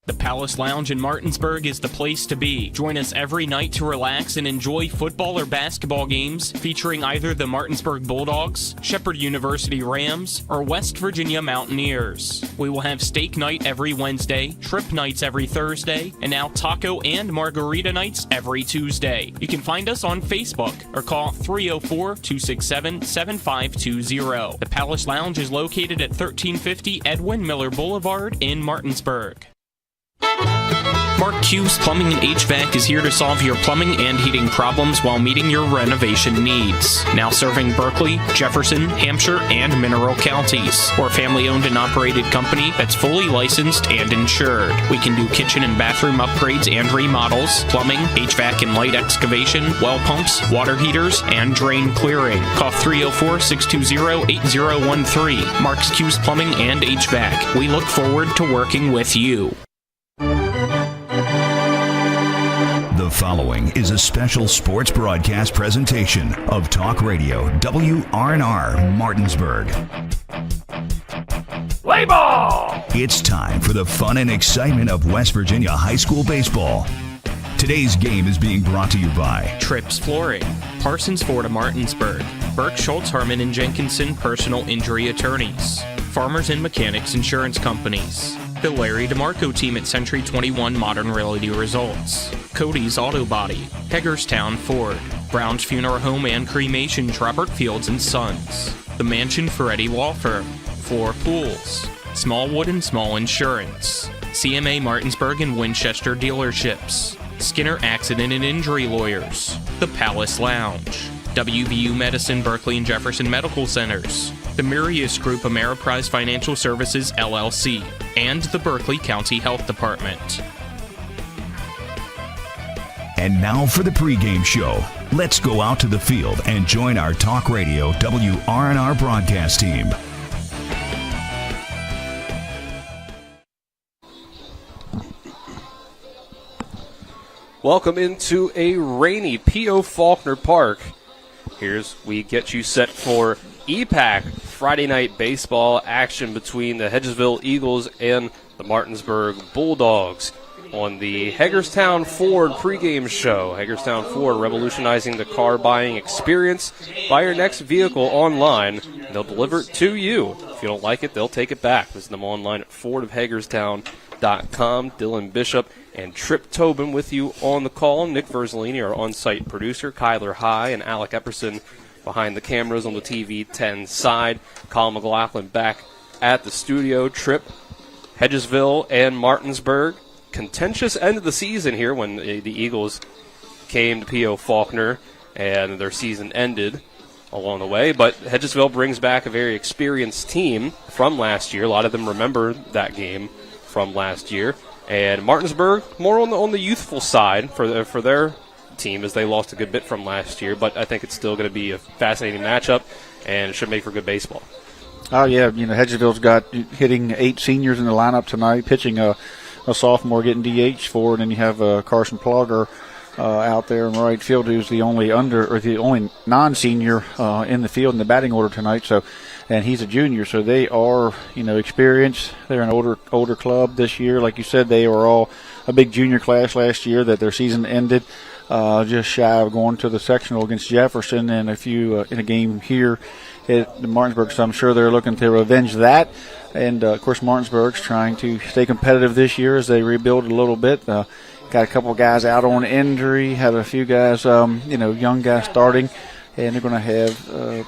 The Palace Lounge in Martinsburg is the place to be. Join us every night to relax and enjoy football or basketball games featuring either the Martinsburg Bulldogs, Shepherd University Rams, or West Virginia Mountaineers. We will have steak night every Wednesday, trip nights every Thursday, and now taco and margarita nights every Tuesday. You can find us on Facebook or call 304-267-7520. The Palace Lounge is located at 1350 Edwin Miller Boulevard in Martinsburg. Mark Q's Plumbing and HVAC is here to solve your plumbing and heating problems while meeting your renovation needs. Now serving Berkeley, Jefferson, Hampshire, and Mineral counties. We're a family-owned and operated company that's fully licensed and insured. We can do kitchen and bathroom upgrades and remodels, plumbing, HVAC and light excavation, well pumps, water heaters, and drain clearing. Call 304-620-8013. Mark's Q's Plumbing and HVAC. We look forward to working with you. The following is a special sports broadcast presentation of Talk Radio WRNR Martinsburg. Play ball! It's time for the fun and excitement of West Virginia high school baseball. Today's game is being brought to you by Trips Flooring, Parsons Ford of Martinsburg, Burke Schultz Harmon and Jenkinson Personal Injury Attorneys, Farmers and Mechanics Insurance Companies, the Larry DeMarco team at Century 21 Modern Realty Results, Cody's Auto Body, Hagerstown Ford, Brown's Funeral Home and Cremation Trobert Fields & Sons, The Mansion Ferretti Law Firm, Floor Pools, Smallwood and Small Insurance, CMA Martinsburg and Winchester Dealerships, Skinner Accident and Injury Lawyers, The Palace Lounge, WVU Medicine Berkeley and Jefferson Medical Centers, the Mirius Group Ameriprise Financial Services LLC, and the Berkeley County Health Department. And now for the pregame show. Let's go out to the field and join our Talk Radio WRNR broadcast team. Welcome into a rainy P.O. Faulkner Park. Here's we get you set for EPAC Friday night baseball action between the Hedgesville Eagles and the Martinsburg Bulldogs on the Hagerstown Ford pregame show. Hagerstown Ford revolutionizing the car buying experience. Buy your next vehicle online, and they'll deliver it to you. If you don't like it, they'll take it back. Visit them online at fordofhagerstown.com. Dylan Bishop and Trip Tobin with you on the call. Nick Verzolini, our on-site producer. Kyler High and Alec Epperson behind the cameras on the TV 10 side. Colin McLaughlin back at the studio. Trip, Hedgesville, and Martinsburg. Contentious end of the season here when the Eagles came to P.O. Faulkner and their season ended along the way. But Hedgesville brings back a very experienced team from last year. A lot of them remember that game from last year. And Martinsburg more on the youthful side for their team, as they lost a good bit from last year. But I think it's still going to be a fascinating matchup, and it should make for good baseball. Oh, yeah. Hedgesville's got hitting 8 seniors in the lineup tonight, pitching a sophomore getting DH for, and then you have Carson Plogger out there in right field, who's the only non-senior in the field in the batting order tonight. So, and he's a junior, so they are experienced. They're an older club this year. Like you said, they were all a big junior class last year that their season ended just shy of going to the sectional against Jefferson, and a few in a game here at Martinsburg. So I'm sure they're looking to revenge that. And, of course, Martinsburg's trying to stay competitive this year as they rebuild a little bit. Got a couple of guys out on injury, had a few guys, young guys starting. And they're going to have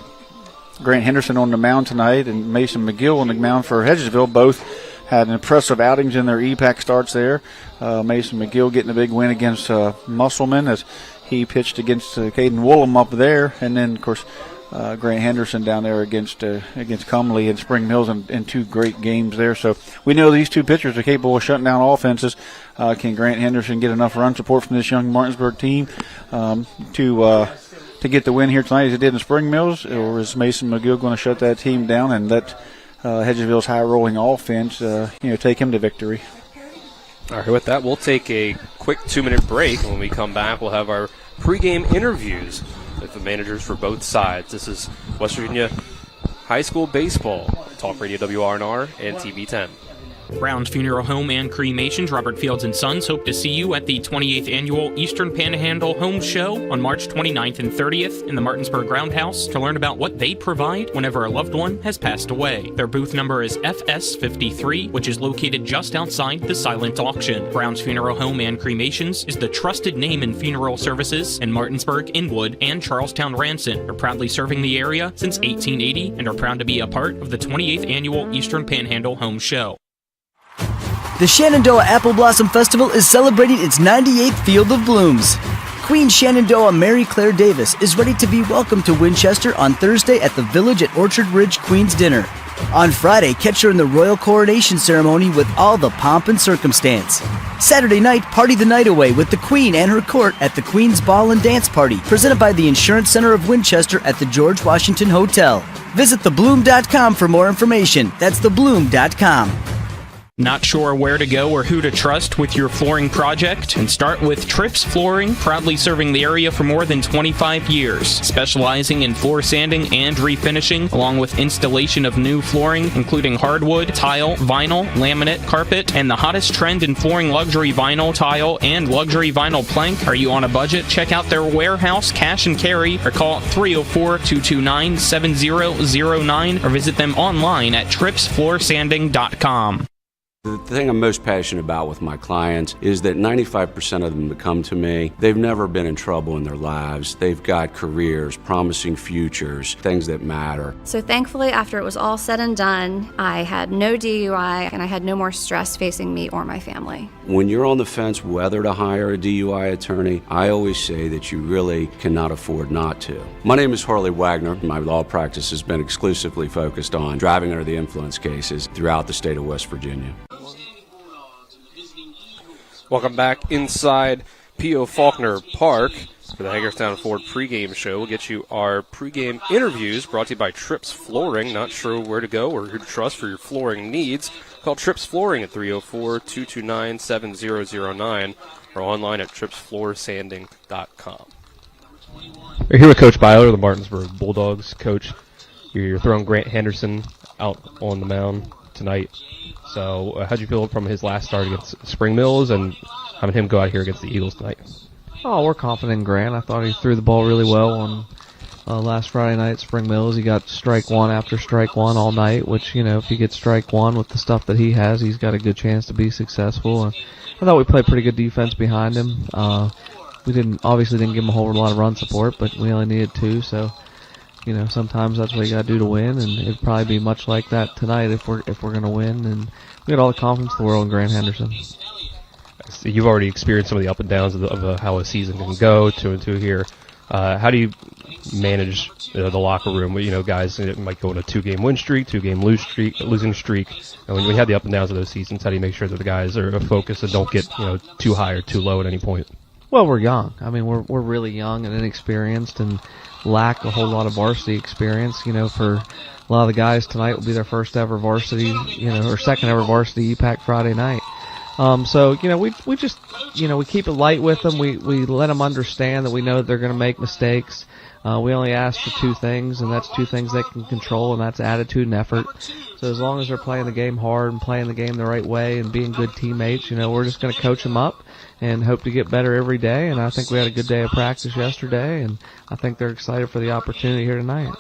Grant Henderson on the mound tonight and Mason McGill on the mound for Hedgesville. Both had impressive outings in their EPAC starts there. Mason McGill getting a big win against Musselman as he pitched against Caden Woolham up there. And then, of course, Grant Henderson down there against Cumley and Spring Mills in 2 great games there. So we know these 2 pitchers are capable of shutting down offenses. Can Grant Henderson get enough run support from this young Martinsburg team to get the win here tonight as he did in Spring Mills, or is Mason McGill going to shut that team down and let Hedgesville's high-rolling offense take him to victory? All right, with that, we'll take a quick 2-minute break. When we come back, we'll have our pregame interviews with the managers for both sides. This is West Virginia High School Baseball, Talk Radio WRNR and TV 10. Brown's Funeral Home and Cremations, Robert Fields & Sons, hope to see you at the 28th Annual Eastern Panhandle Home Show on March 29th and 30th in the Martinsburg Roundhouse to learn about what they provide whenever a loved one has passed away. Their booth number is FS53, which is located just outside the silent auction. Brown's Funeral Home and Cremations is the trusted name in funeral services in Martinsburg, Inwood, and Charlestown Ranson. Are proudly serving the area since 1880 and are proud to be a part of the 28th Annual Eastern Panhandle Home Show. The Shenandoah Apple Blossom Festival is celebrating its 98th Field of Blooms. Queen Shenandoah Mary Claire Davis is ready to be welcomed to Winchester on Thursday at the Village at Orchard Ridge Queen's Dinner. On Friday, catch her in the royal coronation ceremony with all the pomp and circumstance. Saturday night, party the night away with the Queen and her court at the Queen's Ball and Dance Party, presented by the Insurance Center of Winchester at the George Washington Hotel. Visit thebloom.com for more information. That's thebloom.com. Not sure where to go or who to trust with your flooring project? And start with Trips Flooring, proudly serving the area for more than 25 years, specializing in floor sanding and refinishing, along with installation of new flooring, including hardwood, tile, vinyl, laminate, carpet, and the hottest trend in flooring, luxury vinyl, tile, and luxury vinyl plank. Are you on a budget? Check out their warehouse, cash and carry, or call 304-229-7009, or visit them online at tripsfloorsanding.com. The thing I'm most passionate about with my clients is that 95% of them that come to me, they've never been in trouble in their lives. They've got careers, promising futures, things that matter. So thankfully, after it was all said and done, I had no DUI and I had no more stress facing me or my family. When you're on the fence whether to hire a DUI attorney, I always say that you really cannot afford not to. My name is Harley Wagner. My law practice has been exclusively focused on driving under the influence cases throughout the state of West Virginia. Welcome back inside P.O. Faulkner Park for the Hagerstown Ford pregame show. We'll get you our pregame interviews brought to you by Trips Flooring. Not sure where to go or who to trust for your flooring needs? Call Trips Flooring at 304-229-7009 or online at tripsfloorsanding.com. We're here with Coach Byler of the Martinsburg Bulldogs. Coach, you're throwing Grant Henderson out on the mound tonight. So how'd you feel from his last start against Spring Mills and having him go out here against the Eagles tonight? Oh, we're confident in Grant. I thought he threw the ball really well on last Friday night at Spring Mills. He got strike one after strike one all night, which, you know, if he gets strike one with the stuff that he has, he's got a good chance to be successful. And I thought we played pretty good defense behind him. We obviously didn't give him a whole lot of run support, but we only needed 2, so you know, sometimes that's what you got to do to win, and it'd probably be much like that tonight if we're going to win. And we got all the confidence in the world in Grant Henderson. So you've already experienced some of the up and downs of how a season can go, 2-2 here. How do you manage the locker room? You know, guys might go on a 2-game win streak, 2-game losing streak. And when we have the up and downs of those seasons, how do you make sure that the guys are focused and don't get too high or too low at any point? Well, we're young. I mean, we're really young and inexperienced and lack a whole lot of varsity experience. You know, for a lot of the guys tonight will be their first ever varsity, or second ever varsity EPAC Friday night. So, we just, we keep it light with them. We let them understand that we know that they're going to make mistakes. We only ask for 2 things, and that's 2 things they can control, and that's attitude and effort. So as long as they're playing the game hard and playing the game the right way and being good teammates, we're just going to coach them up and hope to get better every day. And I think we had a good day of practice yesterday, and I think they're excited for the opportunity here tonight.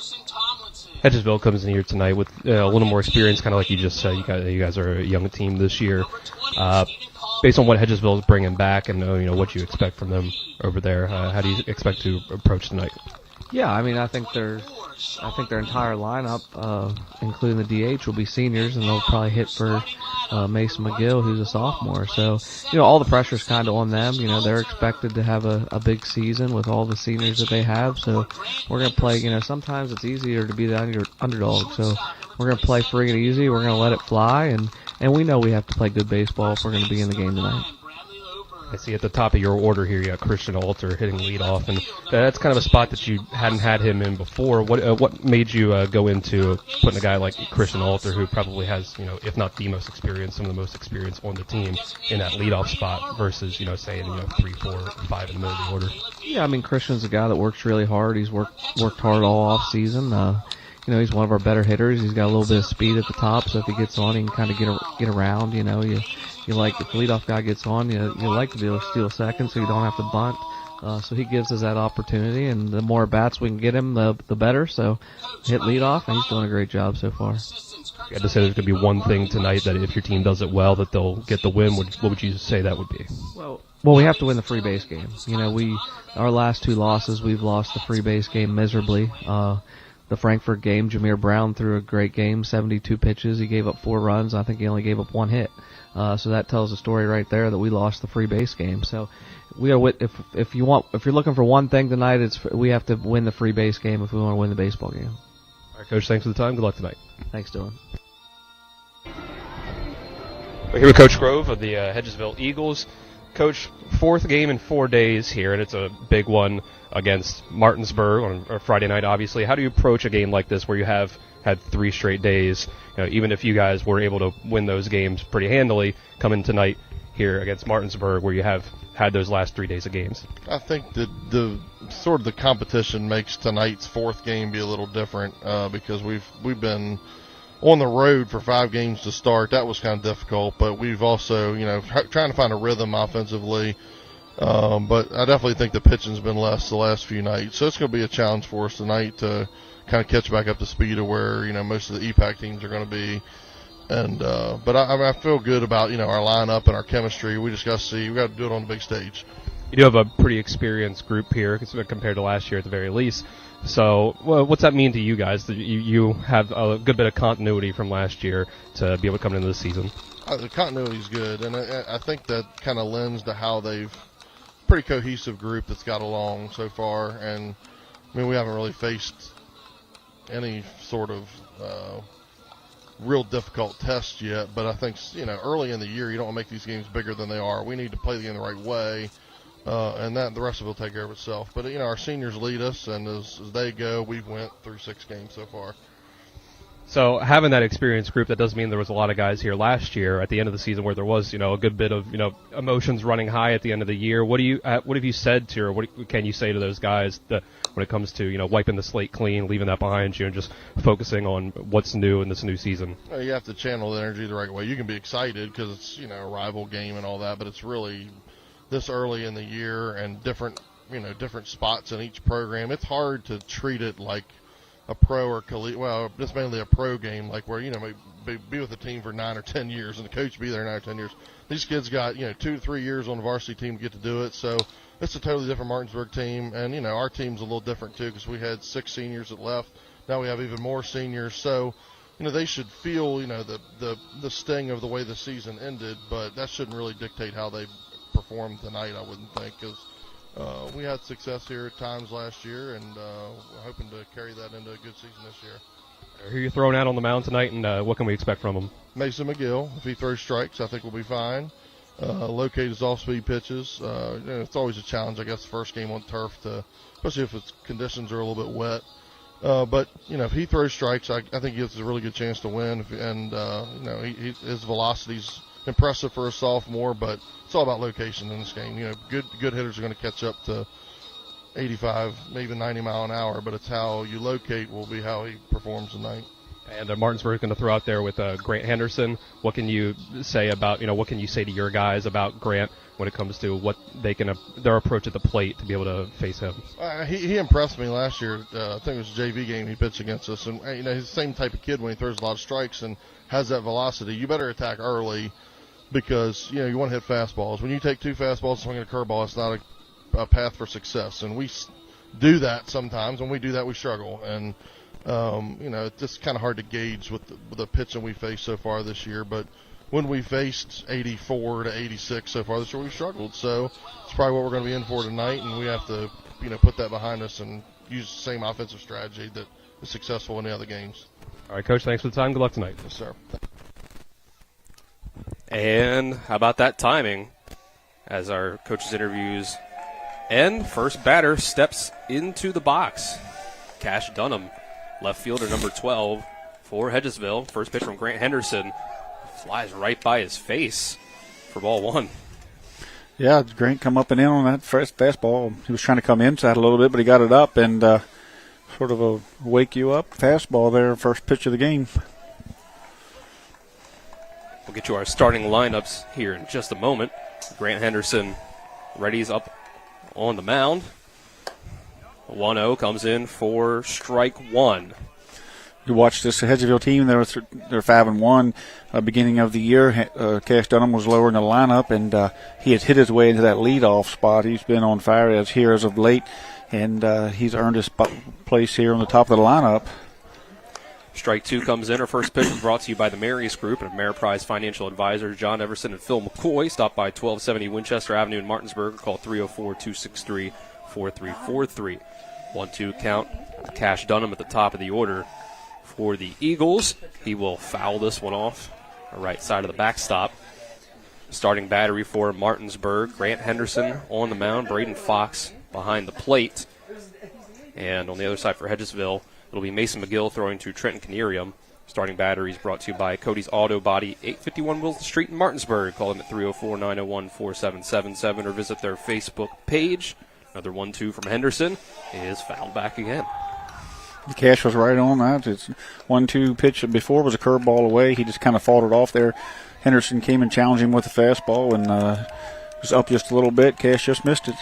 Hedgesville comes in here tonight with a little more experience, kind of like you just said. You guys are a young team this year. Based on what Hedgesville is bringing back and what you expect from them over there, how do you expect to approach tonight? Yeah, I mean, I think their entire lineup, including the DH, will be seniors, and they'll probably hit for Mason McGill, who's a sophomore. So, all the pressure's kind of on them. They're expected to have a big season with all the seniors that they have. So we're going to play, sometimes it's easier to be the underdog. So we're going to play free and easy. We're going to let it fly, and we know we have to play good baseball if we're going to be in the game tonight. I see at the top of your order here you got Christian Alter hitting leadoff, and that's kind of a spot that you hadn't had him in before. What made you go into putting a guy like Christian Alter, who probably has, if not the most experience, some of the most experience on the team, in that leadoff spot versus, say in 3, 4, 5 in the middle of the order? Yeah, I mean, Christian's a guy that works really hard. He's worked hard all off season. He's one of our better hitters. He's got a little bit of speed at the top, so if he gets on, he can kind of get around. You know, you like if the leadoff guy gets on, you like to be able to steal second so you don't have to bunt. So he gives us that opportunity, and the more bats we can get him, the better. So hit leadoff, and he's doing a great job so far. You had to say there's going to be one thing tonight that if your team does it well, that they'll get the win. What would you say that would be? Well, we have to win the free base game. You know, our last 2 losses, we've lost the free base game miserably. The Frankfurt game, Jameer Brown threw a great game, 72 pitches. He gave up 4 runs. I think he only gave up 1 hit. So that tells a story right there that we lost the free base game. So we are if you're looking for one thing tonight, we have to win the free base game if we want to win the baseball game. All right, Coach, thanks for the time. Good luck tonight. Thanks, Dylan. We're here with Coach Grove of the Hedgesville Eagles. Coach, 4th game in 4 days here, and it's a big one against Martinsburg on a Friday night, obviously. How do you approach a game like this where you have had 3 straight days? You know, even if you guys were able to win those games pretty handily, coming tonight here against Martinsburg where you have had those last 3 days of games. I think that the sort of the competition makes tonight's 4th game be a little different because we've been on the road for 5 games to start. That was kind of difficult, but we've also, trying to find a rhythm offensively. But I definitely think the pitching's been less the last few nights. So it's going to be a challenge for us tonight to kind of catch back up to speed of where, most of the EPAC teams are going to be. And but I feel good about, our lineup and our chemistry. We just got to see. We got to do it on the big stage. You do have a pretty experienced group here compared to last year at the very least. So what's that mean to you guys? That you have a good bit of continuity from last year to be able to come into this season? The continuity is good, and I think that kind of lends to how they've pretty cohesive group that's got along so far. And I mean, we haven't really faced any sort of real difficult test yet, but I think early in the year you don't want to make these games bigger than they are. We need to play the game the right way. And that the rest of it will take care of itself. But, our seniors lead us, and as they go, we've went through 6 games so far. So having that experienced group, that does mean there was a lot of guys here last year at the end of the season where there was, a good bit of, emotions running high at the end of the year. What have you said to, or what can you say to those guys that when it comes to, wiping the slate clean, leaving that behind you, and just focusing on what's new in this new season? You have to channel the energy the right way. You can be excited because it's, a rival game and all that, but it's really this early in the year and different spots in each program. It's hard to treat it like a pro or collegiate. Well, it's mainly a pro game, like where be with the team for 9 or 10 years and the coach be there 9 or 10 years. These kids got 2 to 3 years on the varsity team to get to do it. So it's a totally different Martinsburg team, and our team's a little different too because we had 6 seniors that left. Now we have even more seniors. So they should feel the sting of the way the season ended, but that shouldn't really dictate how they perform tonight, I wouldn't think, because we had success here at times last year, and we're hoping to carry that into a good season this year. Who are you throwing out on the mound tonight, and what can we expect from him? Mason McGill. If he throws strikes, I think we'll be fine. Locate his off-speed pitches. It's always a challenge, I guess, the first game on turf, especially if its conditions are a little bit wet. But if he throws strikes, I think he has a really good chance to win. His velocity's impressive for a sophomore, but it's all about location in this game. Good hitters are going to catch up to 85, maybe even 90 mile an hour, but it's how you locate will be how he performs tonight. And Martinsburg going to throw out there with Grant Henderson. What can you say about, what can you say to your guys about Grant when it comes to what their approach at the plate to be able to face him? He impressed me last year. I think it was a JV game he pitched against us, and he's the same type of kid when he throws a lot of strikes and has that velocity. You better attack early because you want to hit fastballs. When you take 2 fastballs and swing a curveball, it's not a path for success, and we do that sometimes. When we do that, we struggle, and it's just kind of hard to gauge with the pitching we faced so far this year. But when we faced 84 to 86 so far this year, we've struggled. So it's probably what we're going to be in for tonight, and we have to put that behind us and use the same offensive strategy that is successful in the other games. All right, Coach, thanks for the time. Good luck tonight. Yes, sir. And how about that timing as our coaches' interviews end? First batter steps into the box. Cash Dunham, left fielder number 12 for Hedgesville. First pitch from Grant Henderson. Flies right by his face for ball 1. Yeah, Grant come up and in on that first fastball. He was trying to come inside a little bit, but he got it up, and sort of a wake you up fastball there, first pitch of the game. We'll get you our starting lineups here in just a moment. Grant Henderson readies up on the mound. 1-0 comes in for strike one. You watch this Hedgesville team, they're 5-1. Beginning of the year, Cash Dunham was lower in the lineup, and he has hit his way into that leadoff spot. He's been on fire as of late, and he's earned his place here on the top of the lineup. Strike two comes in. Our first pitch is brought to you by the Marius Group and Ameriprise Financial Advisors John Everson and Phil McCoy. Stop by 1270 Winchester Avenue in Martinsburg or call 304-263-4343. 1-2 count. Cash Dunham at the top of the order for the Eagles. He will foul this one off the right side of the backstop. Starting battery for Martinsburg, Grant Henderson on the mound, Braden Fox behind the plate. And on the other side for Hedgesville, it'll be Mason McGill throwing to Trenton Canerium. Starting batteries brought to you by Cody's Auto Body, 851 Wilson Street in Martinsburg. Call them at 304-901-4777 or visit their Facebook page. Another 1-2 from Henderson is fouled back again. Cash was right on that. It's 1-2 pitch before was a curveball away. He just kind of fought it off there. Henderson came and challenged him with the fastball and was up just a little bit. Cash just missed it.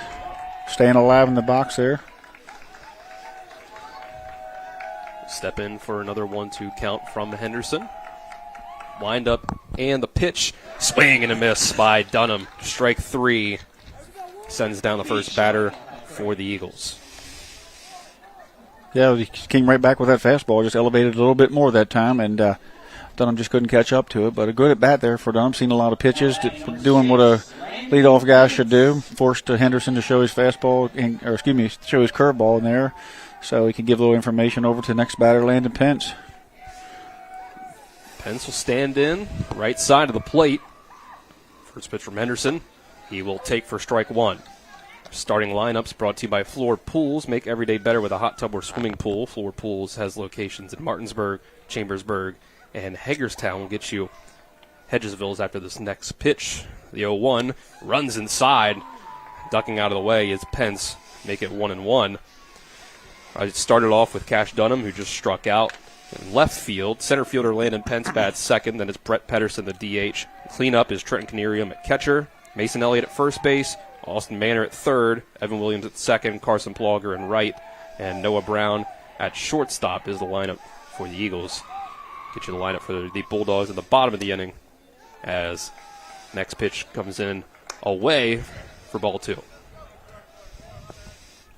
Staying alive in the box there. Step in for another 1-2 count from Henderson. Wind up and the pitch. Swing and a miss by Dunham. Strike three. Sends down the first batter for the Eagles. Yeah, he came right back with that fastball. Just elevated a little bit more that time, and Dunham just couldn't catch up to it. But a good at bat there for Dunham. Seen a lot of pitches, doing what a leadoff guy should do. Forced Henderson to show his fastball, show his curveball in there, so he can give a little information over to the next batter, Landon Pence. Pence will stand in, right side of the plate. First pitch from Henderson. He will take for strike one. Starting lineups brought to you by Floor Pools. Make every day better with a hot tub or swimming pool. Floor Pools has locations in Martinsburg, Chambersburg, and Hagerstown. Will get you Hedgesville's after this next pitch. The 0-1 runs inside. Ducking out of the way is Pence. Make it 1-1. I started off with Cash Dunham, who just struck out in left field. Center fielder Landon Pence bats second. Then it's Brett Pedersen, the DH. Cleanup is Trenton Canerium at catcher. Mason Elliott at first base. Austin Manor at third, Evan Williams at second, Carson Plogger in right, and Noah Brown at shortstop is the lineup for the Eagles. Get you the lineup for the Bulldogs at the bottom of the inning as next pitch comes in away for ball two.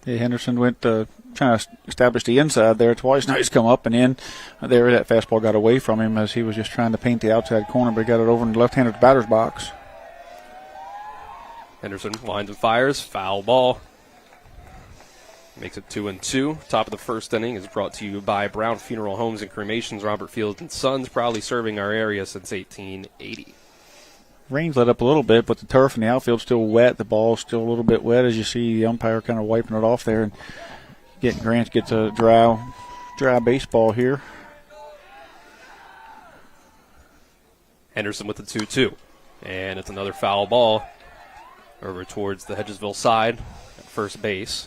Yeah, Henderson went trying to establish the inside there twice. Now he's come up and in. There, that fastball got away from him as he was just trying to paint the outside corner, but he got it over in the left-handed batter's box. Henderson lines and fires. Foul ball. Makes it 2-2. Top of the first inning is brought to you by Brown Funeral Homes and Cremations, Robert Fields & Sons, proudly serving our area since 1880. Rain's let up a little bit, but the turf in the outfield's still wet. The ball's still a little bit wet as you see the umpire kind of wiping it off there. And Grant gets a dry baseball here. Henderson with the 2-2. And it's another foul ball over towards the Hedgesville side at first base.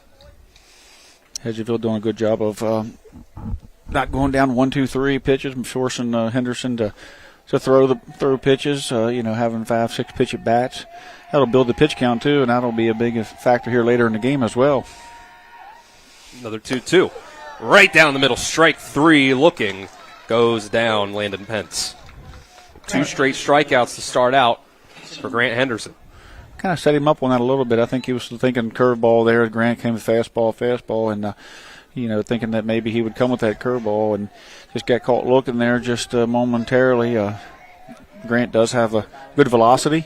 Hedgesville doing a good job of not going down 1-2-3 pitches, forcing Henderson to throw pitches. Having 5-6 pitch at bats. That'll build the pitch count too, and that'll be a big factor here later in the game as well. Another 2-2, right down the middle. Strike three. Looking goes down. Landon Pence. 2 straight strikeouts to start out for Grant Henderson. Kind of set him up on that a little bit. I think he was thinking curveball there. Grant came with fastball, and thinking that maybe he would come with that curveball, and just got caught looking there just momentarily. Grant does have a good velocity,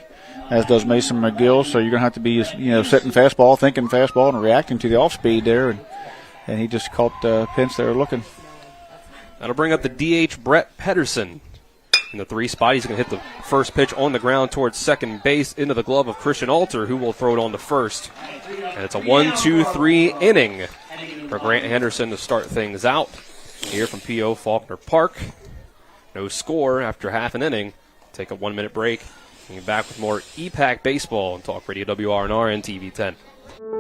as does Mason McGill. So you're gonna have to be setting fastball, thinking fastball, and reacting to the off speed there, and he just caught Pence there looking. That'll bring up the DH Brett Pedersen. In the 3 spot, he's going to hit the first pitch on the ground towards second base into the glove of Christian Alter, who will throw it on to first. And it's a 1-2-3 inning for Grant Henderson to start things out here from P.O. Faulkner Park. No score after half an inning. Take a 1-minute break. We'll be back with more EPAC baseball on Talk Radio WRNR and TV 10.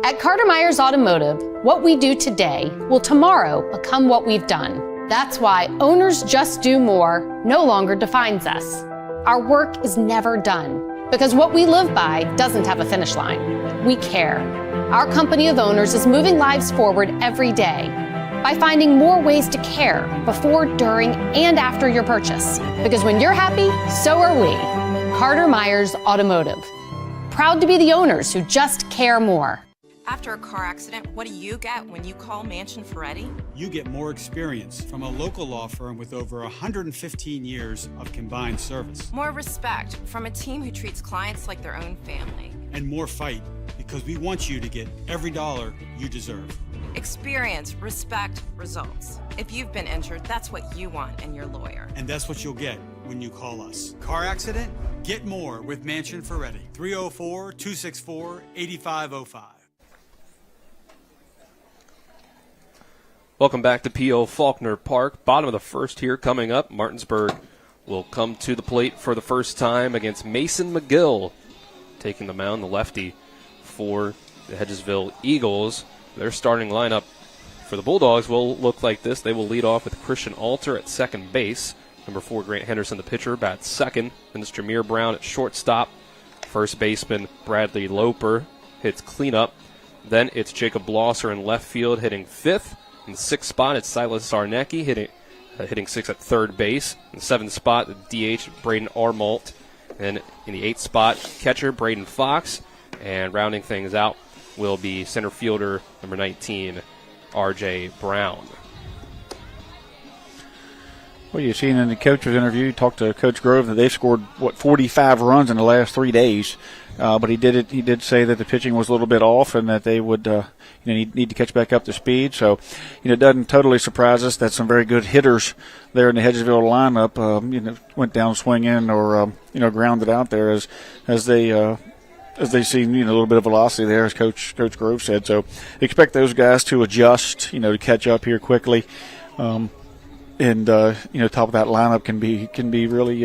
At Carter Myers Automotive, what we do today will tomorrow become what we've done. That's why Owners Just Do More no longer defines us. our work is never done because what we live by doesn't have a finish line. We care. Our company of owners is moving lives forward every day by finding more ways to care before, during, and after your purchase. Because when you're happy, so are we. Carter Myers Automotive. Proud to be the owners who just care more. After a car accident, what do you get when you call Mansion Ferretti? You get more experience from a local law firm with over 115 years of combined service. More respect from a team who treats clients like their own family. And more fight, because we want you to get every dollar you deserve. Experience, respect, results. If you've been injured, that's what you want in your lawyer. And that's what you'll get when you call us. Car accident? Get more with Mansion Ferretti. 304-264-8505. Welcome back to P.O. Faulkner Park. Bottom of the first here coming up. Martinsburg will come to the plate for the first time against Mason McGill, taking the mound, the lefty, for the Hedgesville Eagles. Their starting lineup for the Bulldogs will look like this. They will lead off with Christian Alter at second base. Number 4, Grant Henderson, the pitcher, bats second. Then it's Jameer Brown at shortstop. First baseman Bradley Loper hits cleanup. Then it's Jacob Blosser in left field hitting fifth. In the 6th spot, it's Silas Zarnecki hitting 6th at third base. In the 7th spot, the DH Braden Armalt. And in the 8th spot, catcher Braden Fox. And rounding things out will be center fielder number 19, R.J. Brown. Well, you've seen in the coach's interview, you talked to Coach Grove that they've scored, 45 runs in the last 3 days. But he did say that the pitching was a little bit off and that they would need to catch back up to speed. So, it doesn't totally surprise us that some very good hitters there in the Hedgesville lineup, went down swinging or, grounded out there as they seen, a little bit of velocity there, as Coach Grove said. So expect those guys to adjust, to catch up here quickly. And top of that lineup can be really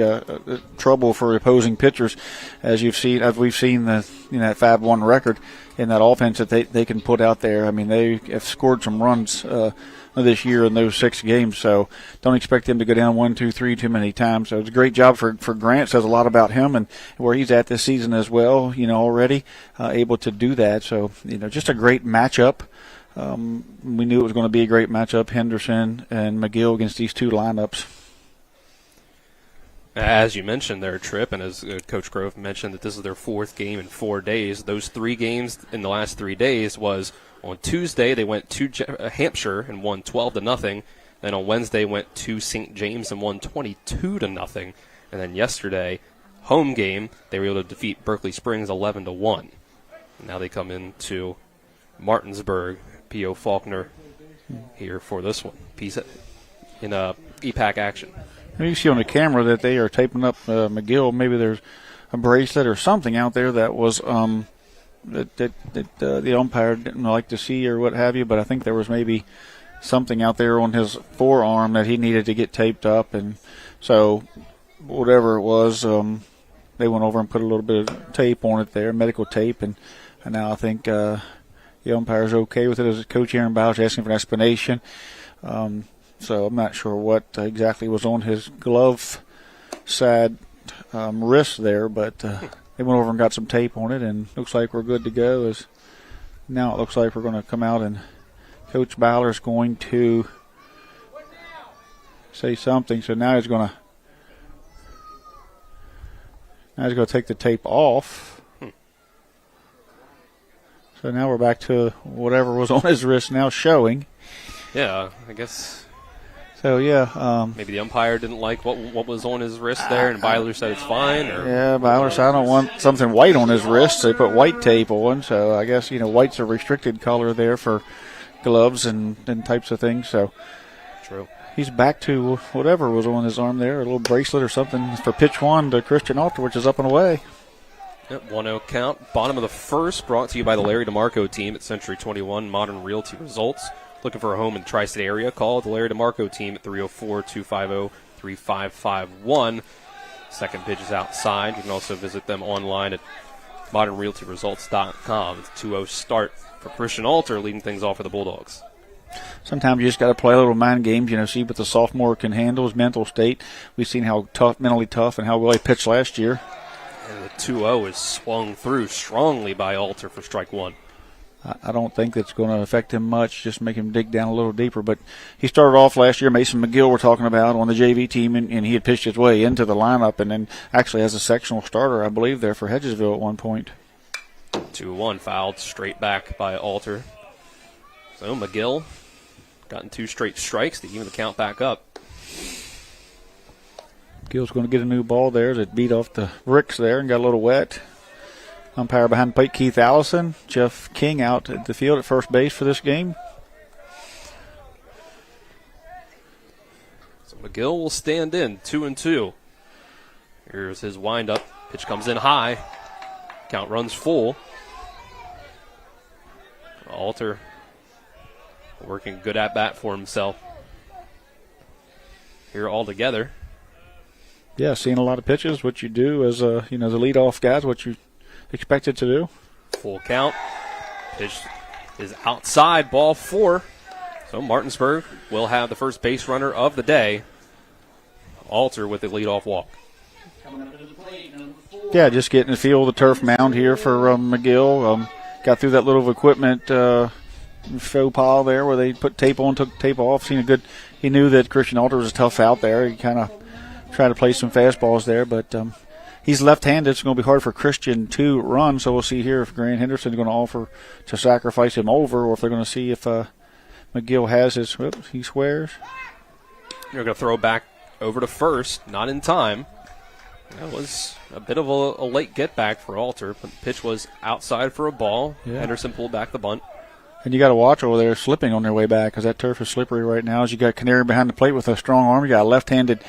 trouble for opposing pitchers, as we've seen that 5-1 record in that offense that they can put out there. I mean, they have scored some runs this year in those 6 games, so don't expect them to go down 1, 2, 3 too many times. So it's a great job for Grant. Says a lot about him and where he's at this season as well. Already able to do that. So just a great matchup. We knew it was going to be a great matchup, Henderson and McGill against these two lineups. As you mentioned there, Tripp, and as Coach Grove mentioned that this is their 4th game in 4 days. Those 3 games in the last 3 days was on Tuesday they went to Hampshire and won 12-0. Then on Wednesday went to St. James and won 22-0. And then yesterday, home game, they were able to defeat Berkeley Springs 11-1. Now they come into Martinsburg, P.O. Faulkner here for this one. Piece in EPAC action. You see on the camera that they are taping up McGill. Maybe there's a bracelet or something out there that was that the umpire didn't like to see or what have you. But I think there was maybe something out there on his forearm that he needed to get taped up, and so whatever it was, they went over and put a little bit of tape on it there, medical tape, and now I think the umpire's okay with it. As Coach Aaron Bowers asking for an explanation. So I'm not sure what exactly was on his glove side wrist there, but they went over and got some tape on it, and looks like we're good to go. As now it looks like we're going to come out and Coach Bowler's going to say something. So now he's going to take the tape off. So now we're back to whatever was on his wrist now showing. Yeah, I guess. So, yeah. Maybe the umpire didn't like what was on his wrist there, and Byler said it's fine? Or? Yeah, Byler said, I don't want something white on his wrist. They put white tape on, so I guess, white's a restricted color there for gloves and types of things. So true. He's back to whatever was on his arm there, a little bracelet or something for pitch 1 to Christian Alter, which is up and away. Yep, 1-0 count. Bottom of the first, brought to you by the Larry DeMarco team at Century 21 Modern Realty Results. Looking for a home in the Tri-State area? Call the Larry DeMarco team at 304-250-3551. Second pitch is outside. You can also visit them online at modernrealtyresults.com. It's 2-0 start for Christian Alter, leading things off for the Bulldogs. Sometimes you just got to play a little mind games, see what the sophomore can handle, his mental state. We've seen how mentally tough, and how well he pitched last year. And the 2-0 is swung through strongly by Alter for strike one. I don't think that's going to affect him much, just make him dig down a little deeper. But he started off last year, Mason McGill we're talking about, on the JV team, and he had pitched his way into the lineup, and then actually as a sectional starter, I believe, there for Hedgesville at one point. 2-1 fouled straight back by Alter. So McGill gotten 2 straight strikes to even the count back up. Gill's going to get a new ball there that beat off the bricks there and got a little wet. Umpire behind the plate, Keith Allison. Jeff King out at the field at first base for this game. So McGill will stand in, 2-2. Here's his windup. Pitch comes in high. Count runs full. Alter working good at bat for himself here all together. Yeah, seeing a lot of pitches, what you do as the leadoff guys, what you expected to do. Full count. Pitch is outside, ball 4. So Martinsburg will have the first base runner of the day. Alter with the leadoff walk. Yeah, just getting to feel the turf mound here for McGill. Got through that little equipment faux pas there where they put tape on, took tape off. He knew that Christian Alter was tough out there. He kind of tried to play some fastballs there, but he's left-handed. It's going to be hard for Christian to run, so we'll see here if Grant Henderson is going to offer to sacrifice him over, or if they're going to see if McGill has his. Whoops, he swears. You're going to throw back over to first, not in time. That was a bit of a late get back for Alter, but the pitch was outside for a ball. Yeah. Henderson pulled back the bunt. And you got to watch over there slipping on their way back, because that turf is slippery right now. As you got Canary behind the plate with a strong arm, you got a left-handed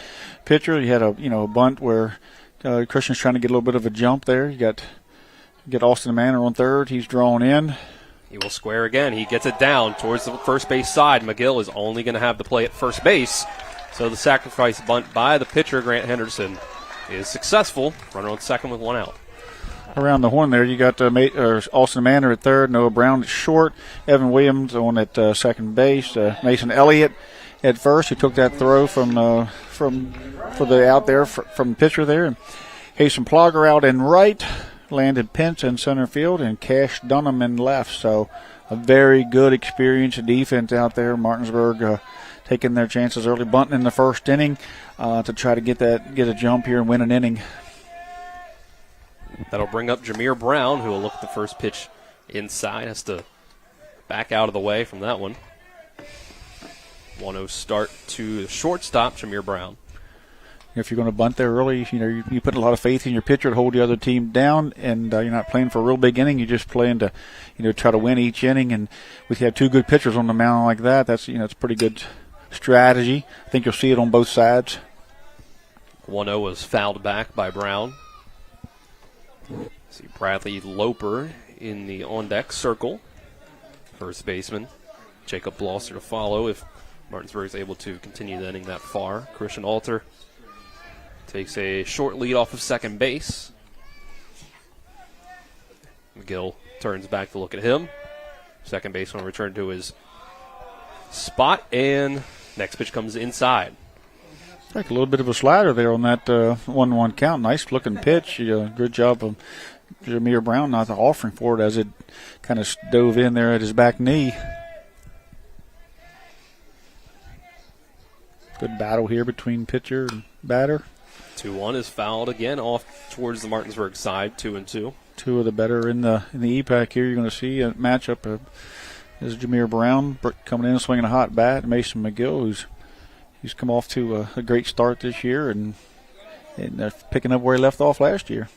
pitcher. You had a bunt where Christian's trying to get a little bit of a jump there. You got Austin Manor on third. He's drawn in. He will square again. He gets it down towards the first base side. McGill is only going to have the play at first base. So the sacrifice bunt by the pitcher, Grant Henderson, is successful. Runner on second with 1 out. Around the horn there, you got Austin Manor at third, Noah Brown at short, Evan Williams on at second base, Mason Elliott at first, who took that throw from the out there from the pitcher there, and Hasten Plogger out in right, Landon Pence in center field, and Cash Dunham in left. So a very good experienced defense out there. Martinsburg taking their chances early, bunting in the first inning to try to get a jump here and win an inning. That'll bring up Jameer Brown, who will look at the first pitch inside. Has to back out of the way from that one. 1-0 start to the shortstop, Jameer Brown. If you're going to bunt there early, you put a lot of faith in your pitcher to hold the other team down, and you're not playing for a real big inning. You're just playing to, try to win each inning. And if you have 2 good pitchers on the mound like that, that's it's a pretty good strategy. I think you'll see it on both sides. 1-0 was fouled back by Brown. See Bradley Loper in the on-deck circle. First baseman Jacob Blosser to follow if Martinsburg is able to continue the inning that far. Christian Alter takes a short lead off of second base. McGill turns back to look at him. Second baseman return to his spot, and next pitch comes inside. Like a little bit of a slider there on that 1-1 count. Nice looking pitch. Good job of Jameer Brown not offering for it as it kind of dove in there at his back knee. Good battle here between pitcher and batter. 2-1 is fouled again off towards the Martinsburg side, 2-2. 2 of the better in the EPAC here. You're going to see a matchup. Is Jameer Brown coming in swinging a hot bat. Mason McGill, He's come off to a great start this year and picking up where he left off last year.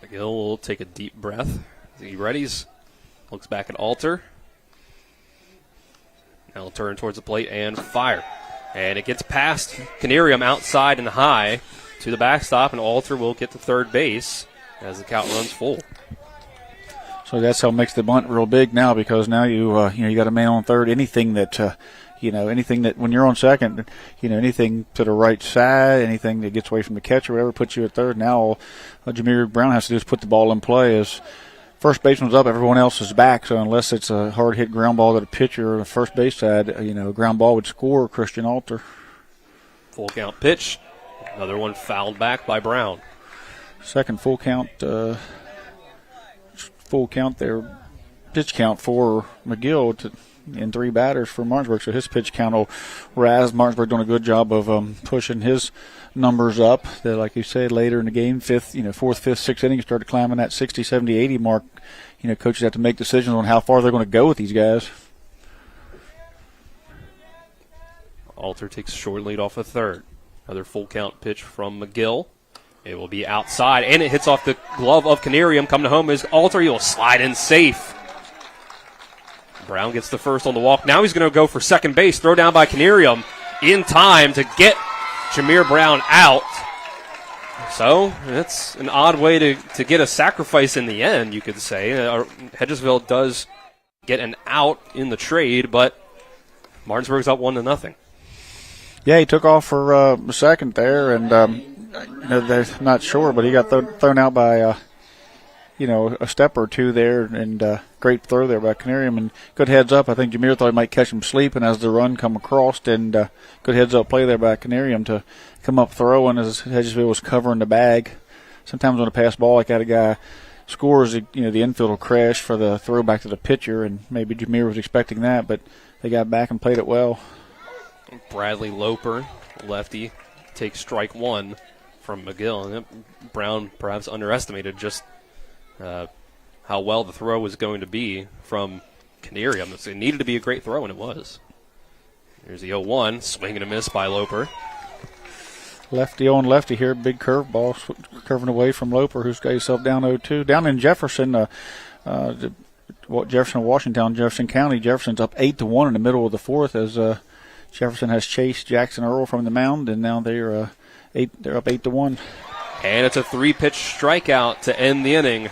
McGill will take a deep breath. He readies, looks back at Alter. Now he'll turn towards the plate and fire. And it gets past Canarium outside and high to the backstop, and Alter will get to third base as the count runs full. So that's how it makes the bunt real big now, because now you got a man on third. Anything that when you're on second, anything to the right side, anything that gets away from the catcher, whatever, puts you at third. Now, Jameer Brown has to do is put the ball in play as first baseman's up, everyone else is back. So unless it's a hard hit ground ball that a pitcher or the first base side, a ground ball would score Christian Alter. Full count pitch. Another one fouled back by Brown. Second full count there. Pitch count for McGill in 3 batters for Martinsburg. So his pitch count will rise. Martinsburg doing a good job of pushing his numbers up. That, like you said, later in the game, fourth, fifth, sixth inning, started climbing that 60, 70, 80 mark. Coaches have to make decisions on how far they're going to go with these guys. Alter takes a short lead off a third. Another full count pitch from McGill. It will be outside, and it hits off the glove of Canarium. Coming home is Alter. He will slide in safe. Brown gets the first on the walk. Now he's going to go for second base. Throw down by Canarium in time to get Jameer Brown out. So it's an odd way to get a sacrifice in the end, you could say. Hedgesville does get an out in the trade, but Martinsburg's up 1-0. Yeah, he took off for a second there, and they're not sure, but he got thrown out by a step or two there, and great throw there by Canarium, and good heads up. I think Jameer thought he might catch him sleeping as the run come across, and good heads up play there by Canarium to come up throwing as Hedgesville was covering the bag. Sometimes when a pass ball like that, a guy scores, the infield will crash for the throw back to the pitcher, and maybe Jameer was expecting that, but they got back and played it well. Bradley Loper, lefty, takes strike one from McGill. And Brown perhaps underestimated just how well the throw was going to be from Canarium. It needed to be a great throw, and it was. Here's the 0-1, swing and a miss by Loper. Lefty on lefty here, big curveball curving away from Loper, who's got himself down 0-2. Down in Jefferson, Jefferson County, Jefferson's up 8-1 in the middle of the fourth as Jefferson has chased Jackson Earl from the mound, and now they're up 8-1. And it's a 3-pitch strikeout to end the inning.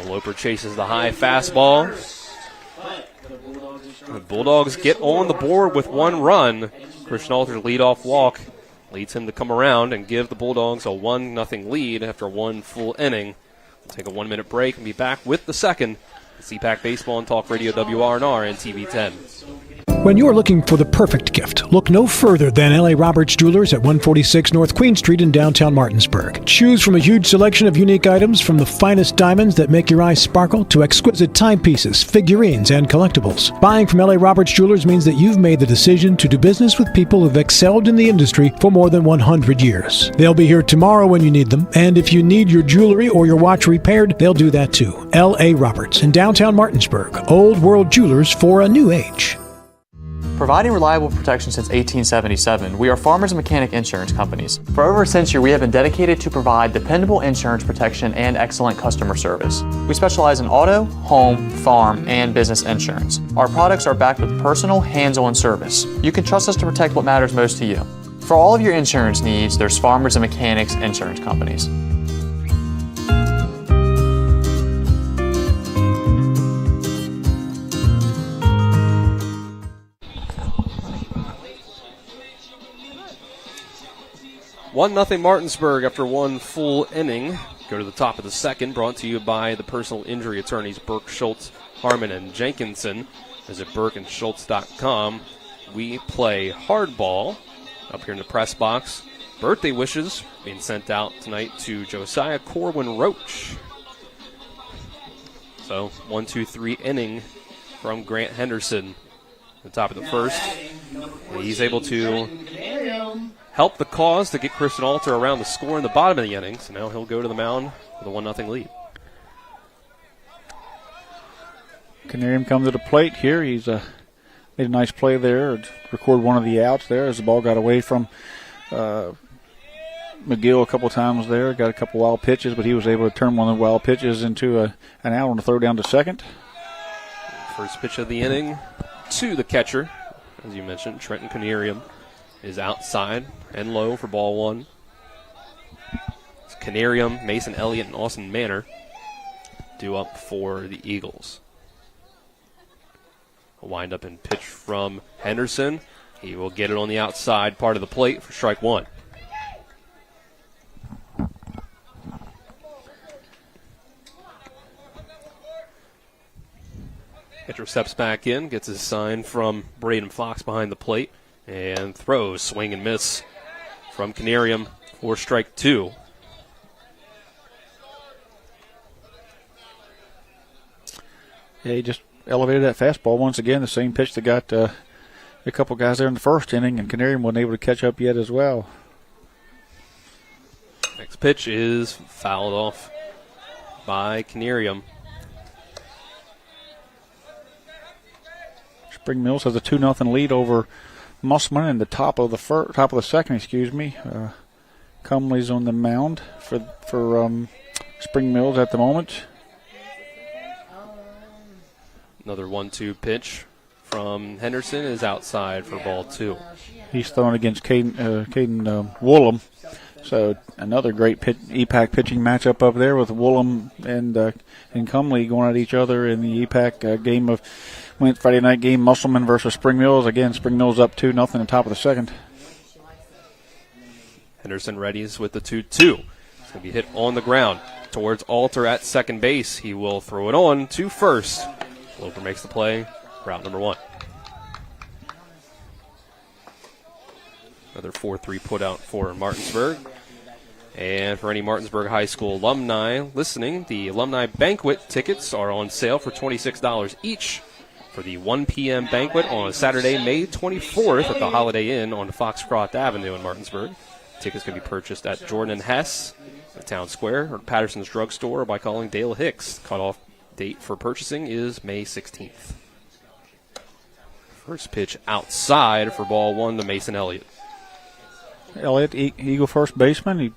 Loper chases the high fastball. The Bulldogs get on the board with 1 run. Christian Alter's leadoff walk leads him to come around and give the Bulldogs a 1-0 lead after 1 full inning. We'll take a 1-minute break and be back with the second. It's EPAC Baseball and Talk Radio WRNR and TV 10. When you're looking for the perfect gift, look no further than L.A. Roberts Jewelers at 146 North Queen Street in downtown Martinsburg. Choose from a huge selection of unique items, from the finest diamonds that make your eyes sparkle to exquisite timepieces, figurines, and collectibles. Buying from L.A. Roberts Jewelers means that you've made the decision to do business with people who've excelled in the industry for more than 100 years. They'll be here tomorrow when you need them, and if you need your jewelry or your watch repaired, they'll do that too. L.A. Roberts in downtown Martinsburg. Old World Jewelers for a new age. Providing reliable protection since 1877, we are Farmers and Mechanic Insurance Companies. For over a century, we have been dedicated to provide dependable insurance protection and excellent customer service. We specialize in auto, home, farm, and business insurance. Our products are backed with personal, hands-on service. You can trust us to protect what matters most to you. For all of your insurance needs, there's Farmers and Mechanics Insurance Companies. One 0 Martinsburg after 1 full inning. Go to the top of the second, brought to you by the personal injury attorneys Burke, Schultz, Harmon, and Jenkinson. Visit burkeandschultz.com. We play hardball up here in the press box. Birthday wishes being sent out tonight to Josiah Corwin Roach. So 1-2-3 inning from Grant Henderson. At the top of the first. He's able to help the cause to get Christian Alter around the score in the bottom of the inning. So now he'll go to the mound with a 1-0 lead. Canarium comes to the plate here. He's made a nice play there. Record one of the outs there as the ball got away from McGill a couple times there. Got a couple wild pitches, but he was able to turn one of the wild pitches into an out on the throw down to second. First pitch of the inning to the catcher. As you mentioned, Trenton Canarium is outside and low for ball 1. It's Canarium, Mason Elliott, and Austin Manor due up for the Eagles. A wind-up and pitch from Henderson. He will get it on the outside part of the plate for strike 1. Pitcher steps back in, gets his sign from Braden Fox behind the plate, and throws, swing and miss from Canarium for strike 2. Yeah, he just elevated that fastball once again, the same pitch that got a couple guys there in the first inning, and Canarium wasn't able to catch up yet as well. Next pitch is fouled off by Canarium. Spring Mills has a 2-0 lead over Musselman in the top of the second. Cumley's on the mound for Spring Mills at the moment. Another 1-2 pitch from Henderson is outside for ball 2. He's throwing against Caden Woolham. So another great EPAC pitching matchup up there with Woolham and Cumley going at each other in the EPAC game of Friday night game, Musselman versus Spring Mills. Again, Spring Mills up 2-0 in the top of the second. Henderson readies with the 2-2. It's going to be hit on the ground towards Alter at second base. He will throw it on to first. Loper makes the play. Route number 1. Another 4-3 put out for Martinsburg. And for any Martinsburg High School alumni listening, the alumni banquet tickets are on sale for $26 each for the 1 p.m. banquet on Saturday, May 24th at the Holiday Inn on Foxcroft Avenue in Martinsburg. Tickets can be purchased at Jordan & Hess, the Town Square, or Patterson's Drug Store, or by calling Dale Hicks. Cutoff date for purchasing is May 16th. First pitch outside for ball 1 to Mason Elliott. Elliott, Eagle first baseman.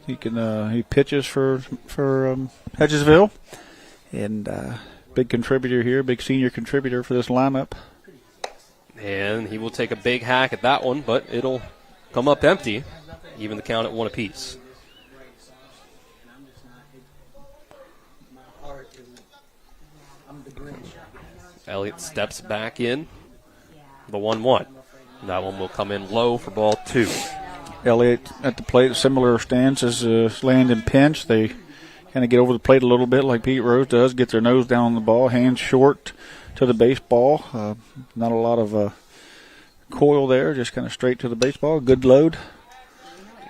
He pitches for Hedgesville, and big contributor here, big senior contributor for this lineup. And he will take a big hack at that one, but it'll come up empty, even the count at 1 apiece. Elliott steps back in, the 1-1. That one will come in low for ball 2. Elliott at the plate, similar stance as Landon Pinch. They kind of get over the plate a little bit like Pete Rose does, get their nose down on the ball, hands short to the baseball. Not a lot of coil there, just kind of straight to the baseball. Good load.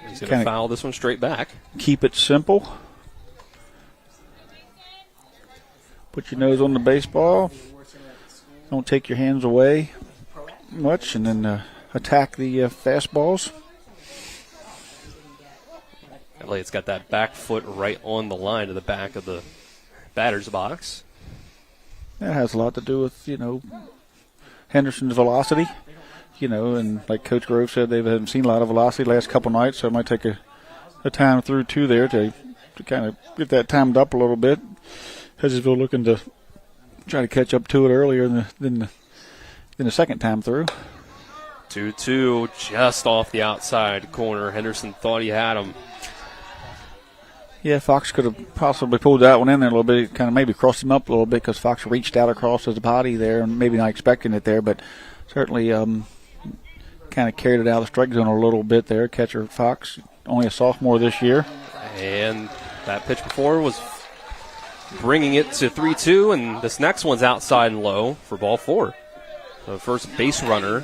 He's going to foul this one straight back. Keep it simple. Put your nose on the baseball. Don't take your hands away much, and then attack the fastballs. Elliott's got that back foot right on the line to the back of the batter's box. That has a lot to do with, Henderson's velocity. And like Coach Grove said, they haven't seen a lot of velocity the last couple nights, so it might take a time through 2 there to kind of get that timed up a little bit. Hedgesville looking to try to catch up to it earlier than the second time through. 2-2 just off the outside corner. Henderson thought he had him. Yeah, Fox could have possibly pulled that one in there a little bit, kind of maybe crossed him up a little bit because Fox reached out across his body there and maybe not expecting it there, but certainly kind of carried it out of the strike zone a little bit there. Catcher Fox, only a sophomore this year. And that pitch before was bringing it to 3-2, and this next one's outside and low for ball 4. The first base runner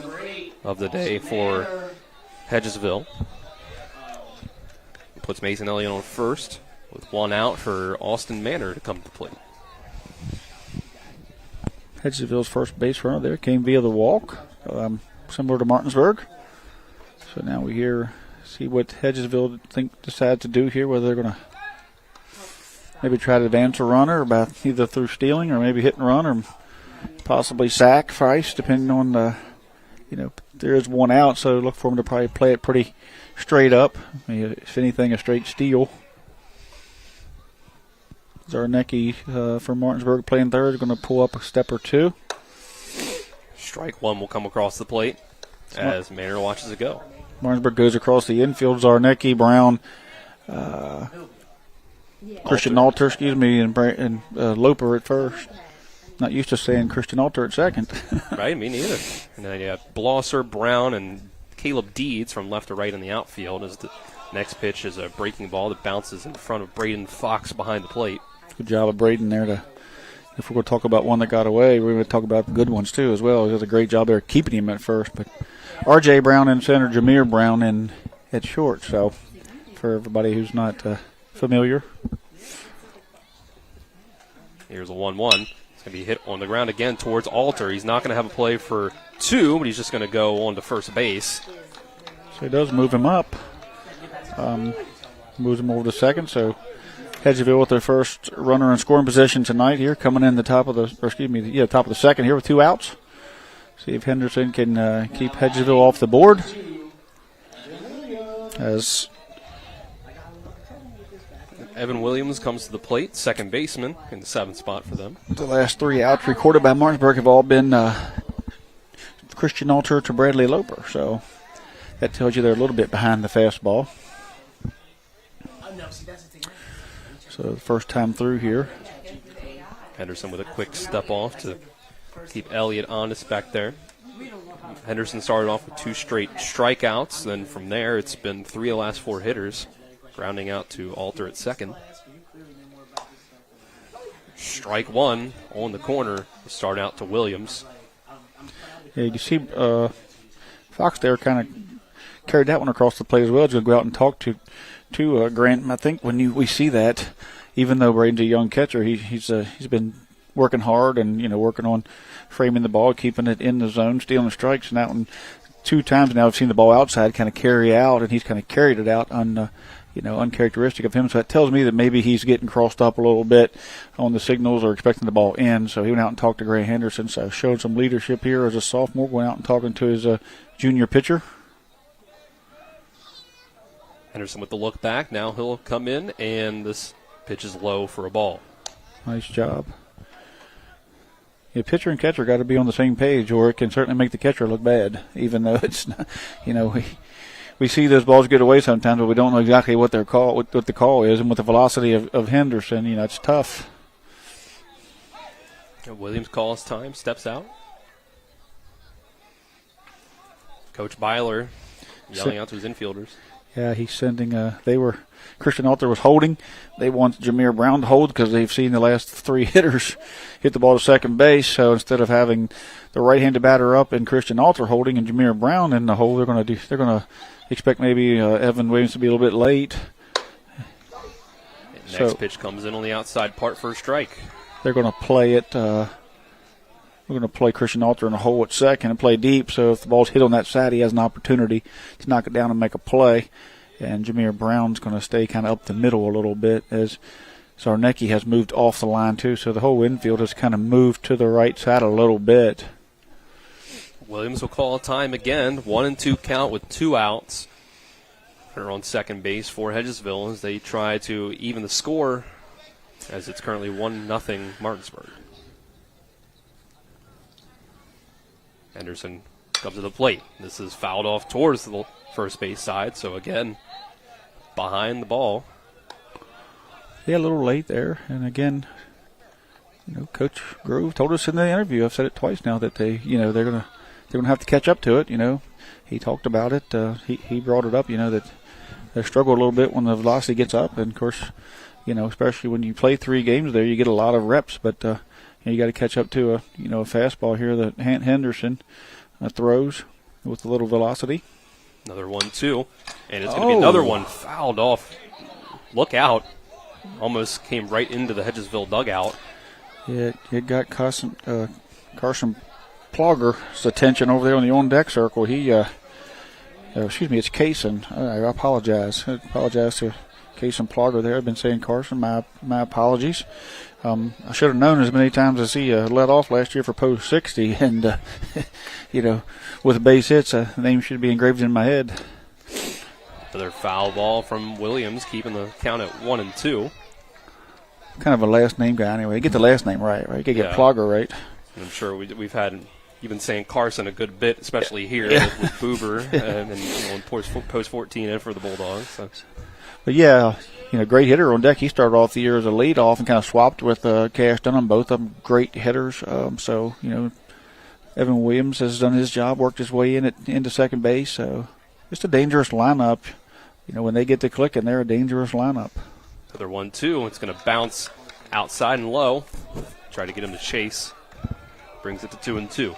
of the day for Hedgesville. Puts Mason Elliott on first with 1 out for Austin Manor to come to the plate. Hedgesville's first base runner there came via the walk, similar to Martinsburg. So now we see what Hedgesville decides to do here, whether they're going to maybe try to advance a runner about either through stealing or maybe hit and run or possibly sacrifice, depending on there is 1 out, so look for them to probably play it pretty straight up. If anything, a straight steal. Zarnecki from Martinsburg playing third is going to pull up a step or 2. Strike 1 will come across the plate as Manor watches it go. Martinsburg goes across the infield. Zarnecki, Brown, Christian Alter, and Loper at first. Not used to saying Christian Alter at second. Right, me neither. And then you have Blosser, Brown, and Caleb Deeds from left to right in the outfield as the next pitch is a breaking ball that bounces in front of Braden Fox behind the plate. Good job of Braden there to if we're going to talk about one that got away, we're going to talk about the good ones too as well. He does a great job there keeping him at first. But R.J. Brown in center, Jameer Brown in at short. So for everybody who's not familiar. Here's a 1-1. It's going to be hit on the ground again towards Alter. He's not going to have a play for 2, but he's just going to go on to first base. So he does move him up. Moves him over to second. So Hedgesville with their first runner in scoring position tonight here, coming in the top of the second here with 2 outs. See if Henderson can keep Hedgesville off the board. As Evan Williams comes to the plate, second baseman in the 7th spot for them. The last 3 outs recorded by Martinsburg have all been Christian Alter to Bradley Loper. So that tells you they're a little bit behind the fastball. So the first time through here. Henderson with a quick step off to keep Elliott honest back there. Henderson started off with 2 straight strikeouts. Then from there, it's been 3 of the last 4 hitters, grounding out to Alter at second. Strike 1 on the corner. Start out to Williams. Yeah, you see Fox there kind of carried that one across the plate as well. He's going to go out and talk to Grant. And I think when we see that, even though Braden's a young catcher, he's been working hard and working on framing the ball, keeping it in the zone, stealing strikes. And that one, 2 times now I've seen the ball outside kind of carry out, and he's kind of carried it out uncharacteristic of him. So that tells me that maybe he's getting crossed up a little bit on the signals or expecting the ball in. So he went out and talked to Grant Henderson. So showed some leadership here as a sophomore, going out and talking to his junior pitcher. Henderson with the look back. Now he'll come in, and this pitch is low for a ball. Nice job. Yeah, pitcher and catcher got to be on the same page, or it can certainly make the catcher look bad, even though it's not, we see those balls get away sometimes, but we don't know exactly what the call is, and with the velocity of Henderson, it's tough. Williams calls time, steps out. Coach Byler yelling out to his infielders. Yeah, he's sending. Christian Alter was holding. They want Jameer Brown to hold because they've seen the last 3 hitters hit the ball to second base. So instead of having the right-handed batter up and Christian Alter holding and Jameer Brown in the hole, they're going to expect maybe Evan Williams to be a little bit late. Next pitch comes in on the outside part for a strike. They're going to play it. We're going to play Christian Alter in a hole at second and play deep. So if the ball's hit on that side, he has an opportunity to knock it down and make a play. And Jameer Brown's going to stay kind of up the middle a little bit as Zarnecki has moved off the line too. So the whole infield has kind of moved to the right side a little bit. Williams will call time again. 1-2 count with 2 outs. They're on second base for Hedgesville as they try to even the score as it's currently 1-0 Martinsburg. Henderson comes to the plate. This is fouled off towards the first base side, so again, behind the ball. Yeah, a little late there. And again, Coach Grove told us in the interview, I've said it twice now, that they're gonna have to catch up to it. He talked about it. He brought it up. That they struggle a little bit when the velocity gets up, and of course, especially when you play 3 games there, you get a lot of reps. But you got to catch up to a fastball here that Henderson throws with a little velocity. Another 1-2, and it's going to be another one fouled off. Look out. Almost came right into the Hedgesville dugout. Yeah, it got Carson Plogger's attention over there on the on-deck circle. It's Kaysen. I apologize. I apologize to Kaysen Plogger there. I've been saying Carson. My apologies. I should have known as many times as he let off last year for post 60, and with base hits, the name should be engraved in my head. Another foul ball from Williams, keeping the count at 1-2. Kind of a last name guy anyway. Get the last name right? You got to get Plogger right. I'm sure we've had. You've been saying Carson a good bit, especially here with Boober and post 14 and for the Bulldogs. So. But yeah, great hitter on deck. He started off the year as a leadoff and kind of swapped with Cash Dunham. Both of them great hitters. Evan Williams has done his job, worked his way into second base. So just a dangerous lineup. When they get to clicking, they're a dangerous lineup. Another 1-2. It's going to bounce outside and low. Try to get him to chase. Brings it to 2-2.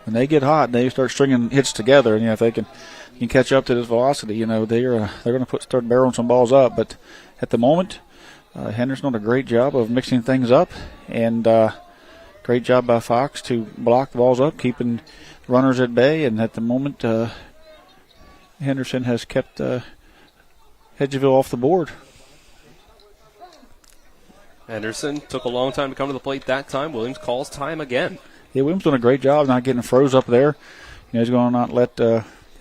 When they get hot, they start stringing hits together, and if they can catch up to this velocity, they're going to start barreling some balls up. But at the moment, Henderson done a great job of mixing things up, and great job by Fox to block the balls up, keeping runners at bay. And at the moment, Henderson has kept Hedgesville off the board. Henderson took a long time to come to the plate that time. Williams calls time again. Yeah, Williams doing a great job not getting froze up there. He's going to not let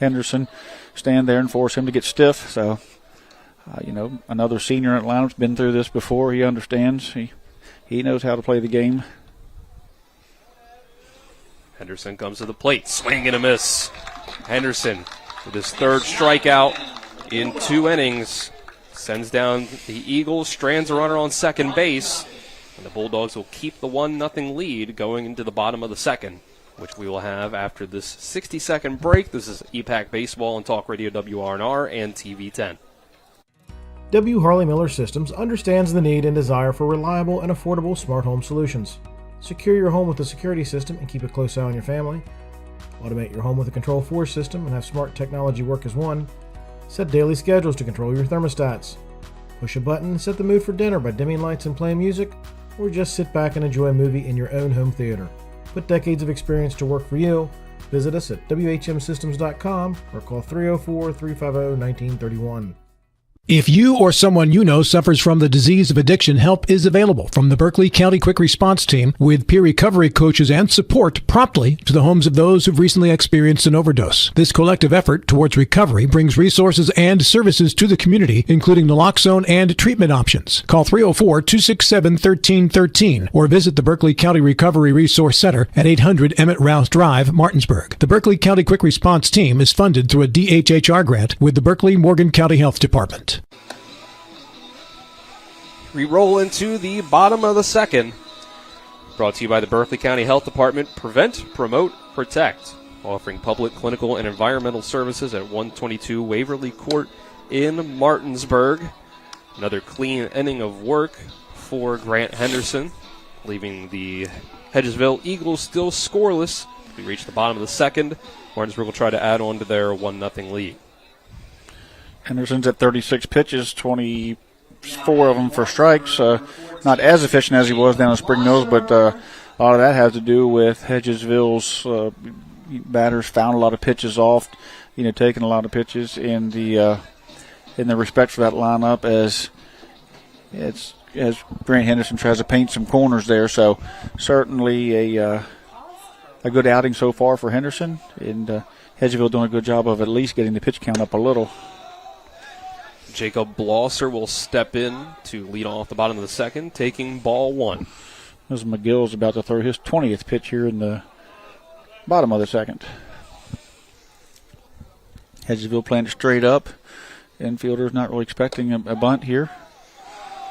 Henderson stand there and force him to get stiff. So, another senior in Atlanta's been through this before. He understands. He knows how to play the game. Henderson comes to the plate. Swing and a miss. Henderson with his third strikeout in 2 innings. Sends down the Eagles, strands a runner on second base. And the Bulldogs will keep the 1-0 lead going into the bottom of the second, which we will have after this 60-second break. This is EPAC Baseball on Talk Radio WRNR and TV 10. W. Harley Miller Systems understands the need and desire for reliable and affordable smart home solutions. Secure your home with a security system and keep a close eye on your family. Automate your home with a Control4 system and have smart technology work as one. Set daily schedules to control your thermostats. Push a button and set the mood for dinner by dimming lights and playing music, or just sit back and enjoy a movie in your own home theater. Put decades of experience to work for you. Visit us at WHMsystems.com or call 304-350-1931. If you or someone you know suffers from the disease of addiction, help is available from the Berkeley County Quick Response Team with peer recovery coaches and support promptly to the homes of those who've recently experienced an overdose. This collective effort towards recovery brings resources and services to the community, including naloxone and treatment options. Call 304-267-1313 or visit the Berkeley County Recovery Resource Center at 800 Emmett Rouse Drive, Martinsburg. The Berkeley County Quick Response Team is funded through a DHHR grant with the Berkeley Morgan County Health Department. We roll into the bottom of the second. Brought to you by the Berkeley County Health Department. Prevent, promote, protect. Offering public, clinical, and environmental services at 122 Waverly Court in Martinsburg. Another clean inning of work for Grant Henderson, leaving the Hedgesville Eagles still scoreless. We reach the bottom of the second. Martinsburg will try to add on to their 1-0 lead. Henderson's at 36 pitches, 24 of them for strikes. Not as efficient as he was down in Spring Mills, but a lot of that has to do with Hedgesville's batters found a lot of pitches off, taking a lot of pitches in the respect for that lineup as Grant Henderson tries to paint some corners there. So certainly a good outing so far for Henderson, and Hedgesville doing a good job of at least getting the pitch count up a little. Jacob Blosser will step in to lead off the bottom of the second, taking ball 1. As McGill's about to throw his 20th pitch here in the bottom of the second. Hedgesville playing it straight up. Infielder's not really expecting a bunt here.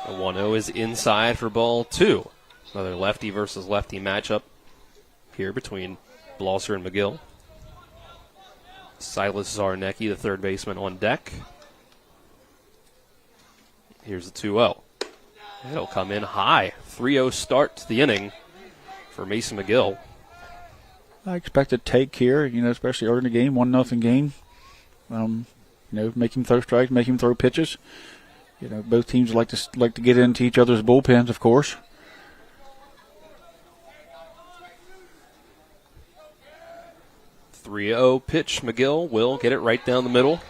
The 1-0 is inside for ball 2. Another lefty versus lefty matchup here between Blosser and McGill. Silas Zarnecki, the third baseman, on deck. Here's the 2-0. It'll come in high. 3-0 start to the inning for Mason McGill. I expect a take here, especially early in the game, 1-0 game. Make him throw strikes, make him throw pitches. Both teams like to get into each other's bullpens, of course. .30 pitch. McGill will get it right down the middle.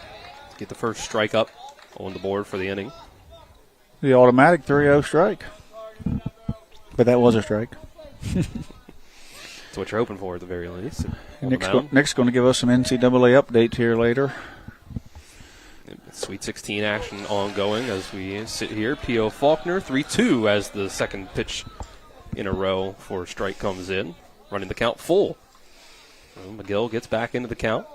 Get the first strike up on the board for the inning. The automatic 3-0 strike. But that was a strike. That's what you're hoping for at the very least. Nick's going to give us some NCAA updates here later. Sweet 16 action ongoing as we sit here. P.O. Faulkner, 3-2 as the second pitch in a row for strike comes in. Running the count full. McGill gets back into the count.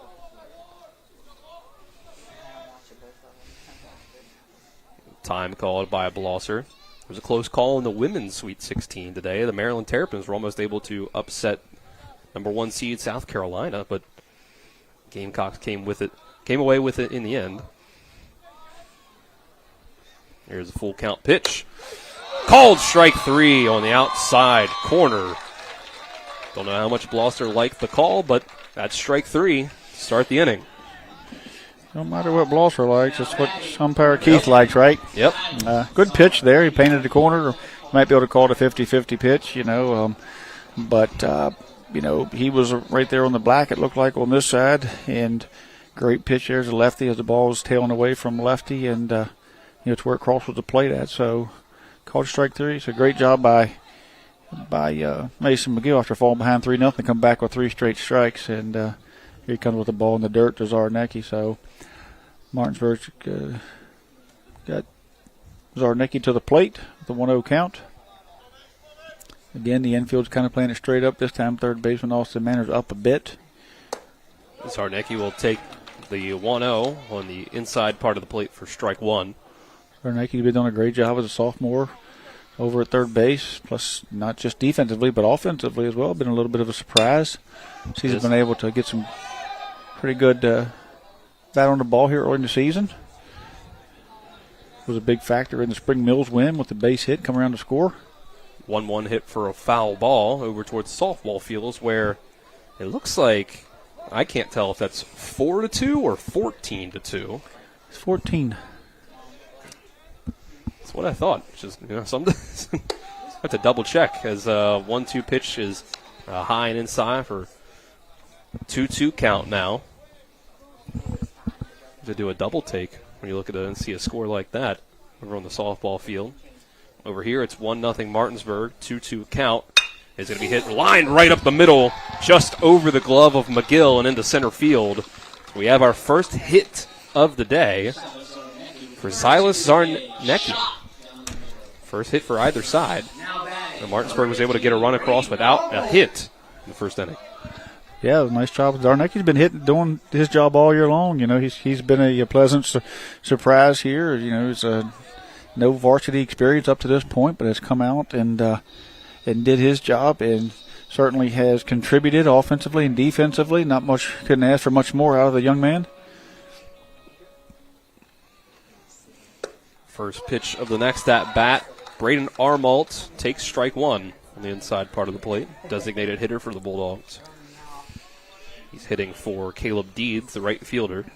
Time called by Blosser. There was a close call in the women's Sweet 16 today. The Maryland Terrapins were almost able to upset number 1 seed South Carolina, but Gamecocks came away with it in the end. Here's a full count pitch. Called strike 3 on the outside corner. Don't know how much Blosser liked the call, but that's strike 3 to start the inning. No matter what Blosser likes, it's what umpire Keith likes, right? Yep. Good pitch there. He painted the corner. Might be able to call it a 50-50 pitch, but he was right there on the black, it looked like, on this side. And great pitch there as a lefty as the ball was tailing away from lefty, and it's where it crosses the plate at. So called strike 3. It's a great job by Mason McGill after falling behind 3-0, come back with 3 straight strikes. And here he comes with the ball in the dirt to Zarnecki. So Martinsburg got Zarnecki to the plate with the 1-0 count. Again, the infield's kind of playing it straight up. This time, third baseman Austin Manners up a bit. Zarnecki will take the 1-0 on the inside part of the plate for strike 1. Zarnecki's been doing a great job as a sophomore over at third base, plus not just defensively, but offensively as well. Been a little bit of a surprise. He's been able to get some pretty good bat on the ball here early in the season. Was a big factor in the Spring Mills win with the base hit coming around to score. 1-1 hit for a foul ball over towards softball fields, where it looks like, I can't tell if that's 4-2 or 14-2. It's 14. That's what I thought. Just something. I have to double check, as 1-2 pitch is high and inside for 2-2 count now. To do a double take when you look at it and see a score like that over on the softball field. Over here, it's 1-0 Martinsburg. 2-2 count is going to be hit line right up the middle, just over the glove of McGill and into center field. We have our first hit of the day for Silas Zarnecki. First hit for either side. And Martinsburg was able to get a run across without a hit in the first inning. Yeah, nice job. Zarnecki's been doing his job all year long. He's been a pleasant surprise here. He's no varsity experience up to this point, but has come out and did his job, and certainly has contributed offensively and defensively. Not much, couldn't ask for much more out of the young man. First pitch of the next at bat, Braden Armalt takes strike 1 on the inside part of the plate. Designated hitter for the Bulldogs. He's hitting for Caleb Deeds, the right fielder.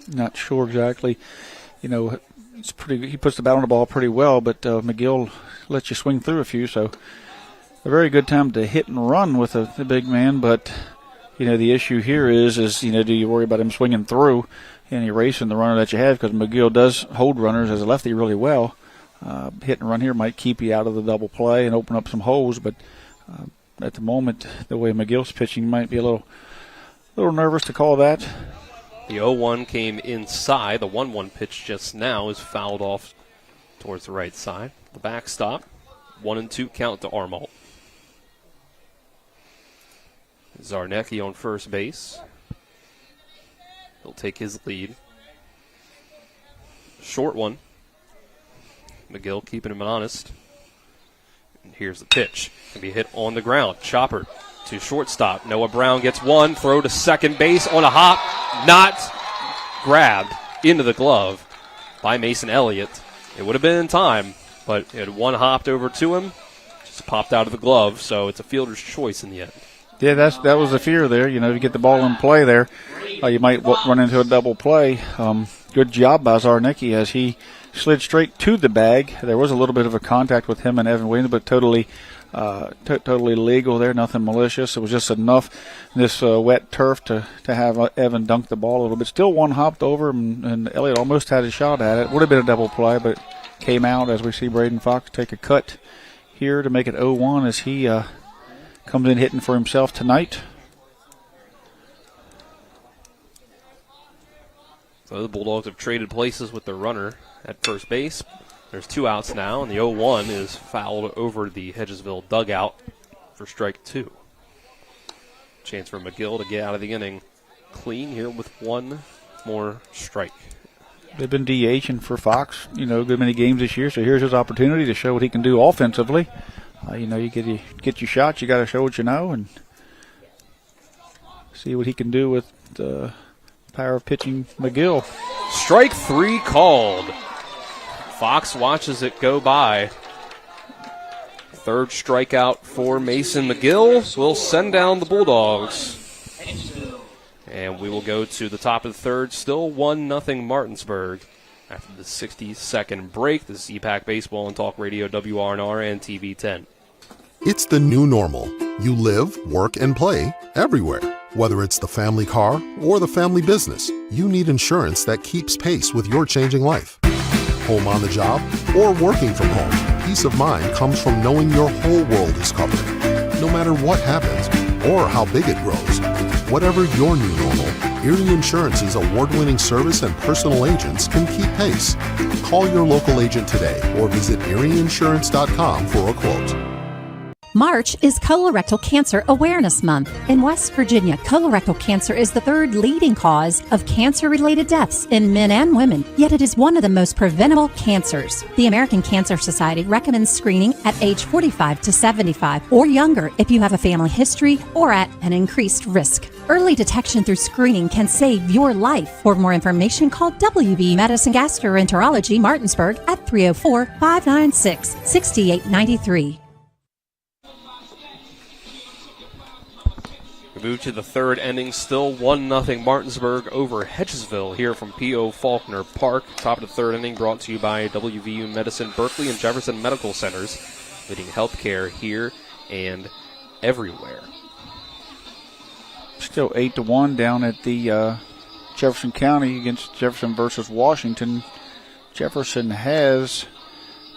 Not sure exactly. It's pretty. He puts the bat on the ball pretty well, but McGill lets you swing through a few. So a very good time to hit and run with the big man. But the issue here is do you worry about him swinging through and erasing the runner that you have? Because McGill does hold runners as a lefty really well. Hit and run here might keep you out of the double play and open up some holes. But at the moment, the way McGill's pitching, you might be a little nervous to call that. The 0-1 came inside. The 1-1 pitch just now is fouled off towards the right side. The backstop. 1-2 count to Armalt. Zarnecki on first base. He'll take his lead. Short one. McGill keeping him honest. And here's the pitch. Can be hit on the ground. Chopper to shortstop. Noah Brown gets one. Throw to second base on a hop. Not grabbed into the glove by Mason Elliott. It would have been in time, but it had one hopped over to him. Just popped out of the glove, so it's a fielder's choice in the end. Yeah, that was the fear there. You get the ball in play there, you might run into a double play. Good job by Zarnecki as he slid straight to the bag. There was a little bit of a contact with him and Evan Williams, but totally legal there, nothing malicious. It was just enough, this wet turf, to have Evan dunk the ball a little bit. Still one hopped over, and Elliott almost had a shot at it. Would have been a double play, but came out as we see Braden Fox take a cut here to make it 0-1 as he comes in hitting for himself tonight. So the Bulldogs have traded places with their runner at first base. There's 2 outs now, and the 0-1 is fouled over the Hedgesville dugout for strike 2. Chance for McGill to get out of the inning clean here with one more strike. They've been DHing for Fox, good many games this year, so here's his opportunity to show what he can do offensively. You get your shots, you got to show what you know and see what he can do with the power of pitching McGill. Strike 3 called. Fox watches it go by Third strikeout for Mason McGill will send down the Bulldogs. And we will go to the top of the third, still 1-0 Martinsburg. After the 60-second break, this is EPAC Baseball and Talk Radio, WRNR and TV 10. It's the new normal. You live, work, and play everywhere. Whether it's the family car or the family business, you need insurance that keeps pace with your changing life. Home on the job or working from home, peace of mind comes from knowing your whole world is covered. No matter what happens or how big it grows, whatever your new normal, Erie Insurance's award-winning service and personal agents can keep pace. Call your local agent today or visit erieinsurance.com for a quote. March is Colorectal Cancer Awareness Month. In West Virginia, colorectal cancer is the third leading cause of cancer-related deaths in men and women, yet it is one of the most preventable cancers. The American Cancer Society recommends screening at age 45 to 75 or younger if you have a family history or at an increased risk. Early detection through screening can save your life. For more information, call WV Medicine Gastroenterology Martinsburg at 304-596-6893. We move to the third inning, still 1-0 Martinsburg over Hedgesville here from P.O. Faulkner Park. Top of the third inning brought to you by WVU Medicine, Berkeley, and Jefferson Medical Centers, leading healthcare here and everywhere. Still 8-1 down at the Jefferson County against Jefferson versus Washington. Jefferson has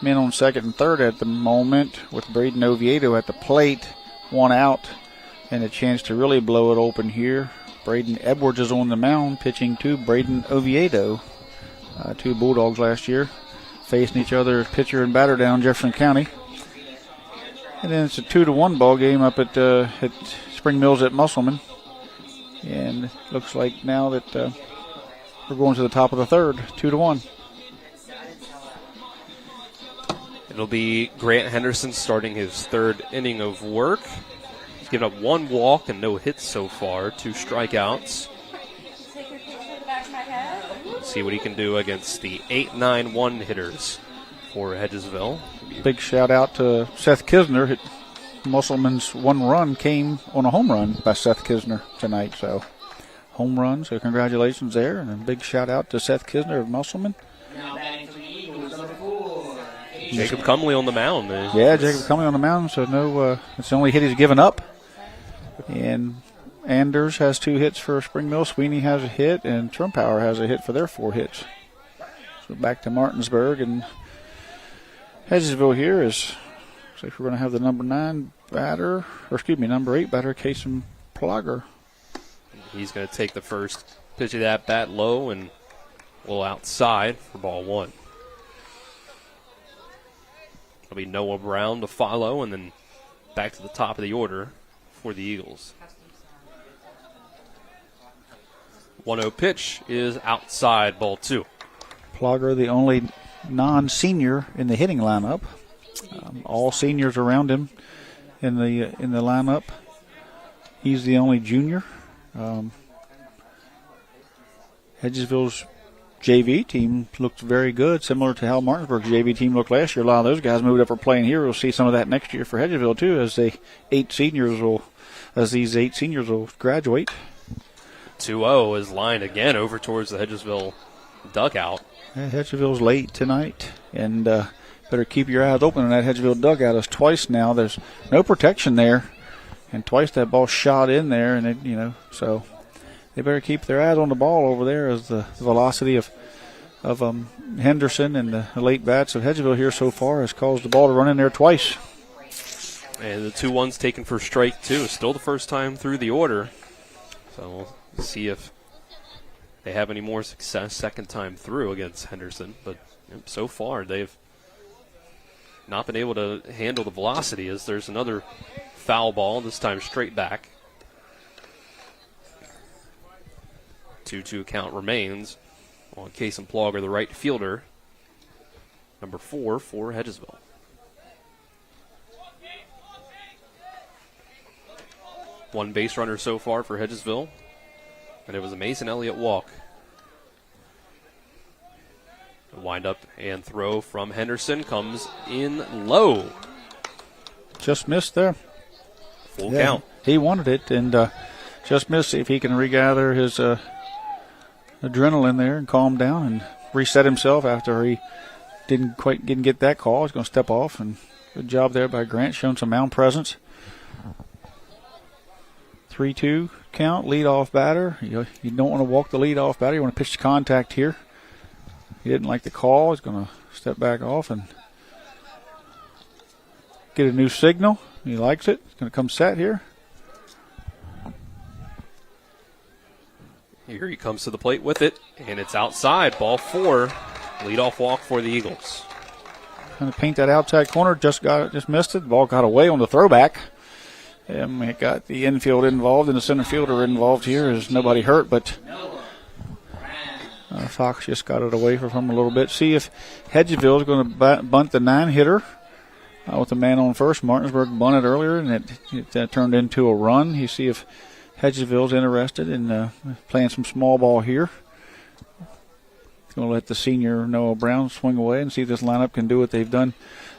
men on second and third at the moment with Braden Oviedo at the plate, one out. And a chance to really blow it open here. Braden Edwards is on the mound, pitching to Braden Oviedo. Two Bulldogs last year, facing each other as pitcher and batter down Jefferson County. And then it's a 2-1 ball game up at Spring Mills at Musselman. And it looks like now that we're going to the top of the third, 2-1. It'll be Grant Henderson starting his third inning of work. Given up one walk and no hits so far, 2 strikeouts. Let's see what he can do against the 8-9-1 hitters for Hedgesville. Big shout out to Seth Kisner. Musselman's one run came on a home run by Seth Kisner tonight. So home run, so congratulations there. And a big shout out to Seth Kisner of Musselman. Jacob Cumley on the mound. Yeah, Jacob Cumley on the mound, so no, it's the only hit he's given up. And Anders has 2 hits for Spring Mill. Sweeney has a hit, and Trumpauer has a hit for their 4 hits. So back to Martinsburg, and Hedgesville here is, looks like we're going to have the number 8 batter, Kason Plogger. He's going to take the first pitch of that bat low and a little outside for ball 1. It'll be Noah Brown to follow, and then back to the top of the order for the Eagles. 1-0 pitch is outside, ball 2. Plogger, the only non-senior in the hitting lineup. All seniors around him in the lineup. He's the only junior. Hedgesville's JV team looked very good, similar to how Martinsburg's JV team looked last year. A lot of those guys moved up for playing here. We'll see some of that next year for Hedgesville too, as these 8 seniors will graduate. 2-0 is lined again over towards the Hedgesville dugout. Yeah, Hedgesville's late tonight, and better keep your eyes open in that Hedgesville dugout. It's twice now. There's no protection there, and twice that ball shot in there, and it, so they better keep their eyes on the ball over there, as the velocity of Henderson and the late bats of Hedgesville here so far has caused the ball to run in there twice. And the 2-1's taken for strike 2. Still the first time through the order. So we'll see if they have any more success second time through against Henderson. But so far they've not been able to handle the velocity, as there's another foul ball, this time straight back. 2-2 count remains on Kason Plogger, the right fielder, number 4 for Hedgesville. One base runner so far for Hedgesville, and it was a Mason Elliott walk. A wind up and throw from Henderson comes in low. just missed there. Full count. He wanted it and just missed. See if he can regather his adrenaline there and calm down and reset himself after he didn't get that call. He's going to step off, and good job there by Grant, showing some mound presence. 3-2 count, leadoff batter. You don't want to walk the leadoff batter. You want to pitch the contact here. He didn't like the call. He's going to step back off and get a new signal. He likes it. He's going to come set here. Here he comes to the plate with it, and it's outside. Ball 4. Leadoff walk for the Eagles. Trying to paint that outside corner. Just missed it. The ball got away on the throwback. And it got the infield involved and the center fielder involved here. There's nobody hurt, but Fox just got it away from him a little bit. See if Hedgesville is going to bunt the 9-hitter with the man on first. Martinsburg bunted earlier, and it turned into a run. You see if Hedgesville's interested in playing some small ball here. Going to let the senior Noah Brown swing away and see if this lineup can do what they've done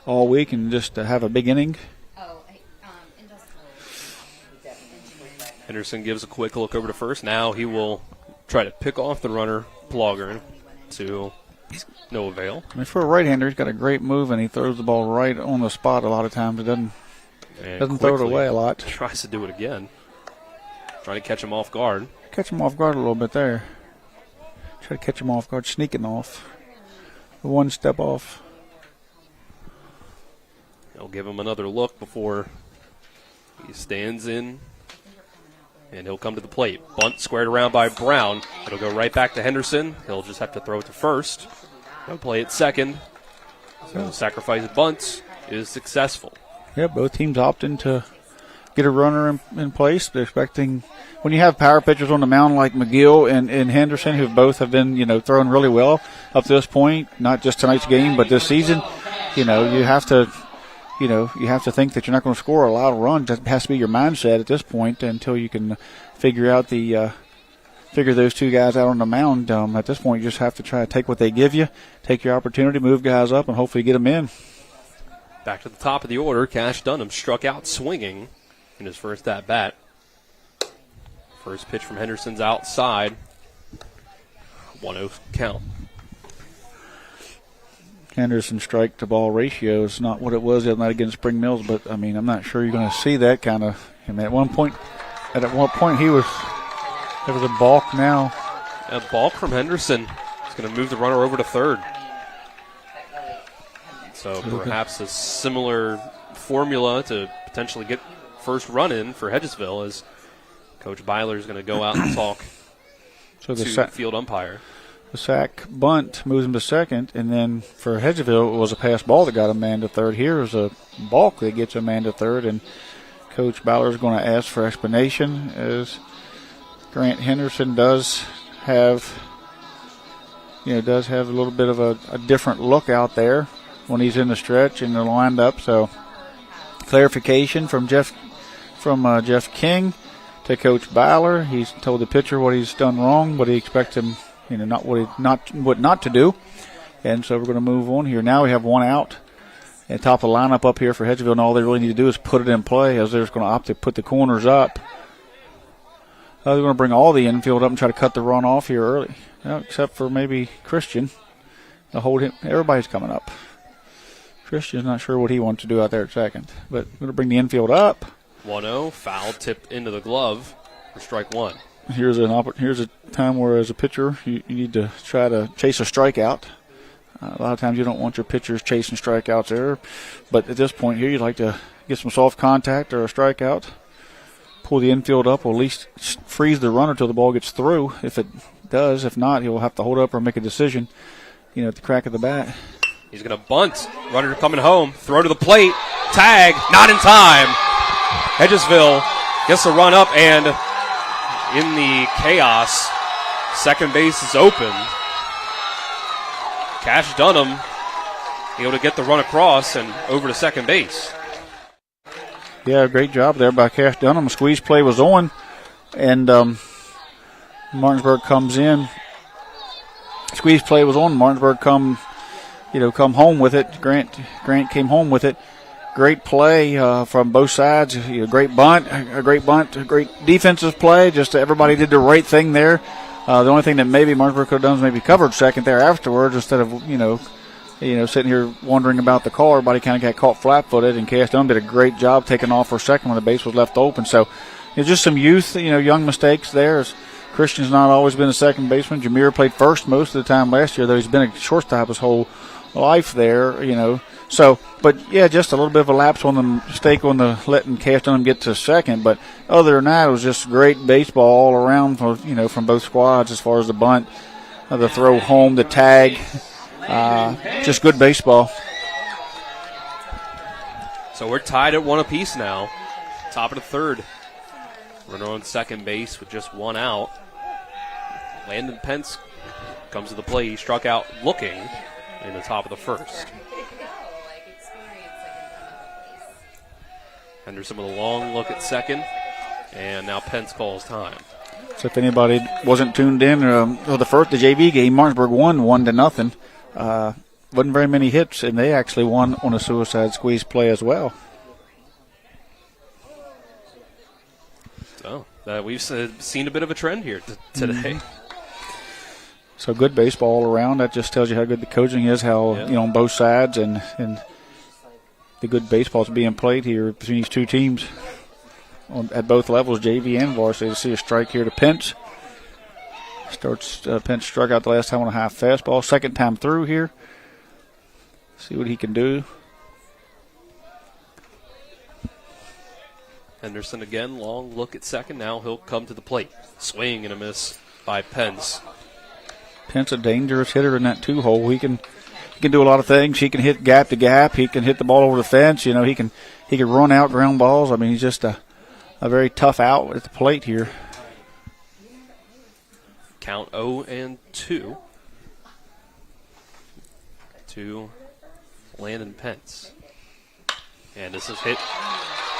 all week and just have a big inning. Henderson gives a quick look over to first. Now he will try to pick off the runner, Plogger, to no avail. I mean, for a right-hander, he's got a great move, and he throws the ball right on the spot a lot of times. It doesn't throw it away a lot. Tries to do it again. Trying to catch him off guard. Catch him off guard a little bit there. Try to catch him off guard, sneaking off. One step off. He'll give him another look before he stands in. And he'll come to the plate. Bunt squared around by Brown. It'll go right back to Henderson. He'll just have to throw it to first. He'll play it second. So the sacrifice bunt is successful. Yeah, both teams opting to get a runner in place. They're expecting, when you have power pitchers on the mound like McGill and Henderson, who both have been, throwing really well up to this point, not just tonight's game, but this season, you have to think that you're not going to score a lot of runs. That has to be your mindset at this point until you can figure those two guys out on the mound. At this point, you just have to try to take what they give you, take your opportunity, move guys up, and hopefully get them in. Back to the top of the order, Cash Dunham struck out swinging in his first at-bat. First pitch from Henderson's outside. 1-0 count. Henderson strike to ball ratio is not what it was the other night against Spring Mills, but I'm not sure you're going to see that kind of. At one point there was a balk now. A balk from Henderson. He's going to move the runner over to third. So perhaps a similar formula to potentially get first run in for Hedgesville as Coach Byler is going to go out and talk to the field umpire. The sack bunt moves him to second, and then for Hedgesville, it was a pass ball that got a man to third. Here is a balk that gets a man to third, and Coach Ballard is going to ask for explanation as Grant Henderson does have a little bit of a different look out there when he's in the stretch and they're lined up. So clarification from Jeff King to Coach Byler. He's told the pitcher what he's done wrong, what he expects him. What not to do. And so we're going to move on here. Now we have one out at top of the lineup up here for Hedgesville, and all they really need to do is put it in play as they're going to opt to put the corners up. They're going to bring all the infield up and try to cut the run off here early, except for maybe Christian. They'll hold him. Everybody's coming up. Christian's not sure what he wants to do out there at second, but we're going to bring the infield up. 1-0, foul tipped into the glove for strike one. Here's a time where, as a pitcher, you need to try to chase a strikeout. A lot of times you don't want your pitchers chasing strikeouts there. But at this point here, you'd like to get some soft contact or a strikeout, pull the infield up, or at least freeze the runner till the ball gets through. If it does, if not, he'll have to hold up or make a decision, at the crack of the bat. He's going to bunt. Runner coming home. Throw to the plate. Tag. Not in time. Hedgesville gets the run up, and in the chaos, second base is open. Cash Dunham able to get the run across and over to second base. Yeah, great job there by Cash Dunham. Squeeze play was on, and Martinsburg comes in. Squeeze play was on. Martinsburg come home with it. Grant came home with it, great play from both sides. Great bunt, a great defensive play. Just everybody did the right thing there. The only thing that maybe Martinsburg could have done is maybe covered second there afterwards instead of, sitting here wondering about the call. Everybody kind of got caught flat-footed, and Caston did a great job taking off for second when the base was left open. So it's just some youth, young mistakes there. Christian's not always been a second baseman. Jameer played first most of the time last year, though he's been a shortstop his whole life there, So, but, yeah, just a little bit of a lapse on the mistake on the letting Caston get to second. But other than that, it was just great baseball all around, from both squads as far as the bunt, the throw home, the tag. Just good baseball. So we're tied at 1 apiece now. Top of the third. Runner on second base with just 1 out. Landon Pence comes to the plate. He struck out looking in the top of the first. Henderson with a long look at second. And now Pence calls time. So if anybody wasn't tuned in, the JV game, Martinsburg won 1-0. Wasn't very many hits, and they actually won on a suicide squeeze play as well. So we've seen a bit of a trend here today. So good baseball all around. That just tells you how good the coaching is, how on both sides, and the good baseball is being played here between these two teams at both levels, JV and varsity. To see a strike here to Pence. Pence struck out the last time on a high fastball. Second time through here. See what he can do. Henderson again, long look at second. Now he'll come to the plate. Swing and a miss by Pence. Pence a dangerous hitter in that 2-hole. He can do a lot of things. He can hit gap to gap. He can hit the ball over the fence. He can run out ground balls. I mean, he's just a very tough out at the plate here. Count 0-2 to Landon Pence. And this is hit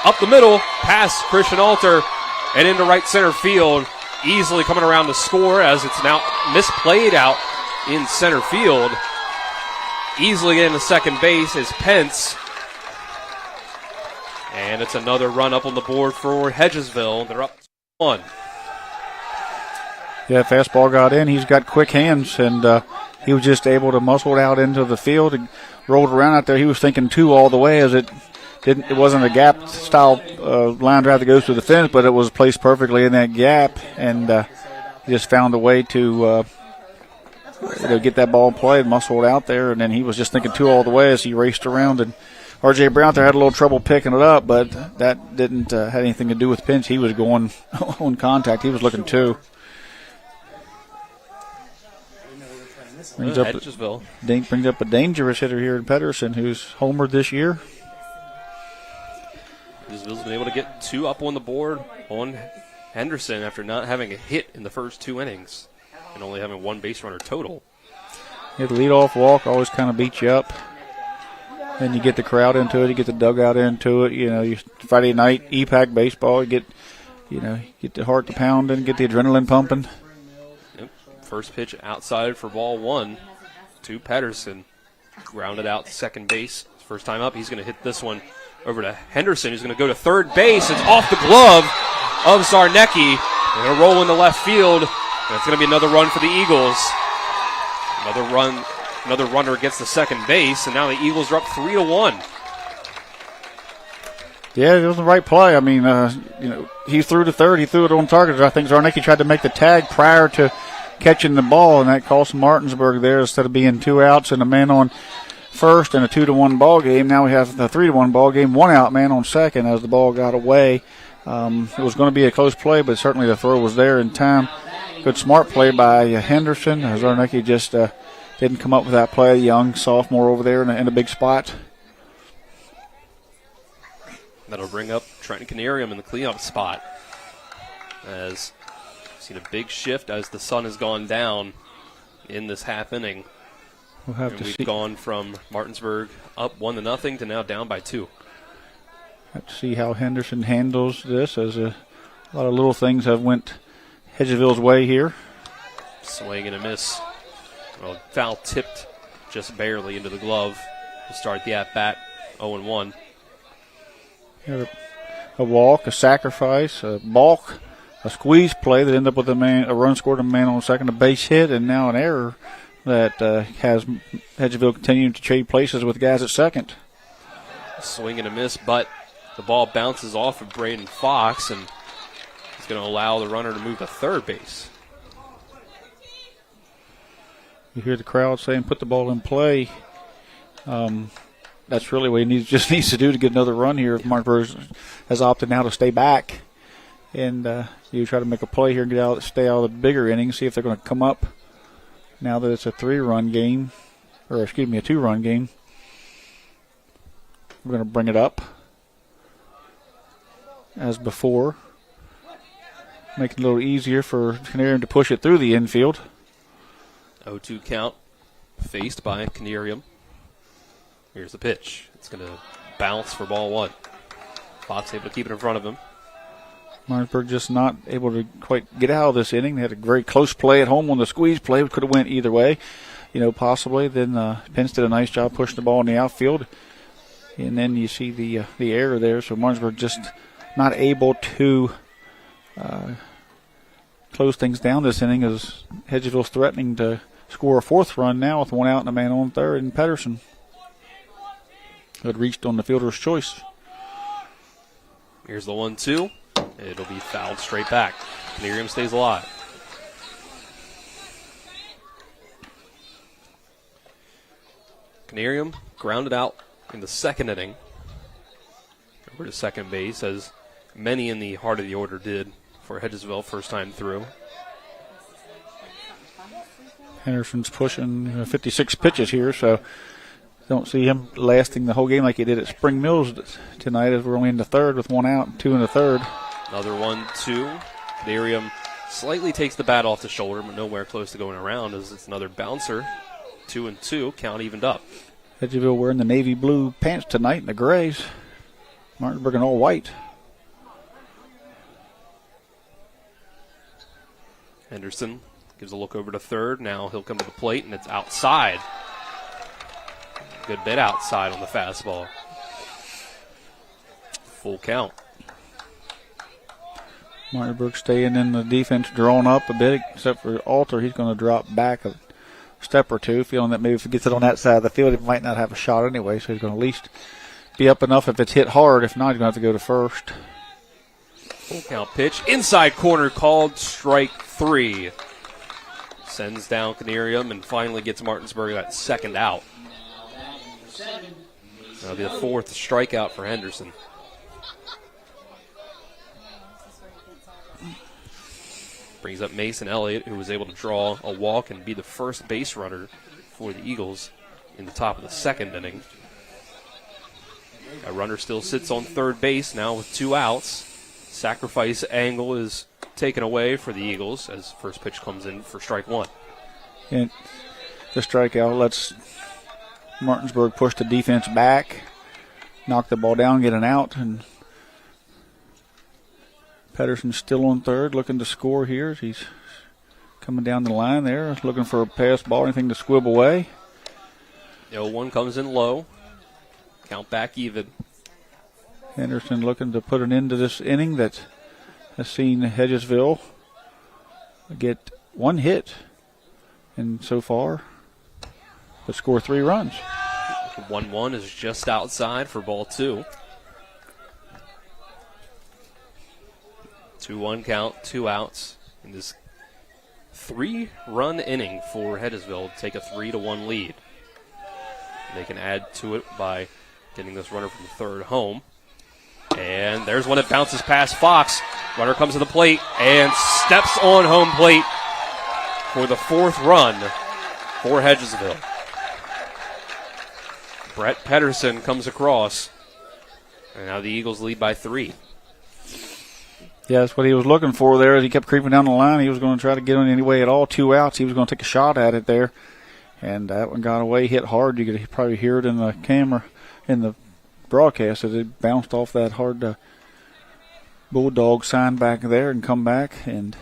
up the middle, past Christian Alter, and into right center field. Easily coming around to score as it's now misplayed out in center field. Easily getting to second base is Pence. And it's another run up on the board for Hedgesville. They're up 1. Yeah, fastball got in. He's got quick hands, and he was just able to muscle it out into the field and rolled around out there. He was thinking 2 all the way, as it wasn't a gap style line drive that goes through the fence, but it was placed perfectly in that gap, and he just found a way to get that ball in play and muscle it out there. And then he was just thinking 2 all the way as he raced around, and R.J. Brown there had a little trouble picking it up, but that didn't have anything to do with Pence. He was going on contact. He was looking 2. Brings up a dangerous hitter here in Pedersen, who's homered this year. Hedgesville's been able to get 2 up on the board on Henderson after not having a hit in the first 2 innings and only having 1 base runner total. Yeah, the leadoff walk always kind of beats you up. Then you get the crowd into it, you get the dugout into it. Friday night EPAC baseball, you get the heart to pounding, get the adrenaline pumping. First pitch outside for ball 1 to Pedersen. Grounded out to second base. First time up, he's going to hit this one over to Henderson, who's going to go to third base. It's off the glove of Zarnecki. They're going to roll into left field, and it's going to be another run for the Eagles. Another runner gets to second base, and now the Eagles are up 3-1. Yeah, it was the right play. I mean, he threw to third. He threw it on target. I think Zarnecki tried to make the tag prior to catching the ball, and that cost Martinsburg there. Instead of being 2 outs and a man on first and a 2-1 ball game, now we have the 3-1 ball game, 1 out man on second as the ball got away. It was going to be a close play, but certainly the throw was there in time. Good smart play by Henderson. Zarnecki just didn't come up with that play. Young sophomore over there in a big spot. That'll bring up Trenton Canarium in the cleanup spot. As seen a big shift as the sun has gone down in this half inning. We've gone from Martinsburg up 1-0 to now down by 2. Have to see how Henderson handles this, as a lot of little things have went Hedgesville's way here. Swing and a miss. Well, foul tipped just barely into the glove to start the at-bat, 0-1. Had a walk, a sacrifice, a balk, a squeeze play that ended up with a run scored, a man on second, a base hit, and now an error that has Hedgesville continuing to trade places with guys at second. Swing and a miss, but the ball bounces off of Braden Fox, and he's going to allow the runner to move to third base. You hear the crowd saying, "Put the ball in play." That's really what he just needs to do to get another run here. If Martinsburg has opted now to stay back, and you try to make a play here and stay out of the bigger innings, see if they're going to come up. Now that it's a 3-run game, or excuse me, a 2-run game, we're going to bring it up as before, make it a little easier for Canarium to push it through the infield. 0-2 count faced by Canarium. Here's the pitch. It's going to bounce for ball one. Fox able to keep it in front of him. Martinsburg just not able to quite get out of this inning. They had a very close play at home on the squeeze play. It could have went either way, possibly. Then Pence did a nice job pushing the ball in the outfield. And then you see the error there. So Martinsburg just not able to close things down this inning as Hedgesville's threatening to score a 4th run now with 1 out and a man on third, and Pedersen had reached on the fielder's choice. Here's the 1-2. It'll be fouled straight back. Canarium stays alive. Canarium grounded out in the second inning over to second base, as many in the heart of the order did for Hedgesville first time through. Henderson's pushing 56 pitches here, so don't see him lasting the whole game like he did at Spring Mills tonight, as we're only in the third with 1 out and 2 in the third. Another 1-2. Canarium slightly takes the bat off the shoulder, but nowhere close to going around, as it's another bouncer. 2-2, count evened up. Hedgesville wearing the navy blue pants tonight and the grays. Martinsburg in all white. Henderson gives a look over to third. Now he'll come to the plate, and it's outside. Good bit outside on the fastball. Full count. Martinsburg staying in the defense, drawn up a bit, except for Alter. He's going to drop back a step or two, feeling that maybe if he gets it on that side of the field, he might not have a shot anyway, so he's going to at least be up enough if it's hit hard. If not, he's going to have to go to first. Full count pitch. Inside corner called, strike 3. Sends down Canarium and finally gets Martinsburg that second out. That'll be the 4th strikeout for Henderson. Brings up Mason Elliott, who was able to draw a walk and be the first base runner for the Eagles in the top of the second inning. A runner still sits on third base now with 2 outs. Sacrifice angle is taken away for the Eagles as first pitch comes in for strike 1. And the strikeout lets Martinsburg push the defense back, knock the ball down, get an out, and Pedersen's still on third, looking to score here. He's coming down the line there, looking for a pass ball, anything to squib away. The 0-1 comes in low. Count back even. Henderson looking to put an end to this inning that has seen Hedgesville get 1 hit, and so far, but score 3 runs. 1-1 is just outside for ball 2. 2-1 count, 2 outs in this 3-run inning for Hedgesville to take a 3-1 lead. They can add to it by getting this runner from third home. And there's one that bounces past Fox. Runner comes to the plate and steps on home plate for the 4th run for Hedgesville. Brett Pedersen comes across, and now the Eagles lead by 3. Yeah, that's what he was looking for there. As he kept creeping down the line, he was going to try to get on any way at all. 2 outs, he was going to take a shot at it there. And that one got away, hit hard. You could probably hear it in the camera, in the broadcast, as it bounced off that hard Bulldog sign back there and come back. And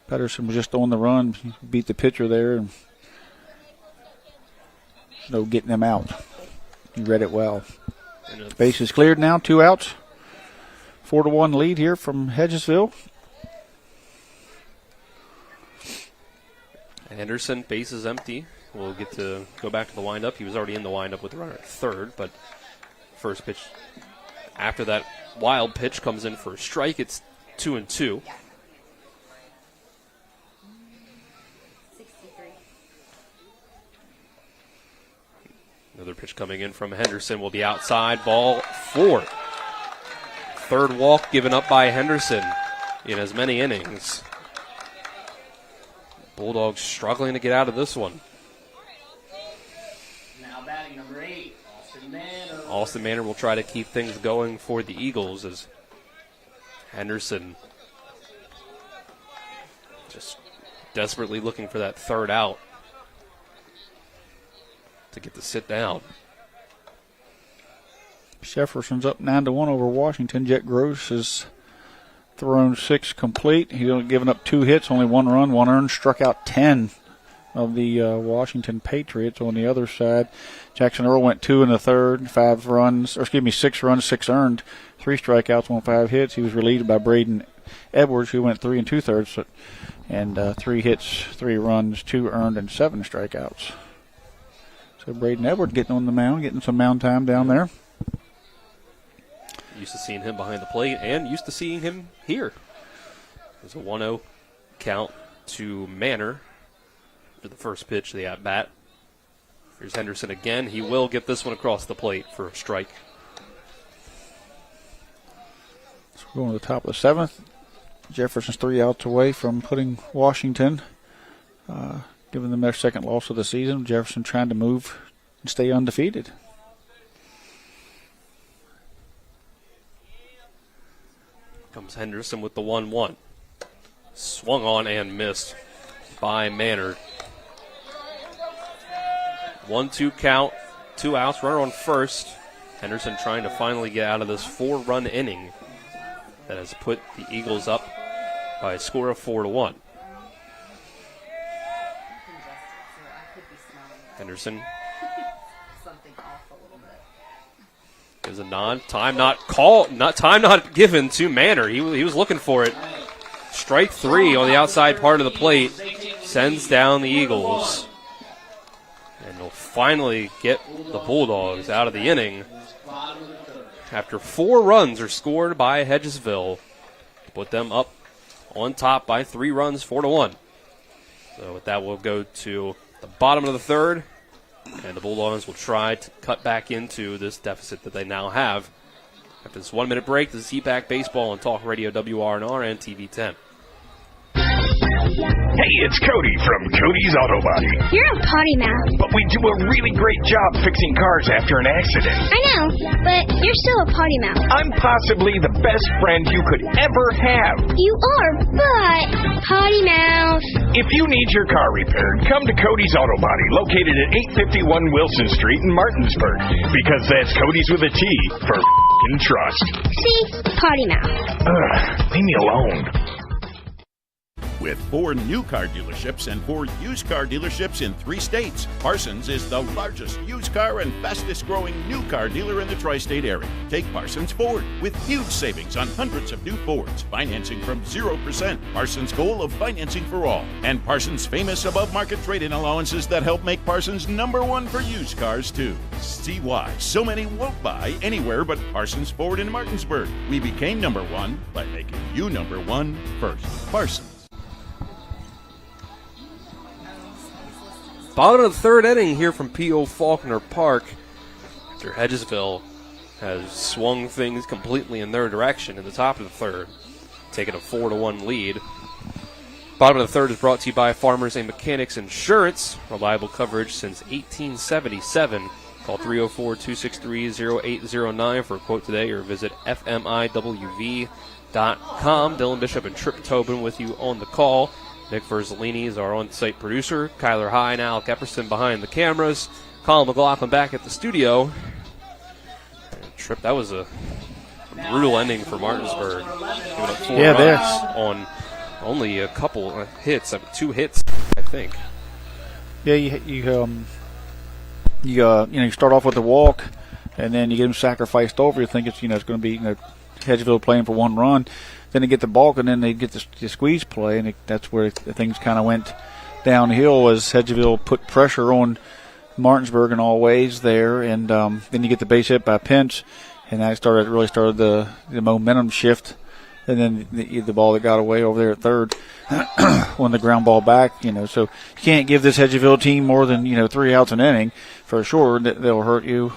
Pedersen was just on the run, he beat the pitcher there, and no getting him out. He read it well. Base is cleared now, 2 outs. 4-1 lead here from Hedgesville. Henderson, base is empty. We'll get to go back to the windup. He was already in the windup with the runner at third, but first pitch after that wild pitch comes in for a strike. It's 2-2. Another pitch coming in from Henderson will be outside, ball 4. Third walk given up by Henderson in as many innings. Bulldogs struggling to get out of this one. Now batting number 8, Austin Manor. Austin Manor will try to keep things going for the Eagles as Henderson just desperately looking for that third out to get the sit down. Jefferson's up 9-1 over Washington. Jet Gross has thrown 6 complete. He's only given up 2 hits, only 1 run, 1 earned, struck out 10 of the Washington Patriots. On the other side, Jackson Earl went 2 in the third, 6 runs, 6 earned, 3 strikeouts on 5 hits. He was relieved by Braden Edwards, who went 3 2/3, and 3 hits, 3 runs, 2 earned, and 7 strikeouts. So Braden Edwards getting on the mound, getting some mound time down there. Used to seeing him behind the plate and used to seeing him here. There's a 1-0 count to Manor for the first pitch of the at-bat. Here's Henderson again. He will get this one across the plate for a strike. So we're going to the top of the 7th. Jefferson's 3 outs away from putting Washington, giving them their second loss of the season. Jefferson trying to move and stay undefeated. Comes Henderson with the 1-1. Swung on and missed by Manor. 1-2 count, 2 outs, runner on first. Henderson trying to finally get out of this 4-run inning that has put the Eagles up by a score of 4-1. Henderson gives a nod. Time not given to Manor. He was looking for it. Strike 3 on the outside part of the plate sends down the Eagles. And they'll finally get the Bulldogs out of the inning after 4 runs are scored by Hedgesville to put them up on top by 3 runs, 4-1. So with that, we'll go to the bottom of the third, and the Bulldogs will try to cut back into this deficit that they now have. After this 1-minute break, this is EPAC Baseball on Talk Radio WRNR and TV 10. Hey, it's Cody from Cody's Auto Body. You're a potty mouth. But we do a really great job fixing cars after an accident. I know, but you're still a potty mouth. I'm possibly the best friend you could ever have. You are, but potty mouth. If you need your car repaired, come to Cody's Auto Body, located at 851 Wilson Street in Martinsburg. Because that's Cody's with a T for f***ing trust. See? Potty mouth. Leave me alone. With 4 new car dealerships and 4 used car dealerships in 3 states, Parsons is the largest used car and fastest growing new car dealer in the tri-state area. Take Parsons Ford with huge savings on hundreds of new Fords, financing from 0%, Parsons' goal of financing for all, and Parsons' famous above-market trade-in allowances that help make Parsons #1 for used cars too. See why so many won't buy anywhere but Parsons Ford in Martinsburg. We became #1 by making you #1 first. Parsons. Bottom of the third inning here from P.O. Faulkner Park after Hedgesville has swung things completely in their direction in the top of the third, taking a 4-1 lead. Bottom of the third is brought to you by Farmers and Mechanics Insurance, reliable coverage since 1877. Call 304-263-0809 for a quote today or visit fmiwv.com. Dylan Bishop and Trip Tobin with you on the call. Nick Verzolini is our on-site producer. Kyler High and Alec Epperson behind the cameras. Colin McLaughlin back at the studio. And Trip, that was a brutal ending for Martinsburg. Giving up 4 runs on only a couple hits, 2 hits, I think. Yeah, you start off with a walk, and then you get them sacrificed over. You think it's it's going to be Hedgesville playing for one run. Then they get the balk, and then they get the squeeze play, and that's where things kind of went downhill as Hedgesville put pressure on Martinsburg in all ways there, and then you get the base hit by Pence, and that really started the momentum shift. And then the ball that got away over there at third on the ground ball back, so you can't give this Hedgesville team more than 3 outs an inning for sure. They'll hurt you.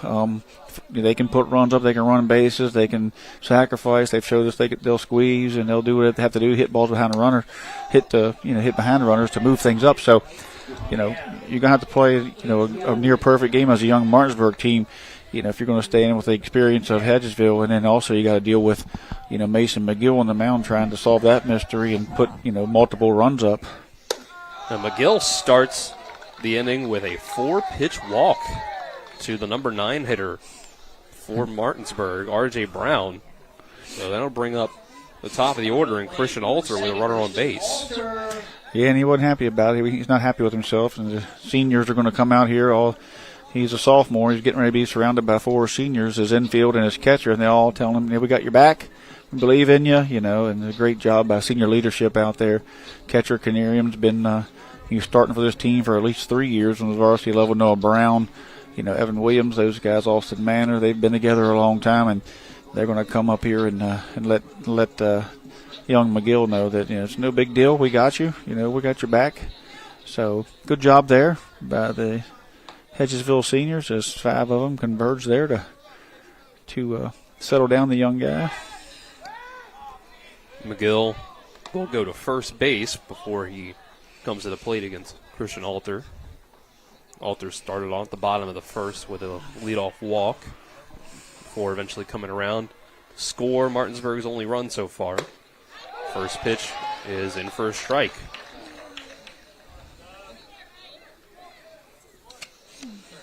They can put runs up, they can run bases, they can sacrifice. They've showed us they'll squeeze, and they'll do what they have to do, hit balls behind the runner, hit behind the runners to move things up. So you're gonna have to play a near perfect game as a young Martinsburg team. If you're going to stay in with the experience of Hedgesville, and then also you got to deal with, Mason McGill on the mound trying to solve that mystery and put, multiple runs up. Now McGill starts the inning with a 4-pitch walk to the number 9 hitter for Martinsburg, R.J. Brown. So that'll bring up the top of the order and Christian Alter with a runner on base. Yeah, and he wasn't happy about it. He's not happy with himself, and the seniors are going to come out here He's a sophomore. He's getting ready to be surrounded by 4 seniors, his infield and his catcher, and they all tell him, we got your back. We believe in you, and a great job by senior leadership out there. Catcher Canarium's been he's starting for this team for at least 3 years on the varsity level. Noah Brown, Evan Williams, those guys, Austin Manor, they've been together a long time, and they're going to come up here and let young McGill know that it's no big deal. We got you. We got your back. So good job there by the Hedgesville seniors, as 5 of them converge there to settle down the young guy. McGill will go to first base before he comes to the plate against Christian Alter. Alter started on at the bottom of the first with a leadoff walk before eventually coming around. Score Martinsburg's only run so far. First pitch is in for a strike.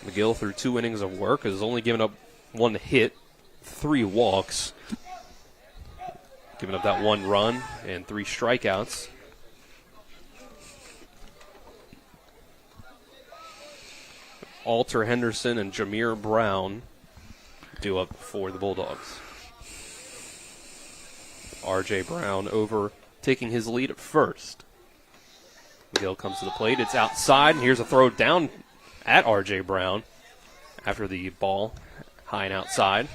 McGill, through 2 innings of work, has only given up 1 hit, 3 walks, giving up that 1 run and 3 strikeouts. Alter Henderson and Jameer Brown due up for the Bulldogs. R.J. Brown over, taking his lead at first. McGill comes to the plate. It's outside, and here's a throw down at R.J. Brown after the ball high and outside.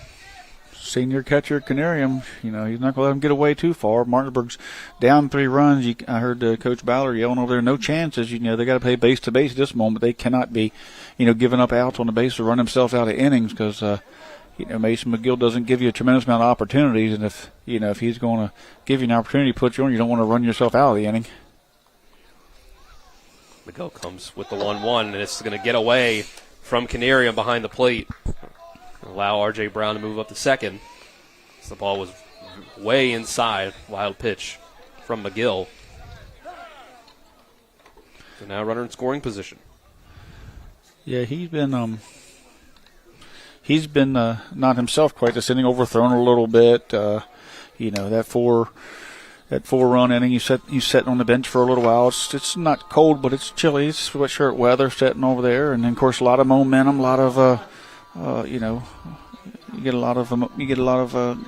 Senior catcher Canarium, he's not going to let him get away too far. Martinsburg's down 3 runs. I heard Coach Ballard yelling over there, no chances. They got to play base to base at this moment. They cannot be, giving up outs on the base to run themselves out of innings because, Mason McGill doesn't give you a tremendous amount of opportunities. And if he's going to give you an opportunity to put you on, you don't want to run yourself out of the inning. McGill comes with the 1-1, and it's going to get away from Canarium behind the plate. Allow R.J. Brown to move up to second. The ball was way inside. Wild pitch from McGill. So now runner in scoring position. Yeah, he's been not himself quite this inning, overthrown a little bit. That 4-run inning, he's sitting on the bench for a little while. It's not cold, but it's chilly. It's sweatshirt weather sitting over there, and then of course a lot of momentum, a lot of you get a lot of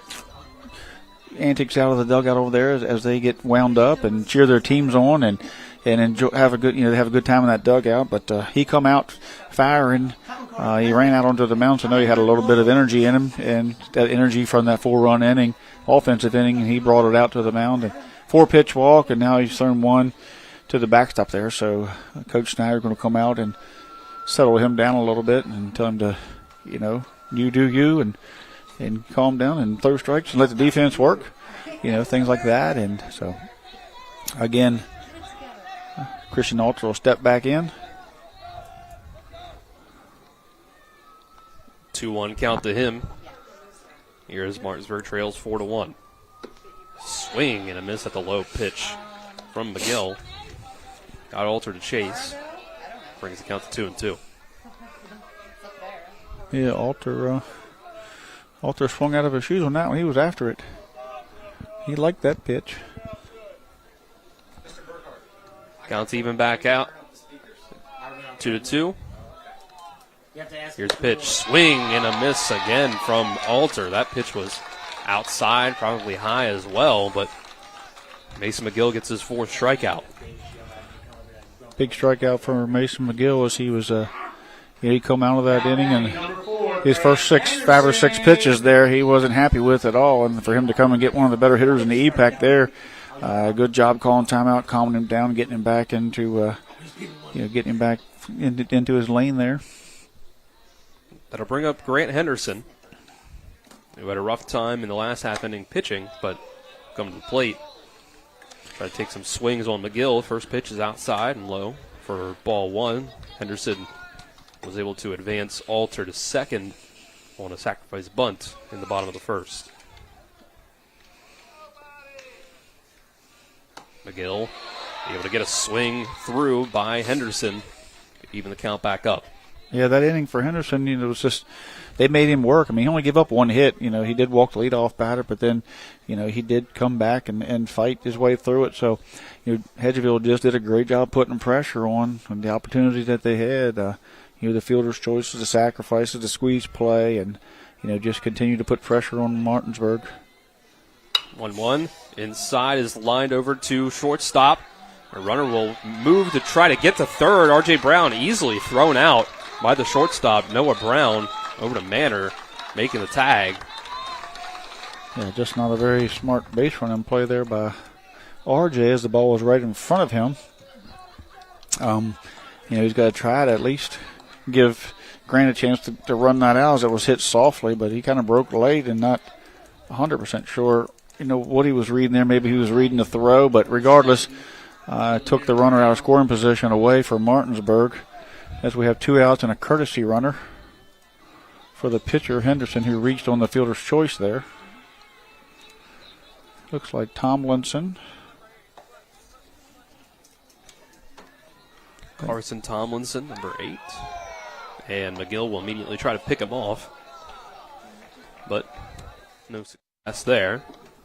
antics out of the dugout over there as they get wound up and cheer their teams on and enjoy, have a good time in that dugout. But he come out firing. He ran out onto the mound, so I know he had a little bit of energy in him, and that energy from that 4-run inning, offensive inning, and he brought it out to the mound. And 4-pitch walk, and now he's thrown 1 to the backstop there. So Coach Snyder going to come out and settle him down a little bit and tell him to, you do you, and calm down and throw strikes and let the defense work, things like that. And so, again, Christian Alter will step back in. 2-1 count to him. Here's Martinsburg trails 4-1. Swing and a miss at the low pitch from McGill. Got Alter to chase. Brings the count to 2-2. Yeah, Alter swung out of his shoes on that one. He was after it. He liked that pitch. Count's even back out. 2-2. Here's a pitch, swing and a miss again from Alter. That pitch was outside, probably high as well, but Mason McGill gets his 4th strikeout. Big strikeout for Mason McGill as he was, he come out of that inning, and his first 5 or 6 pitches there he wasn't happy with at all, and for him to come and get one of the better hitters in the EPAC there, good job calling timeout, calming him down, getting him back into, getting him back into his lane there. That'll bring up Grant Henderson, who had a rough time in the last half inning pitching, but come to the plate. Try to take some swings on McGill. First pitch is outside and low for ball 1. Henderson was able to advance Alter to second on a sacrifice bunt in the bottom of the 1st. McGill able to get a swing through by Henderson, even the count back up. Yeah, that inning for Henderson, was just, they made him work. I mean, he only gave up 1 hit. He did walk the leadoff batter, but then, he did come back and fight his way through it. So, Hedgesville just did a great job putting pressure on the opportunities that they had. The fielder's choices, the sacrifices, the squeeze play, and, just continue to put pressure on Martinsburg. 1-1. Inside is lined over to shortstop. A runner will move to try to get to third. R.J. Brown easily thrown out by the shortstop, Noah Brown, over to Manor, making the tag. Yeah, just not a very smart base running play there by R.J. as the ball was right in front of him. He's got to try to at least give Grant a chance to run that out as it was hit softly, but he kind of broke late and not 100% sure, what he was reading there. Maybe he was reading the throw, but regardless, took the runner out of scoring position away for Martinsburg, as we have 2 outs and a courtesy runner for the pitcher, Henderson, who reached on the fielder's choice there. Looks like Tomlinson. Carson Tomlinson, number 8. And McGill will immediately try to pick him off, but no success there.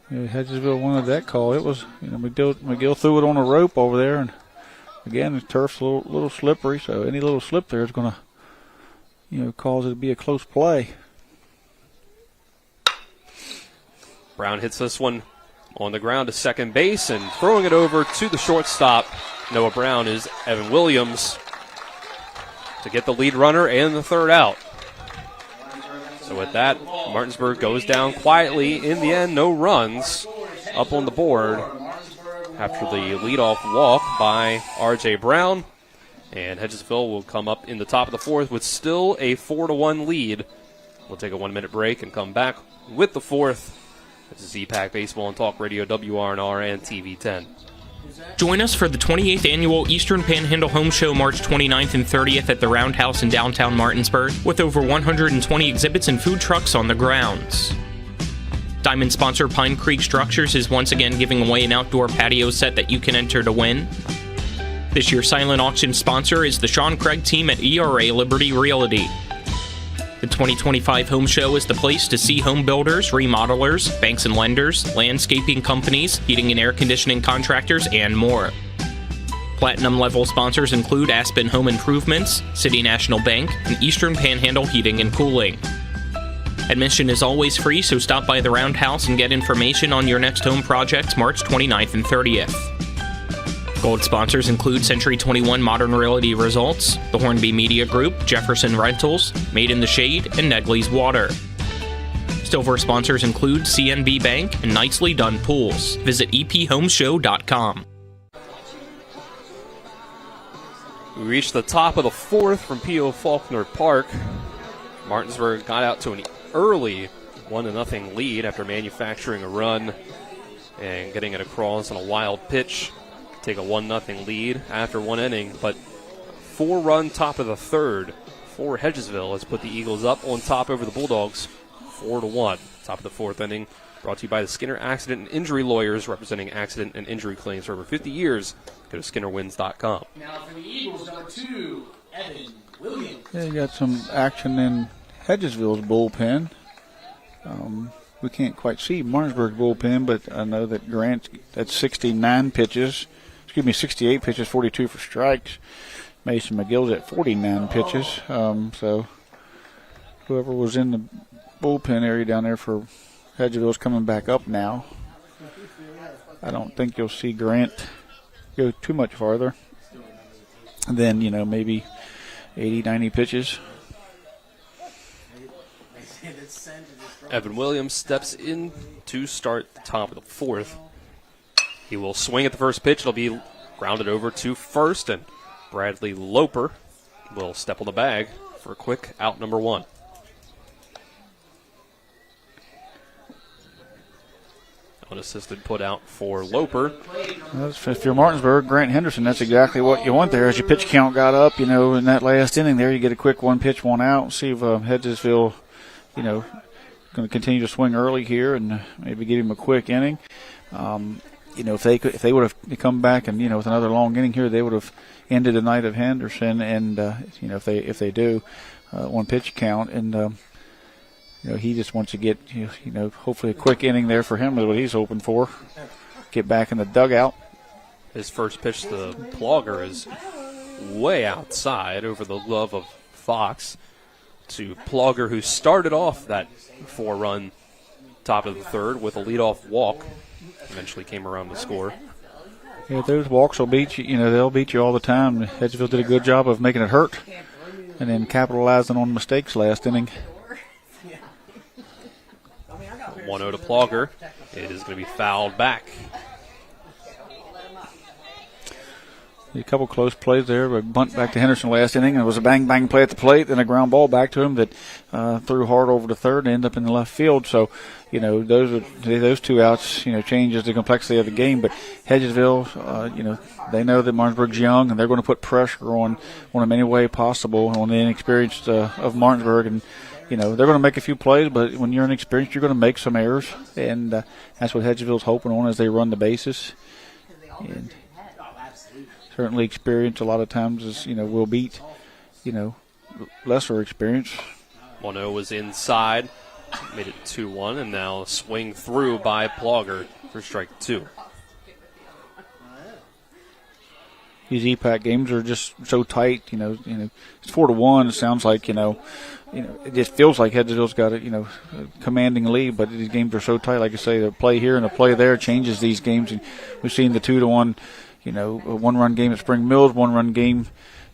Yeah, Hedgesville wanted that call. It was, McGill threw it on a rope over there, and again, the turf's a little slippery, so any little slip there is going to, cause it to be a close play. Brown hits this one on the ground to second base, and throwing it over to the shortstop, Noah Brown, is Evan Williams to get the lead runner and the 3rd out. So with that, Martinsburg goes down quietly. In the end, no runs up on the board after the leadoff walk by R.J. Brown. And Hedgesville will come up in the top of the 4th with still a 4-1 lead. We'll take a 1-minute break and come back with the 4th. This is EPAC Baseball and Talk Radio, WRNR and TV 10. Join us for the 28th Annual Eastern Panhandle Home Show March 29th and 30th at the Roundhouse in downtown Martinsburg, with over 120 exhibits and food trucks on the grounds. Diamond sponsor Pine Creek Structures is once again giving away an outdoor patio set that you can enter to win. This year's silent auction sponsor is the Sean Craig team at ERA Liberty Realty. The 2025 Home Show is the place to see home builders, remodelers, banks and lenders, landscaping companies, heating and air conditioning contractors, and more. Platinum level sponsors include Aspen Home Improvements, City National Bank, and Eastern Panhandle Heating and Cooling. Admission is always free, so stop by the Roundhouse and get information on your next home projects March 29th and 30th. Gold sponsors include Century 21 Modern Realty Results, the Hornby Media Group, Jefferson Rentals, Made in the Shade, and Negley's Water. Silver sponsors include CNB Bank and Nicely Done Pools. Visit ephomeshow.com. We reached the top of the 4th from P.O. Faulkner Park. Martinsburg got out to an early 1-0 lead after manufacturing a run and getting it across on a wild pitch. Take a 1-0 lead after 1 inning, but 4-run top of the 3rd for Hedgesville has put the Eagles up on top over the Bulldogs 4-1. Top of the 4th inning, brought to you by the Skinner Accident and Injury Lawyers, representing accident and injury claims for over 50 years. Go to SkinnerWins.com. Now for the Eagles, number 2, Evan Williams. Yeah, you got some action in Hedgesville's bullpen. We can't quite see Martinsburg's bullpen, but I know that Grant's at 68 pitches, 42 for strikes. Mason McGill's at 49 pitches. So whoever was in the bullpen area down there for Hedgesville's coming back up now. I don't think you'll see Grant go too much farther than, maybe 80, 90 pitches. Evan Williams steps in to start the top of the fourth. He will swing at the first pitch. It'll be grounded over to first, and Bradley Loper will step on the bag for a quick out number one. Unassisted put out for Loper. If you're Martinsburg, Grant Henderson, that's exactly what you want there. As your pitch count got up, in that last inning there, you get a quick one pitch, one out. See if Hedgesville, going to continue to swing early here and maybe get him a quick inning. If they would have come back and with another long inning here, they would have ended the night of Henderson. And if they do, one pitch count and. He just wants to get, hopefully a quick inning there for him is what he's hoping for. Get back in the dugout. His first pitch to the Plogger is way outside over the glove of Fox to Plogger, who started off that 4-run top of the third with a leadoff walk. Eventually came around to score. Yeah, those walks will beat you. They'll beat you all the time. Hedgesville did a good job of making it hurt and then capitalizing on mistakes last inning. 1-0 to Plogger. It is going to be fouled back. A couple close plays there, but bunt back to Henderson last inning. It was a bang-bang play at the plate, then a ground ball back to him that threw hard over to third and ended up in the left field. So, those two outs, changes the complexity of the game. But Hedgesville, they know that Martinsburg's young, and they're going to put pressure on them any way possible on the inexperienced of Martinsburg. And they're going to make a few plays, but when you're inexperienced, you're going to make some errors, and that's what Hedgesville's hoping on as they run the bases. And certainly experience a lot of times is, will beat, lesser experience. 1-0 was inside, made it 2-1, and now swing through by Plogger for strike two. These EPAC games are just so tight, it's 4-1. It sounds like, it just feels like Hedgesville's got a, commanding lead, but these games are so tight. Like I say, the play here and the play there changes these games. And we've seen the 2-1, a one-run game at Spring Mills, one-run game,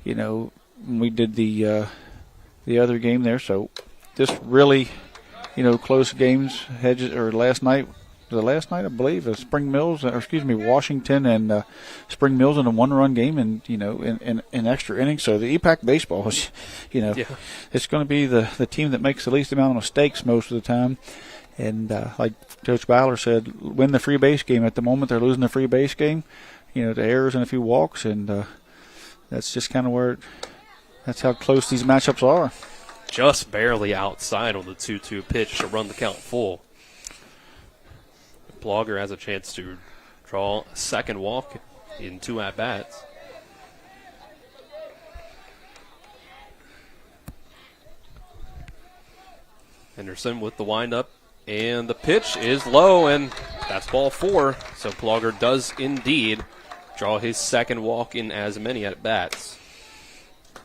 when we did the other game there. So this really, close games. Last night, I believe, Spring Mills, Washington and Spring Mills in a one-run game and, in extra innings. So the EPAC baseball is, it's going to be the team that makes the least amount of mistakes most of the time. And like Coach Byler said, win the free base game. At the moment, they're losing the free base game, to errors and a few walks. And that's just kind of that's how close these matchups are. Just barely outside on the 2-2 pitch to run the count full. Plogger has a chance to draw a second walk in 2 at-bats. Henderson with the windup, and the pitch is low, and that's ball 4. So Plogger does indeed draw his second walk in as many at-bats.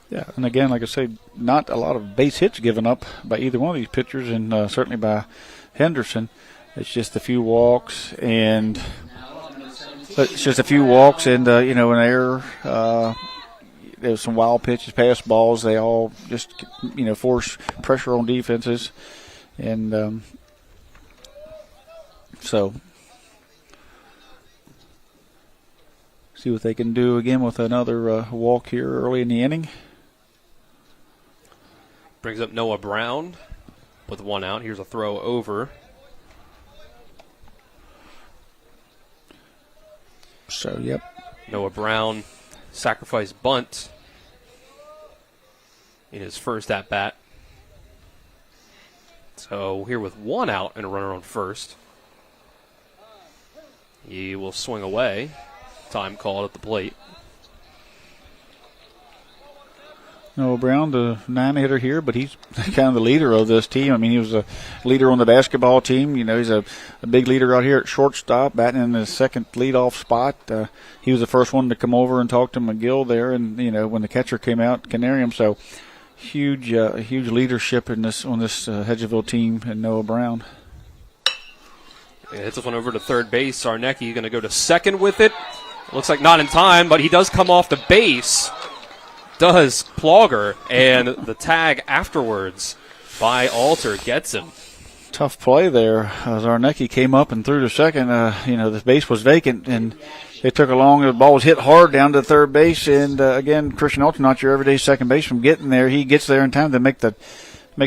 Yeah, and again, like I say, not a lot of base hits given up by either one of these pitchers, and certainly by Henderson. It's just a few walks and an error. There's some wild pitches, pass balls. They all just, force pressure on defenses. And so see what they can do again with another walk here early in the inning. Brings up Noah Brown with 1 out. Here's a throw over. So, yep. Noah Brown sacrifice bunt in his first at-bat. So here with 1 out and a runner on first. He will swing away. Time called at the plate. Noah Brown, the 9-hitter here, but he's kind of the leader of this team. I mean, he was a leader on the basketball team. He's a big leader out here at shortstop, batting in the second leadoff spot. He was the first one to come over and talk to McGill there, and, when the catcher came out, Canarium. So huge leadership on this Hedgesville team and Noah Brown. Yeah, hits this one over to third base. Zarnecki going to go to second with it. Looks like not in time, but he does come off the base. Does Plogger, and the tag afterwards by Alter gets him. Tough play there. Zarnecki came up and threw to second. The base was vacant, and they took a long. The ball was hit hard down to third base, and again, Christian Alter, not your everyday second baseman, getting there. He gets there in time to make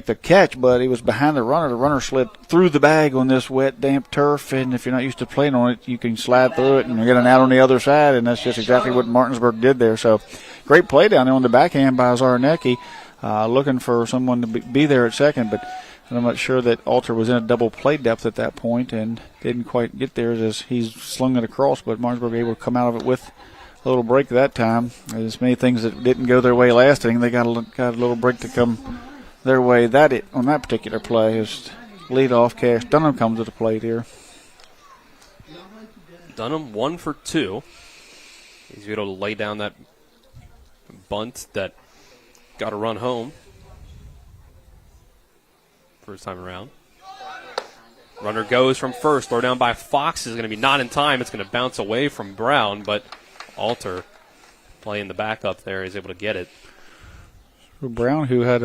the catch, but he was behind the runner. The runner slid through the bag on this wet, damp turf, and if you're not used to playing on it, you can slide through it and get an out on the other side, and that's just exactly what Martinsburg did there. So, great play down there on the backhand by Zarnecki, looking for someone to be there at second, but I'm not sure that Alter was in a double play depth at that point and didn't quite get there as he's slung it across, but Martinsburg able to come out of it with a little break that time. There's many things that didn't go their way last inning. They got a little break to come their way. On that particular play is leadoff Cash Dunham comes to the plate here. Dunham 1 for 2. He's able to lay down that bunt that got a run home. First time around. Runner goes from first. Throw down by Fox is going to be not in time. It's going to bounce away from Brown, but Alter playing the backup there is able to get it. Brown, who had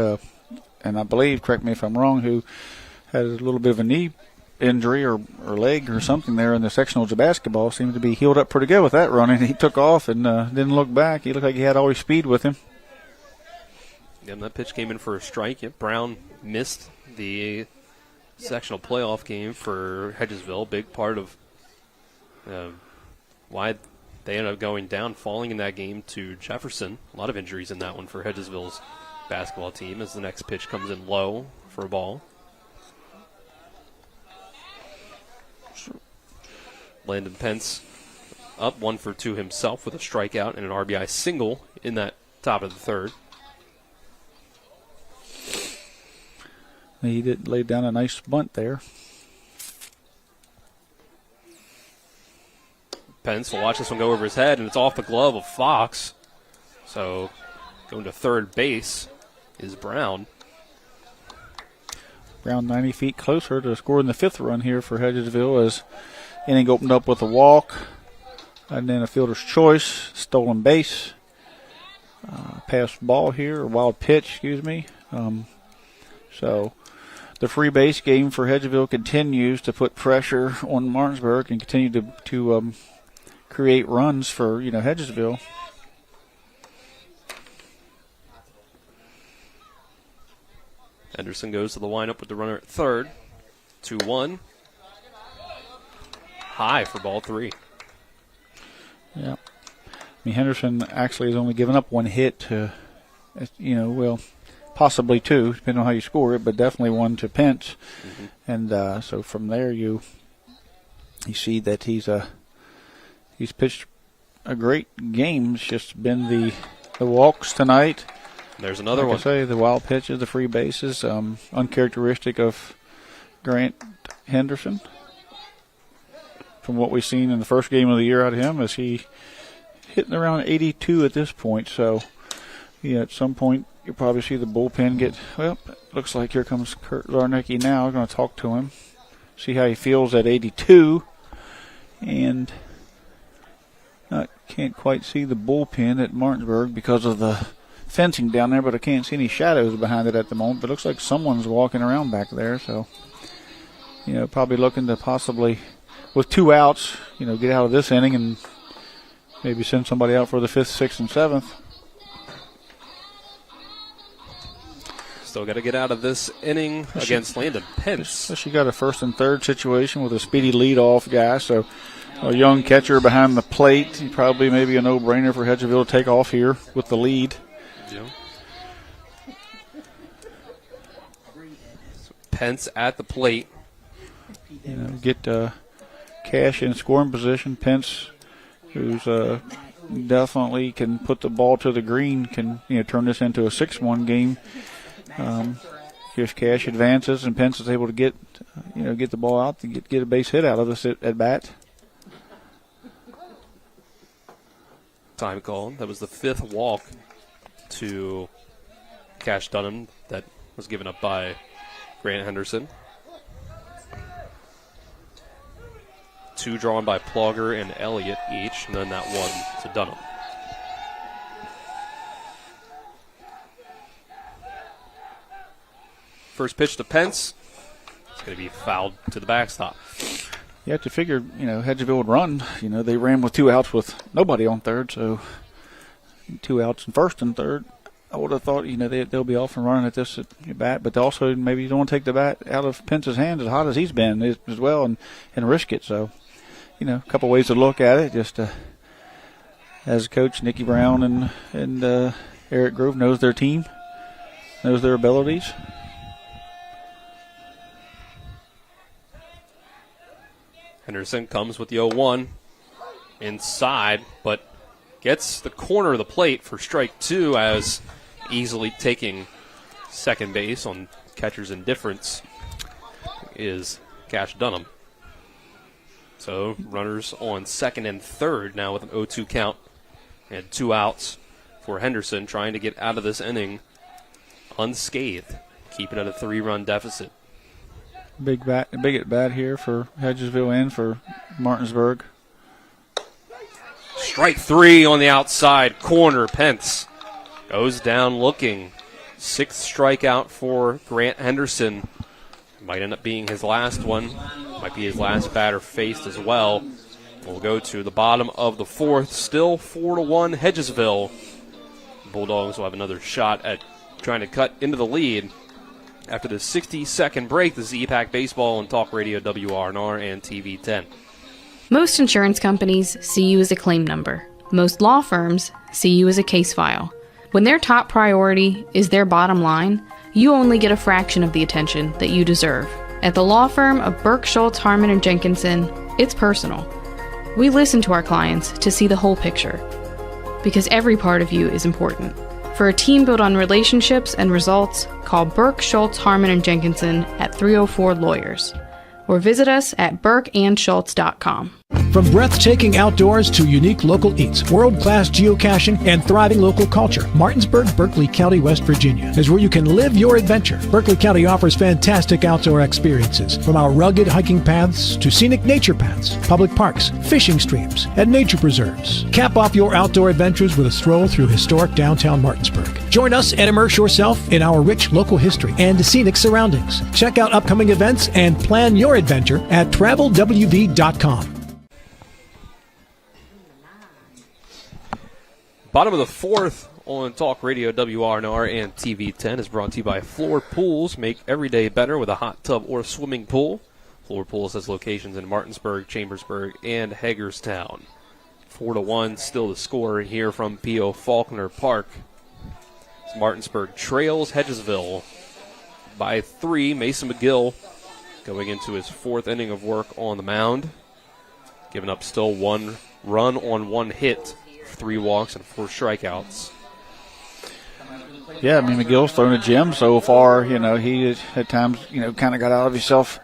and I believe, correct me if I'm wrong, who had a little bit of a knee injury or leg or something there in the sectionals of basketball, seemed to be healed up pretty good with that run, and he took off and didn't look back. He looked like he had all his speed with him. Yeah, and that pitch came in for a strike. Yep, Brown missed the sectional playoff game for Hedgesville. Big part of why they ended up going down, falling in that game to Jefferson. A lot of injuries in that one for Hedgesville's basketball team as the next pitch comes in low for a ball. Landon Pence up 1 for 2 himself with a strikeout and an RBI single in that top of the third. He did lay down a nice bunt there. Pence will watch this one go over his head, and it's off the glove of Fox. So going to third base is Brown. Brown 90 feet closer to scoring the 5th run here for Hedgesville as inning opened up with a walk and then a fielder's choice, stolen base, pass ball here, or wild pitch, excuse me. So the free base game for Hedgesville continues to put pressure on Martinsburg and continue to create runs for Hedgesville. Henderson goes to the windup with the runner at third. 2-1. High for ball 3. Yeah. Henderson actually has only given up 1 hit to, possibly 2, depending on how you score it, but definitely 1 to Pence. Mm-hmm. And so from there you see that he's pitched a great game. It's just been the walks tonight. There's another one. I say the wild pitches, the free bases, uncharacteristic of Grant Henderson. From what we've seen in the first game of the year out of him, is he hitting around 82 at this point. So, at some point you'll probably see the bullpen get. Well, looks like here comes Kurt Zarnecki now. We're going to talk to him, see how he feels at 82, and can't quite see the bullpen at Martinsburg because of the fencing down there, but I can't see any shadows behind it at the moment. But it looks like someone's walking around back there, so probably looking to possibly, with 2 outs, get out of this inning and maybe send somebody out for the 5th, 6th, and 7th. Still got to get out of this inning against Landon Pence. She got a 1st and 3rd situation with a speedy leadoff guy, so a young catcher behind the plate. Probably maybe a no-brainer for Hedgesville to take off here with the lead. Yeah. So Pence at the plate. Get Cash in scoring position. Pence, who's definitely can put the ball to the green, can turn this into a 6-1 game. Here's Cash advances, and Pence is able to get the ball out to get a base hit out of this at bat. Time call. That was the 5th walk to Cash Dunham that was given up by Grant Henderson. 2 drawn by Plogger and Elliott each, and then that 1 to Dunham. First pitch to Pence. It's going to be fouled to the backstop. You have to figure, Hedgesville would run. They ran with 2 outs with nobody on third, so 2 outs in first and third. I would have thought, they'll be off and running at this bat, but also maybe you don't want to take the bat out of Pence's hands as hot as he's been as well and risk it. So, a couple ways to look at it. Just as coach, Nicky Brown and Eric Grove knows their team, knows their abilities. Henderson comes with the 0-1 inside, but gets the corner of the plate for strike 2 as easily taking second base on catcher's indifference is Cash Dunham. So runners on second and third now with an 0-2 count and 2 outs for Henderson, trying to get out of this inning unscathed, keep it at a 3-run deficit. Big at bat here for Hedgesville and for Martinsburg. Strike 3 on the outside corner. Pence goes down looking. 6th strikeout for Grant Henderson. Might end up being his last one. Might be his last batter faced as well. We'll go to the bottom of the 4th. Still 4-1 Hedgesville. Bulldogs will have another shot at trying to cut into the lead. After the 60-second break, this is EPAC Baseball on Talk Radio WRNR and TV 10. Most insurance companies see you as a claim number. Most law firms see you as a case file. When their top priority is their bottom line, you only get a fraction of the attention that you deserve. At the law firm of Burke, Schultz, Harmon, and Jenkinson, it's personal. We listen to our clients to see the whole picture, because every part of you is important. For a team built on relationships and results, call Burke, Schultz, Harmon, and Jenkinson at 304 Lawyers, or visit us at burkeandschultz.com. From breathtaking outdoors to unique local eats, world-class geocaching, and thriving local culture, Martinsburg, Berkeley County, West Virginia is where you can live your adventure. Berkeley County offers fantastic outdoor experiences, from our rugged hiking paths to scenic nature paths, public parks, fishing streams, and nature preserves. Cap off your outdoor adventures with a stroll through historic downtown Martinsburg. Join us and immerse yourself in our rich local history and scenic surroundings. Check out upcoming events and plan your adventure at travelwv.com. Bottom of the 4th on Talk Radio WRNR and TV 10 is brought to you by Floor Pools. Make every day better with a hot tub or swimming pool. Floor Pools has locations in Martinsburg, Chambersburg, and Hagerstown. 4-1, still the score here from P.O. Faulkner Park. Martinsburg trails Hedgesville by 3. Mason McGill going into his 4th inning of work on the mound. Giving up still 1 run on 1 hit. 3 walks and 4 strikeouts. Yeah, McGill's thrown a gem so far. He at times, kind of got out of himself,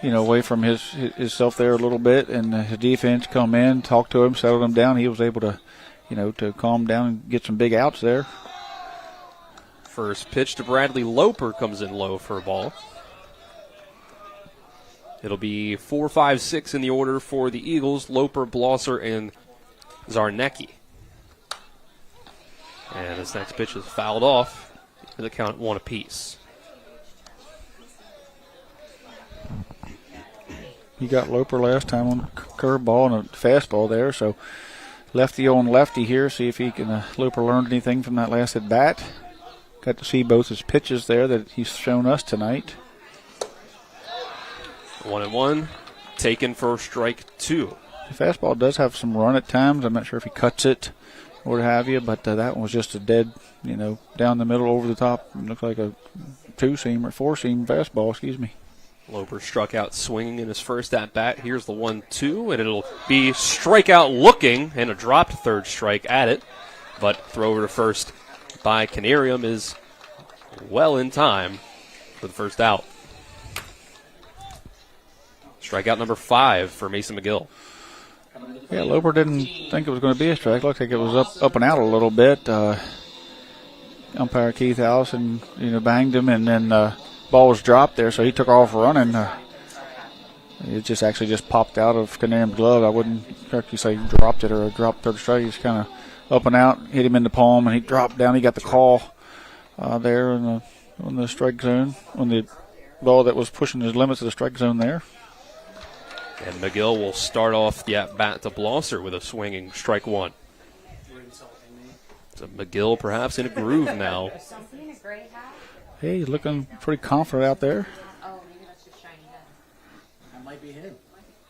away from his self there a little bit, and his defense come in, talked to him, settled him down. He was able to, to calm down and get some big outs there. First pitch to Bradley Loper comes in low for a ball. It'll be 4, 5, 6 in the order for the Eagles. Loper, Blosser, and Zarnecki. And this next pitch is fouled off. The count 1 apiece. He got Loper last time on curveball and a fastball there, so lefty on lefty here. See if he can Loper learned anything from that last at bat. Got to see both his pitches there that he's shown us tonight. 1-1, taken for strike 2. The fastball does have some run at times. I'm not sure if he cuts it or what have you, but that one was just a dead, down the middle over the top. It looked like a 2-seam or 4-seam fastball, excuse me. Loper struck out swinging in his first at-bat. Here's the 1-2, and it'll be strikeout looking, and a dropped 3rd strike at it. But throw over to first by Canarium is well in time for the first out. Strikeout number 5 for Mason McGill. Yeah, Loper didn't think it was going to be a strike. Looked like it was up and out a little bit. umpire Keith Allison, banged him, and then ball was dropped there, so he took off running. It just popped out of Canarium's glove. I wouldn't correctly say he dropped it or dropped third strike. He's kind of up and out, hit him in the palm, and he dropped down. He got the call there on the strike zone, on the ball that was pushing his limits of the strike zone there. And McGill will start off the at-bat to Blosser with a swinging strike one. So McGill perhaps in a groove now. Hey, he's looking pretty confident out there.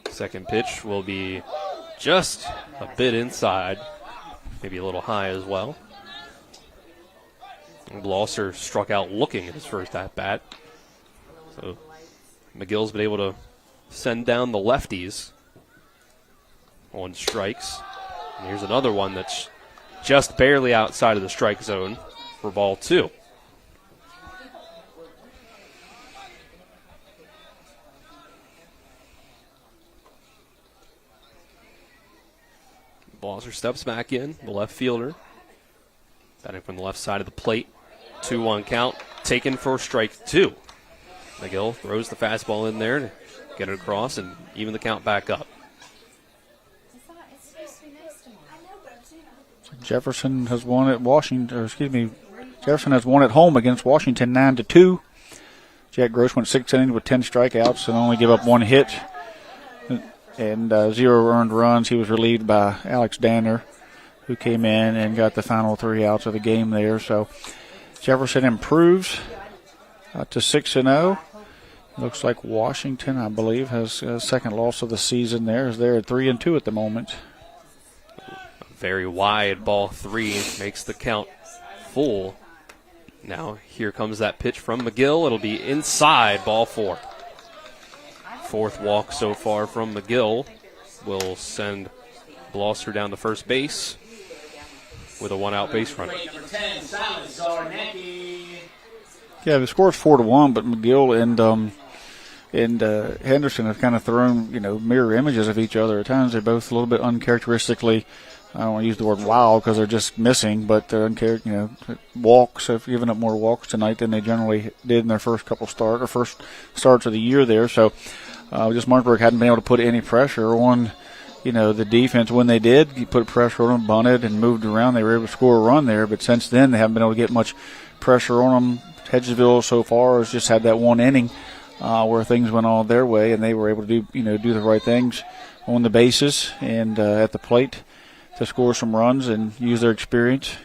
Second pitch will be just a bit inside, maybe a little high as well. And Blosser struck out looking at his first at-bat. So McGill's been able to send down the lefties on strikes. And here's another one that's just barely outside of the strike zone for ball two. Blosser steps back in, the left fielder. Batting from the left side of the plate. 2-1 count, taken for strike two. McGill throws the fastball in there to get it across and even the count back up. Jefferson has won at Jefferson has won at home against Washington 9-2. Jack Gross went 6 innings with 10 strikeouts and only gave up 1 hit and 0 earned runs. He was relieved by Alex Danner, who came in and got the final 3 outs of the game there. So Jefferson improves to 6-0. Looks like Washington, I believe, has a second loss of the season there, as they're at 3-2 at the moment. Very wide ball 3 makes the count full. Now here comes that pitch from McGill. It'll be inside ball 4. Fourth walk so far from McGill will send Blosser down to first base with a 1-out base runner. Yeah, the score's 4-1, but McGill and Henderson have kind of thrown, mirror images of each other. At times they're both a little bit uncharacteristically, I don't want to use the word wild because they're just missing, but they're walks. Have given up more walks tonight than they generally did in their first starts of the year there. So just Martinsburg hadn't been able to put any pressure on, the defense. When they did, you put pressure on them, bunted and moved around. They were able to score a run there, but since then they haven't been able to get much pressure on them. Hedgesville so far has just had that 1 inning where things went all their way, and they were able to do the right things on the bases and at the plate to score some runs and use their experience.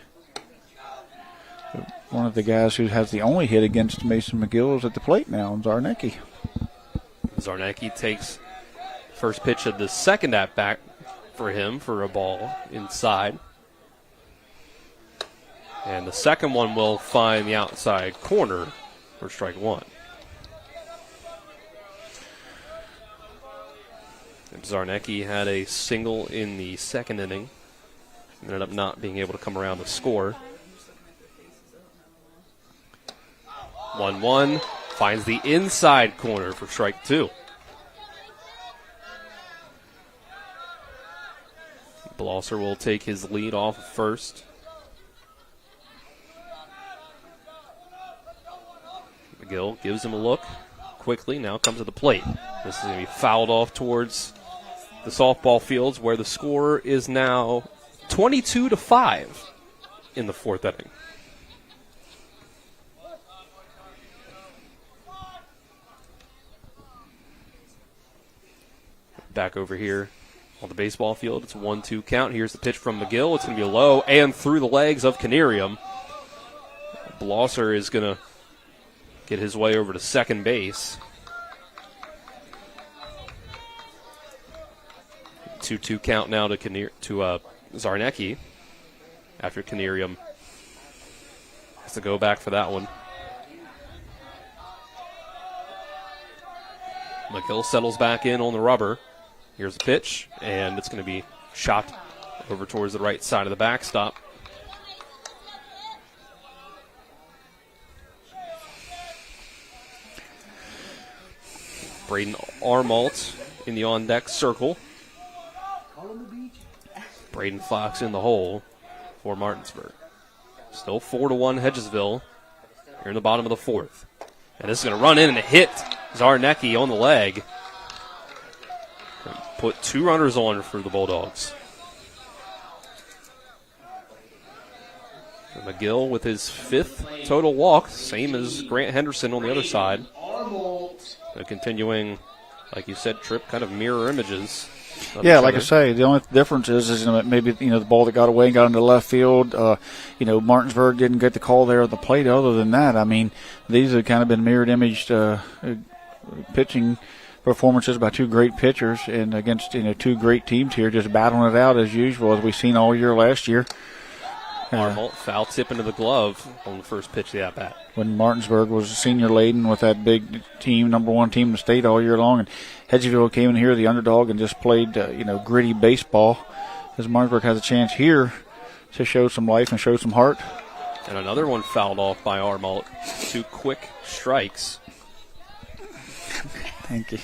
One of the guys who has the only hit against Mason McGill is at the plate now, Zarnecki. Zarnecki takes first pitch of the second at-bat for him for a ball inside. And the second one will find the outside corner for strike 1. And Zarnecki had a single in the second inning. Ended up not being able to come around to score. 1-1. Finds the inside corner for strike 2. Blosser will take his lead off of first. McGill gives him a look quickly. Now comes to the plate. This is going to be fouled off towards the softball fields, where the score is now 22-5 in the 4th inning. Back over here on the baseball field. It's a 1-2 count. Here's the pitch from McGill. It's going to be low and through the legs of Canarium. Blosser is going to get his way over to second base. 2-2 count now to Zarnecki after Canarium has to go back for that one. McGill settles back in on the rubber. Here's the pitch, and it's going to be shot over towards the right side of the backstop. Braden Armalt in the on-deck circle. Braden Fox in the hole for Martinsburg. Still 4-1 Hedgesville here in the bottom of the fourth. And this is going to run in and hit Zarnecki on the leg. Put 2 runners on for the Bulldogs. And McGill with his 5th total walk, same as Grant Henderson on the other side. Continuing, like you said, Tripp, kind of mirror images. Yeah, like I say, the only difference is maybe the ball that got away and got into left field. Martinsburg didn't get the call there at the plate. Other than that, I mean, these have kind of been mirrored imaged pitching performances by 2 great pitchers and against 2 great teams here, just battling it out as usual, as we've seen all year last year. Armolt foul tip into the glove on the first pitch of the at-bat. When Martinsburg was senior laden with that big team, number 1 team in the state all year long, and Hedgesville came in here, the underdog, and just played, gritty baseball. As Martinsburg has a chance here to show some life and show some heart. And another one fouled off by Armolt. 2 quick strikes. Thank you.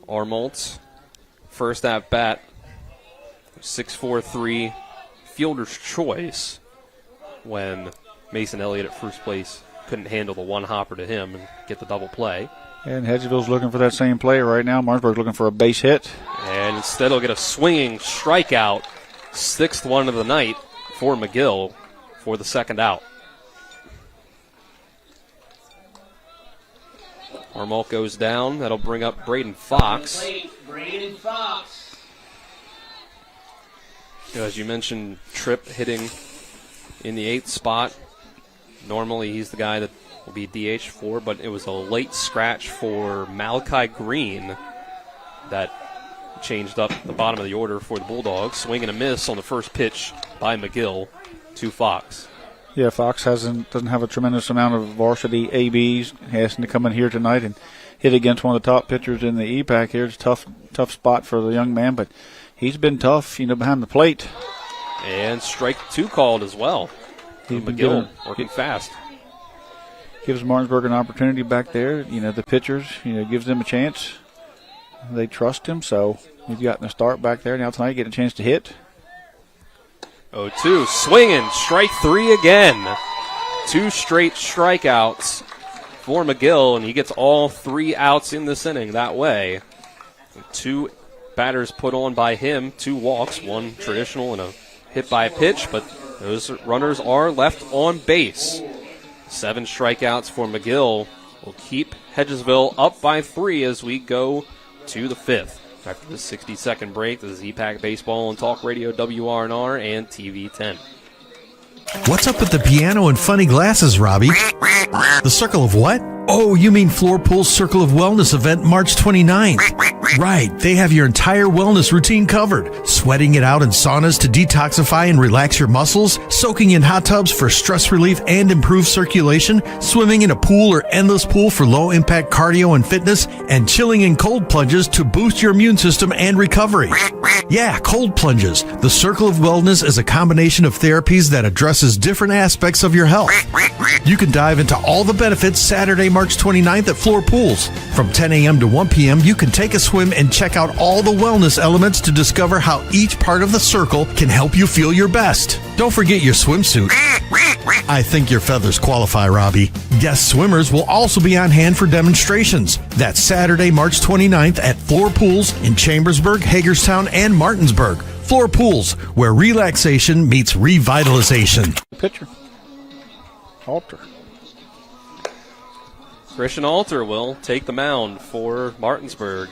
Armolt's first at-bat. 6-4-3 fielder's choice when Mason Elliott at first place couldn't handle the one hopper to him and get the double play. And Hedgesville's looking for that same play right now. Martinsburg's looking for a base hit. And instead he'll get a swinging strikeout, 6th one of the night for McGill for the second out. Armolt goes down. That'll bring up Braden Fox. Braden Fox. As you mentioned, Tripp hitting in the 8th spot. Normally he's the guy that will be DH for, but it was a late scratch for Malachi Green that changed up the bottom of the order for the Bulldogs. Swing and a miss on the first pitch by McGill to Fox. Yeah, Fox doesn't have a tremendous amount of varsity ABs. He has to come in here tonight and hit against one of the top pitchers in the EPAC here. It's a tough spot for the young man, but he's been tough, behind the plate. And strike 2 called as well. McGill working fast. Gives Martinsburg an opportunity back there. The pitchers, gives them a chance. They trust him, so he's gotten a start back there. Now tonight getting a chance to hit. 0-2, swinging, strike 3 again. 2 straight strikeouts for McGill, and he gets all 3 outs in this inning that way. 2 batters put on by him, 2 walks, 1 traditional and a hit by a pitch, but those runners are left on base. 7 strikeouts for McGill will keep Hedgesville up by 3 as we go to the 5th. After this 60-second break, this is EPAC Baseball on Talk Radio WRNR and TV 10. What's up with the piano and funny glasses, Robbie? The Circle of what? Oh, you mean Floor Pool's Circle of Wellness event March 29th. Right, they have your entire wellness routine covered. Sweating it out in saunas to detoxify and relax your muscles, soaking in hot tubs for stress relief and improved circulation, swimming in a pool or endless pool for low-impact cardio and fitness, and chilling in cold plunges to boost your immune system and recovery. Yeah, cold plunges. The Circle of Wellness is a combination of therapies that addresses different aspects of your health. You can dive into all the benefits Saturday, March 29th at Floor Pools. From 10 a.m. to 1 p.m., you can take a swim and check out all the wellness elements to discover how each part of the circle can help you feel your best. Don't forget your swimsuit. I think your feathers qualify, Robbie. Guest swimmers will also be on hand for demonstrations. That's Saturday, March 29th at Floor Pools in Chambersburg, Hagerstown, and Martinsburg. Floor Pools, where relaxation meets revitalization. Pitcher. Alter. Christian Alter will take the mound for Martinsburg.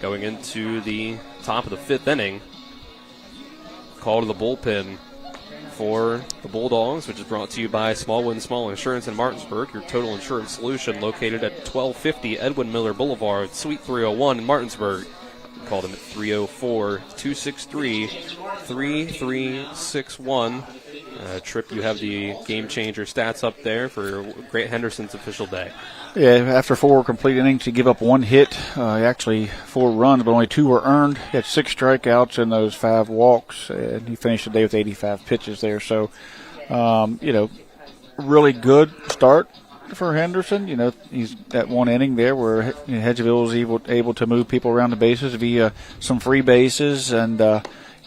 Going into the top of the 5th inning. Call to the bullpen for the Bulldogs, which is brought to you by Smallwood & Small Insurance in Martinsburg, your total insurance solution located at 1250 Edwin Miller Boulevard, Suite 301 in Martinsburg. Call them at 304-263-3361. Tripp, you have the game changer stats up there for Grant Henderson's official day. Yeah, after 4 complete innings, he gave up 1 hit, actually 4 runs, but only 2 were earned. He had 6 strikeouts in those 5 walks, and he finished the day with 85 pitches there. So, really good start for Henderson. He's at 1 inning there where Hedgesville was able to move people around the bases via some free bases and,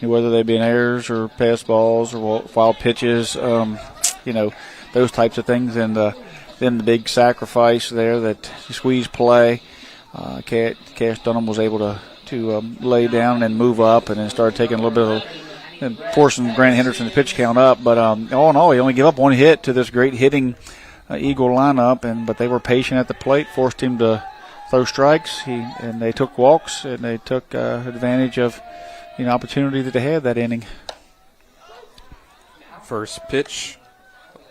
whether they be in errors or pass balls or wild pitches, those types of things. And then the big sacrifice there that squeeze play. Cash Dunham was able to lay down and move up, and then started taking a little bit of and forcing Grant Henderson to pitch count up. But all in all, he only gave up one hit to this great hitting Eagle lineup, but they were patient at the plate, forced him to throw strikes, and they took walks, and they took advantage of the opportunity that they had that inning. First pitch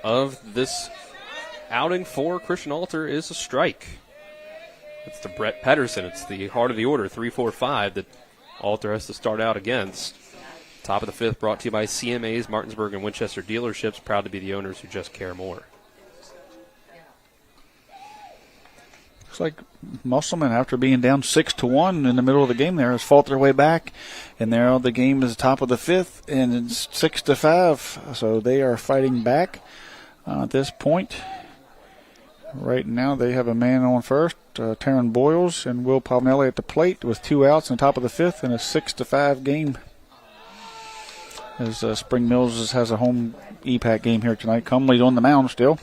of this outing for Christian Alter is a strike. It's to Brett Pedersen. It's the heart of the order, 3-4-5, that Alter has to start out against. Top of the fifth, brought to you by CMA's Martinsburg and Winchester dealerships, proud to be the owners who just care more. Looks like Musselman, after being down 6-1 in the middle of the game there, has fought their way back. And there the game is the top of the fifth, and it's 6-5. So they are fighting back at this point. Right now they have a man on first, Taryn Boyles, and Will Palminelli at the plate with 2 outs on top of the fifth in a 6-5 game. As Spring Mills has a home EPAC game here tonight. Cumley's on the mound still.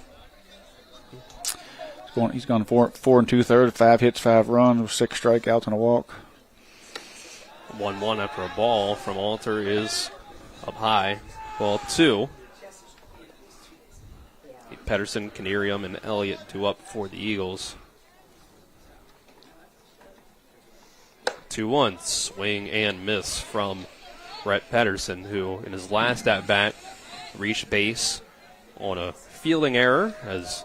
He's gone 4 2/3, 5 hits, 5 runs, with 6 strikeouts and a walk. 1-1 after a ball from Alter is up high. Ball 2. Pedersen, Canerium, and Elliott due up for the Eagles. 2-1, swing and miss from Brett Pedersen, who in his last at-bat reached base on a fielding error as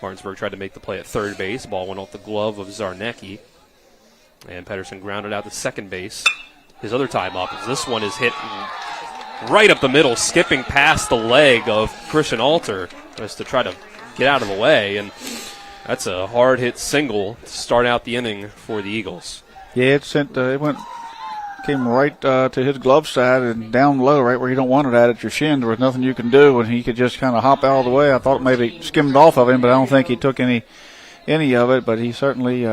Martinsburg tried to make the play at third base. Ball went off the glove of Zarnecki, and Pedersen grounded out to second base. His other time up is this one is hit right up the middle, skipping past the leg of Christian Alter just to try to get out of the way, and that's a hard hit single to start out the inning for the Eagles. Yeah, came right to his glove side and down low, right where you don't want it at your shin. There was nothing you can do, and he could just kind of hop out of the way. I thought maybe skimmed off of him, but I don't think he took any of it. But he certainly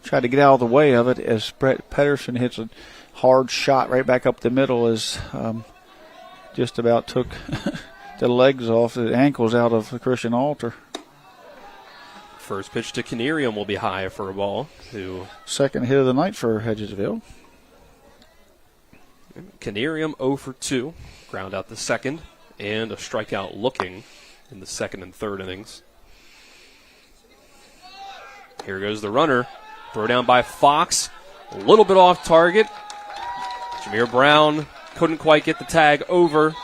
tried to get out of the way of it as Brett Pedersen hits a hard shot right back up the middle as just about took the legs off, the ankles out of Christian Alter. First pitch to Canerium will be high for a ball. Second hit of the night for Hedgesville. Canerium 0 for 2. Ground out the second, and a strikeout looking in the second and third innings. Here goes the runner. Throw down by Fox. A little bit off target. Jameer Brown couldn't quite get the tag over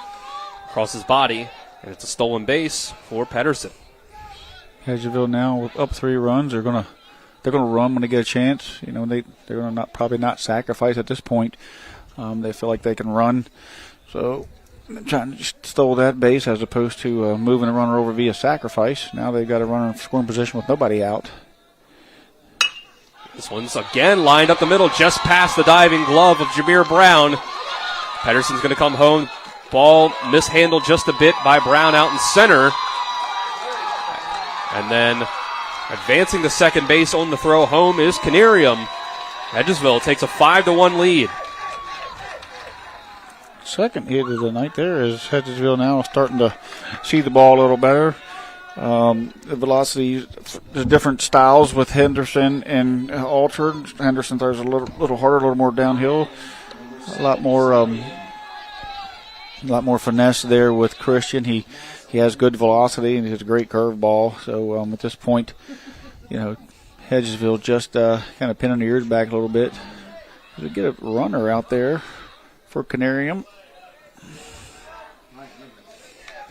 across his body, and it's a stolen base for Pedersen. Hedgesville now with up 3 runs. They're gonna run when they get a chance. They're gonna probably not sacrifice at this point. They feel like they can run, so they're trying to just steal that base as opposed to moving a runner over via sacrifice. Now they've got a runner in scoring position with nobody out. This one's again lined up the middle, just past the diving glove of Jameer Brown. Pedersen's going to come home. Ball mishandled just a bit by Brown out in center. And then advancing to second base on the throw home is Canerium. Hedgesville takes a 5-1 lead. Second hit of the night there is Hedgesville now starting to see the ball a little better. The velocity, there's different styles with Henderson and Alter. Henderson throws a little harder, a little more downhill, a lot more finesse there with Christian. He has good velocity and he has a great curveball. So at this point, Hedgesville just kind of pinning the ears back a little bit. We get a runner out there for Canerium.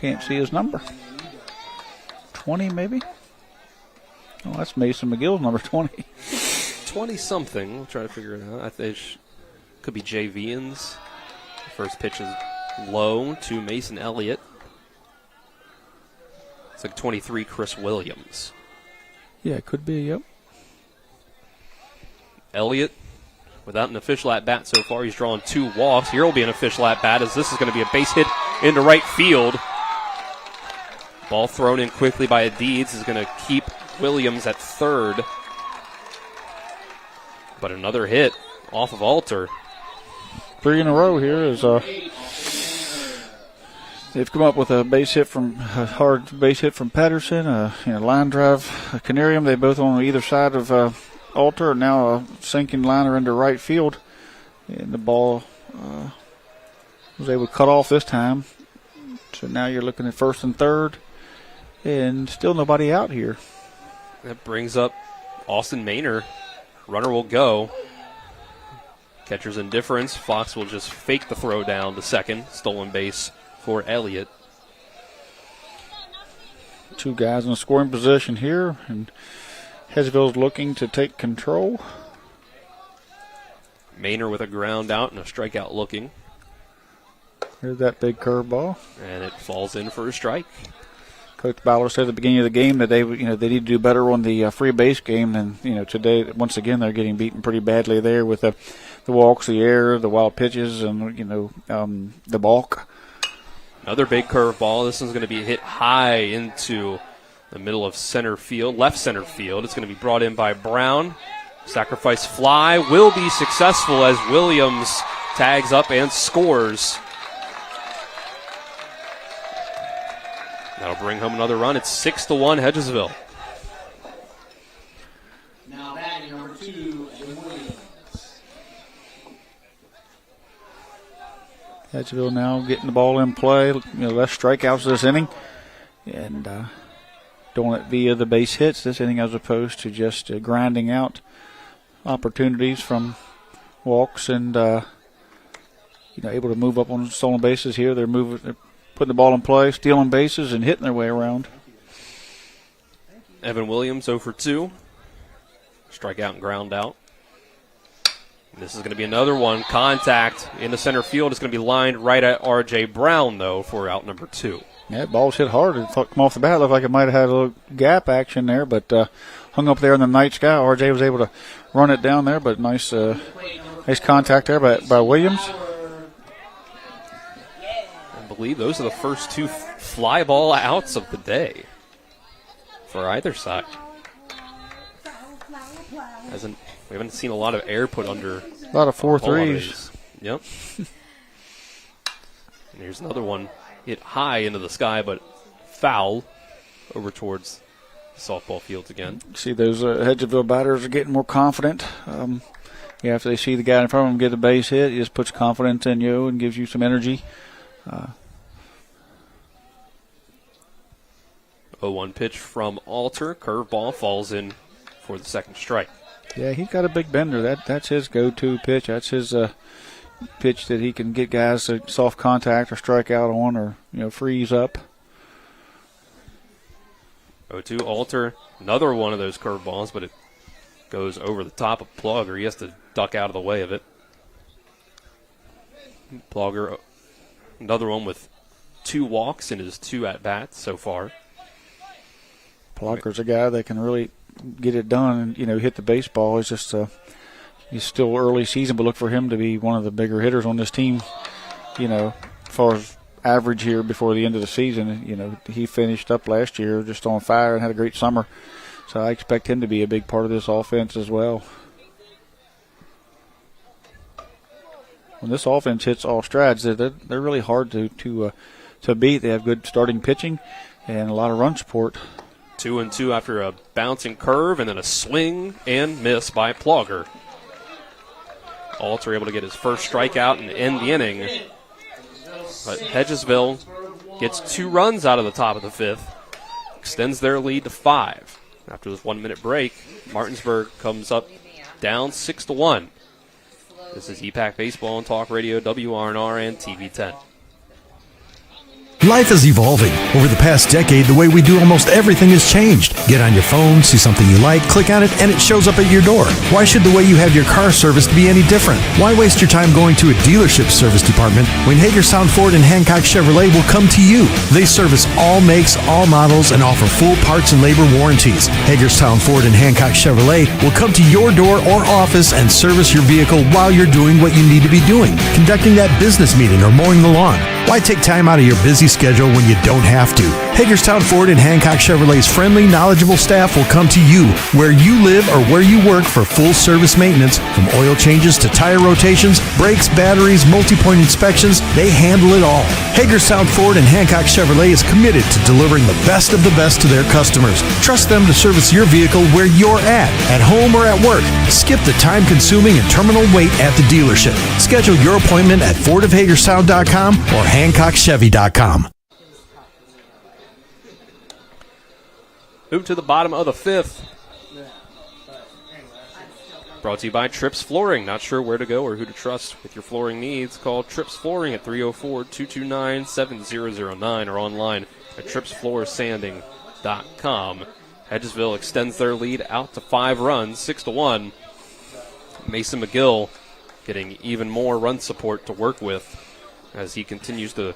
Can't see his number. 20 maybe? Oh, that's Mason McGill's number, 20. 20-something. We'll try to figure it out. I think it could be Jay Vians. First pitch is low to Mason Elliott. It's like 23, Chris Williams. Yeah, it could be, yep. Elliott, without an official at-bat so far, he's drawn 2 walks. Here will be an official at-bat as this is going to be a base hit into right field. Ball thrown in quickly by Deeds is going to keep Williams at third. But another hit off of Alter. three in a row here as they've come up with a hard base hit from Patterson, line drive, Canarium. They both on either side of Alter, and now a sinking liner into right field. And the ball was able to cut off this time. So now you're looking at first and third, and still nobody out here. That brings up Austin Maynor. Runner will go. Catcher's indifference. Fox will just fake the throw down to second. Stolen base for Elliott. Two guys in a scoring position here, and Hedgesville's looking to take control. Maynor with a ground out and a strikeout looking. Here's that big curveball. And it falls in for a strike. Coach Bowler said at the beginning of the game that they need to do better on the free base game. And today, once again, they're getting beaten pretty badly there with the walks, the error, the wild pitches, and the balk. Another big curveball. This one's going to be hit high into the middle of center field, left center field. It's going to be brought in by Brown. Sacrifice fly will be successful as Williams tags up and scores. That'll bring home another run. It's 6-1 Hedgesville. Now batting number 2, Evan Williams. Hedgesville now getting the ball in play. Less strikeouts this inning, and doing it via the base hits this inning as opposed to just grinding out opportunities from walks and able to move up on stolen bases here. They're putting the ball in play, stealing bases, and hitting their way around. Evan Williams 0 for 2. Strikeout and ground out. This is going to be another one. Contact in the center field. It's going to be lined right at R.J. Brown, though, for out number 2. Yeah, that ball's hit hard. It come off the bat. Looked like it might have had a little gap action there, but hung up there in the night sky. R.J. was able to run it down there, but nice contact there by Williams. I believe those are the first 2 fly ball outs of the day for either side. We haven't seen a lot of air put under. A lot of 4-3s. Yep. And here's another one hit high into the sky, but foul over towards the softball fields again. See, those Hedgesville batters are getting more confident. After they see the guy in front of them get a base hit, it just puts confidence in you and gives you some energy. 0-1 pitch from Alter. Curveball falls in for the second strike. Yeah, he's got a big bender. That's his go-to pitch. That's his pitch that he can get guys to soft contact or strike out on or freeze up. 0-2 Alter. Another one of those curveballs, but it goes over the top of Plugger. He has to duck out of the way of it. Plugger, another one with 2 walks in his 2 at-bats so far. Plugger's a guy that can really get it done and, hit the baseball. It's just he's still early season, but look for him to be one of the bigger hitters on this team, as far as average here before the end of the season. He finished up last year just on fire and had a great summer. So I expect him to be a big part of this offense as well. When this offense hits all strides, they're really hard to beat. They have good starting pitching and a lot of run support. 2-2 after a bouncing curve and then a swing and miss by Plugger. Alter able to get his first strikeout and end the inning. But Hedgesville gets 2 runs out of the top of the 5th, extends their lead to 5. After this 1-minute break, Martinsburg comes up down 6-1. This is EPAC Baseball and Talk Radio, WRNR and TV10. Life is evolving. Over the past decade, the way we do almost everything has changed. Get on your phone, see something you like, click on it, and it shows up at your door. Why should the way you have your car serviced be any different? Why waste your time going to a dealership service department when Hagerstown Ford and Hancock Chevrolet will come to you? They service all makes, all models, and offer full parts and labor warranties. Hagerstown Ford and Hancock Chevrolet will come to your door or office and service your vehicle while you're doing what you need to be doing, conducting that business meeting or mowing the lawn. Why take time out of your busy schedule when you don't have to? Hagerstown Ford and Hancock Chevrolet's friendly, knowledgeable staff will come to you where you live or where you work for full service maintenance, from oil changes to tire rotations, brakes, batteries, multi-point inspections. They handle it all. Hagerstown Ford and Hancock Chevrolet is committed to delivering the best of the best to their customers. Trust them to service your vehicle where you're at home or at work. Skip the time-consuming and terminal wait at the dealership. Schedule your appointment at fordofhagerstown.com or hancockchevy.com. Move to the bottom of the fifth. Brought to you by Trips Flooring. Not sure where to go or who to trust with your flooring needs? Call Trips Flooring at 304-229-7009 or online at tripsfloorsanding.com. Hedgesville extends their lead out to 5 runs, 6-1. Mason McGill getting even more run support to work with as he continues to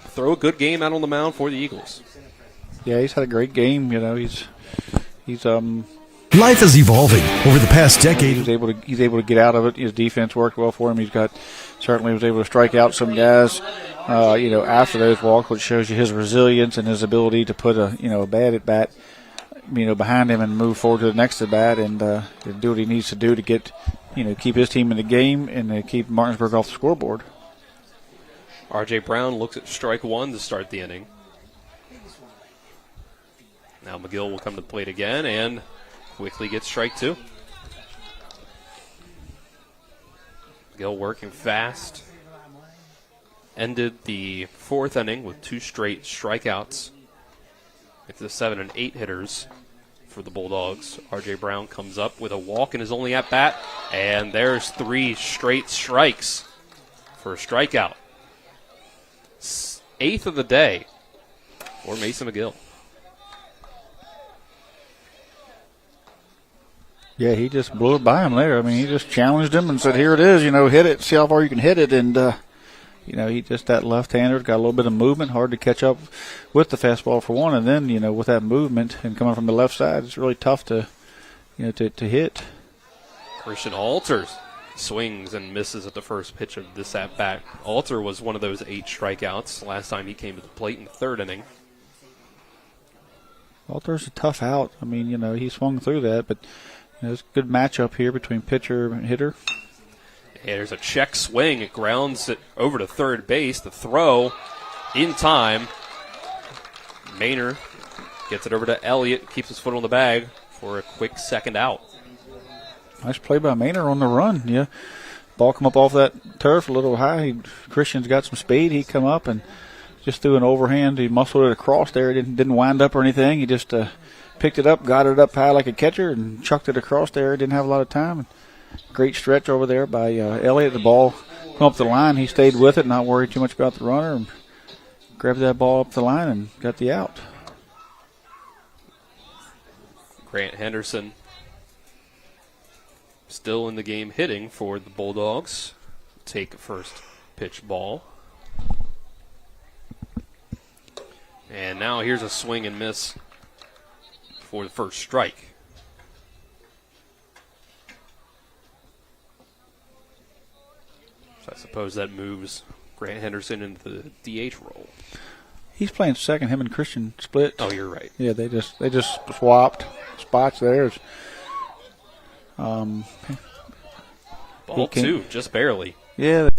throw a good game out on the mound for the Eagles. Yeah, he's had a great game. You know, he's Life is evolving over the past decade. He's able to get out of it. His defense worked well for him. Certainly was able to strike out some guys, after those walks, which shows you his resilience and his ability to put a bat at bat, behind him and move forward to the next at bat and do what he needs to do to get, keep his team in the game and keep Martinsburg off the scoreboard. R.J. Brown looks at strike one to start the inning. Now McGill will come to the plate again and quickly gets strike two. McGill working fast. Ended the fourth inning with 2 straight strikeouts. It's the 7 and 8 hitters for the Bulldogs. R.J. Brown comes up with a walk in his only at-bat, and there's 3 straight strikes for a strikeout. 8th of the day for Mason McGill. Yeah, he just blew it by him there. I mean, he just challenged him and said, here it is, hit it, see how far you can hit it. And, he just, that left-hander, got a little bit of movement, hard to catch up with the fastball for one. And then, with that movement and coming from the left side, it's really tough to hit. Christian Alter swings and misses at the first pitch of this at-bat. Alter was one of those 8 strikeouts last time he came to the plate in the 3rd inning. Alter's a tough out. I mean, he swung through that, but it's a good matchup here between pitcher and hitter. And there's a check swing. It grounds it over to third base. The throw in time. Maynard gets it over to Elliott, keeps his foot on the bag for a quick second out. Nice play by Maynard on the run. Yeah, ball come up off that turf a little high. Christian's got some speed. He come up and just threw an overhand. He muscled it across there. It didn't wind up or anything. He just picked it up, got it up high like a catcher, and chucked it across there. Didn't have a lot of time. Great stretch over there by Elliott. The ball come up the line. He stayed with it, not worried too much about the runner, and grabbed that ball up the line and got the out. Grant Henderson still in the game hitting for the Bulldogs. Take first pitch ball. And now here's a swing and miss for the first strike. So I suppose that moves Grant Henderson into the DH role. He's playing second. Him and Christian split. Oh, you're right. Yeah, they just swapped spots there. Ball 2, just barely. Yeah,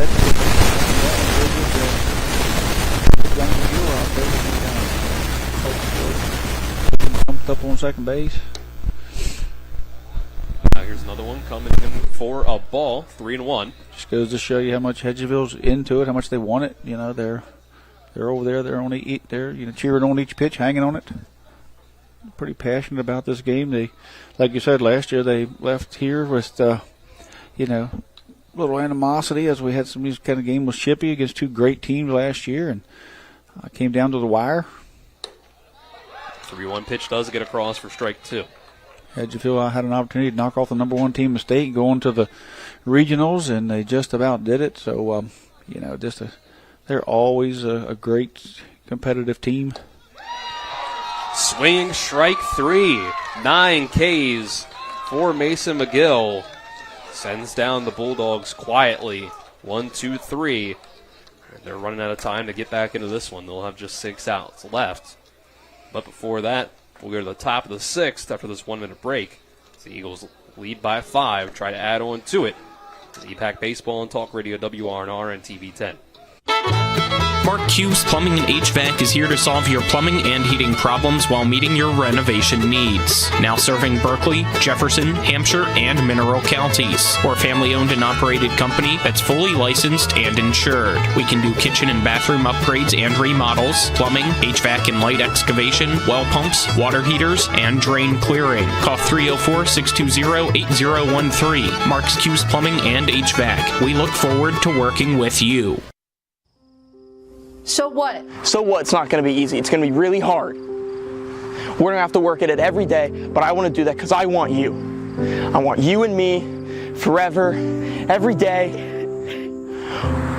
jumped up on second base. Here's another one coming in for a ball, 3-1. Just goes to show you how much Hedgesville's into it, how much they want it. They're over there. They're cheering on each pitch, hanging on it. Pretty passionate about this game. They, like you said, last year they left here with, little animosity as we had some these kind of game with Shippey against 2 great teams last year, and came down to the wire. 3-1 pitch does get across for strike 2. Hedgesville had an opportunity to knock off the number 1 team in the state, going to the regionals, and they just about did it. So, they're always a great competitive team. Swinging strike 3, 9 Ks for Mason McGill. Sends down the Bulldogs quietly, 1-2-3. They're running out of time to get back into this one. They'll have just 6 outs left. But before that, we'll go to the top of the 6th after this 1-minute break. The Eagles lead by 5, try to add on to it. EPAC Baseball and Talk Radio, WRNR and TV 10. Mark Hughes Plumbing and HVAC is here to solve your plumbing and heating problems while meeting your renovation needs. Now serving Berkeley, Jefferson, Hampshire, and Mineral counties. We're a family-owned and operated company that's fully licensed and insured. We can do kitchen and bathroom upgrades and remodels, plumbing, HVAC and light excavation, well pumps, water heaters, and drain clearing. Call 304-620-8013. Mark's Hughes Plumbing and HVAC. We look forward to working with you. So what? So what? It's not going to be easy. It's going to be really hard. We're going to have to work at it every day, but I want to do that because I want you. I want you and me forever, every day.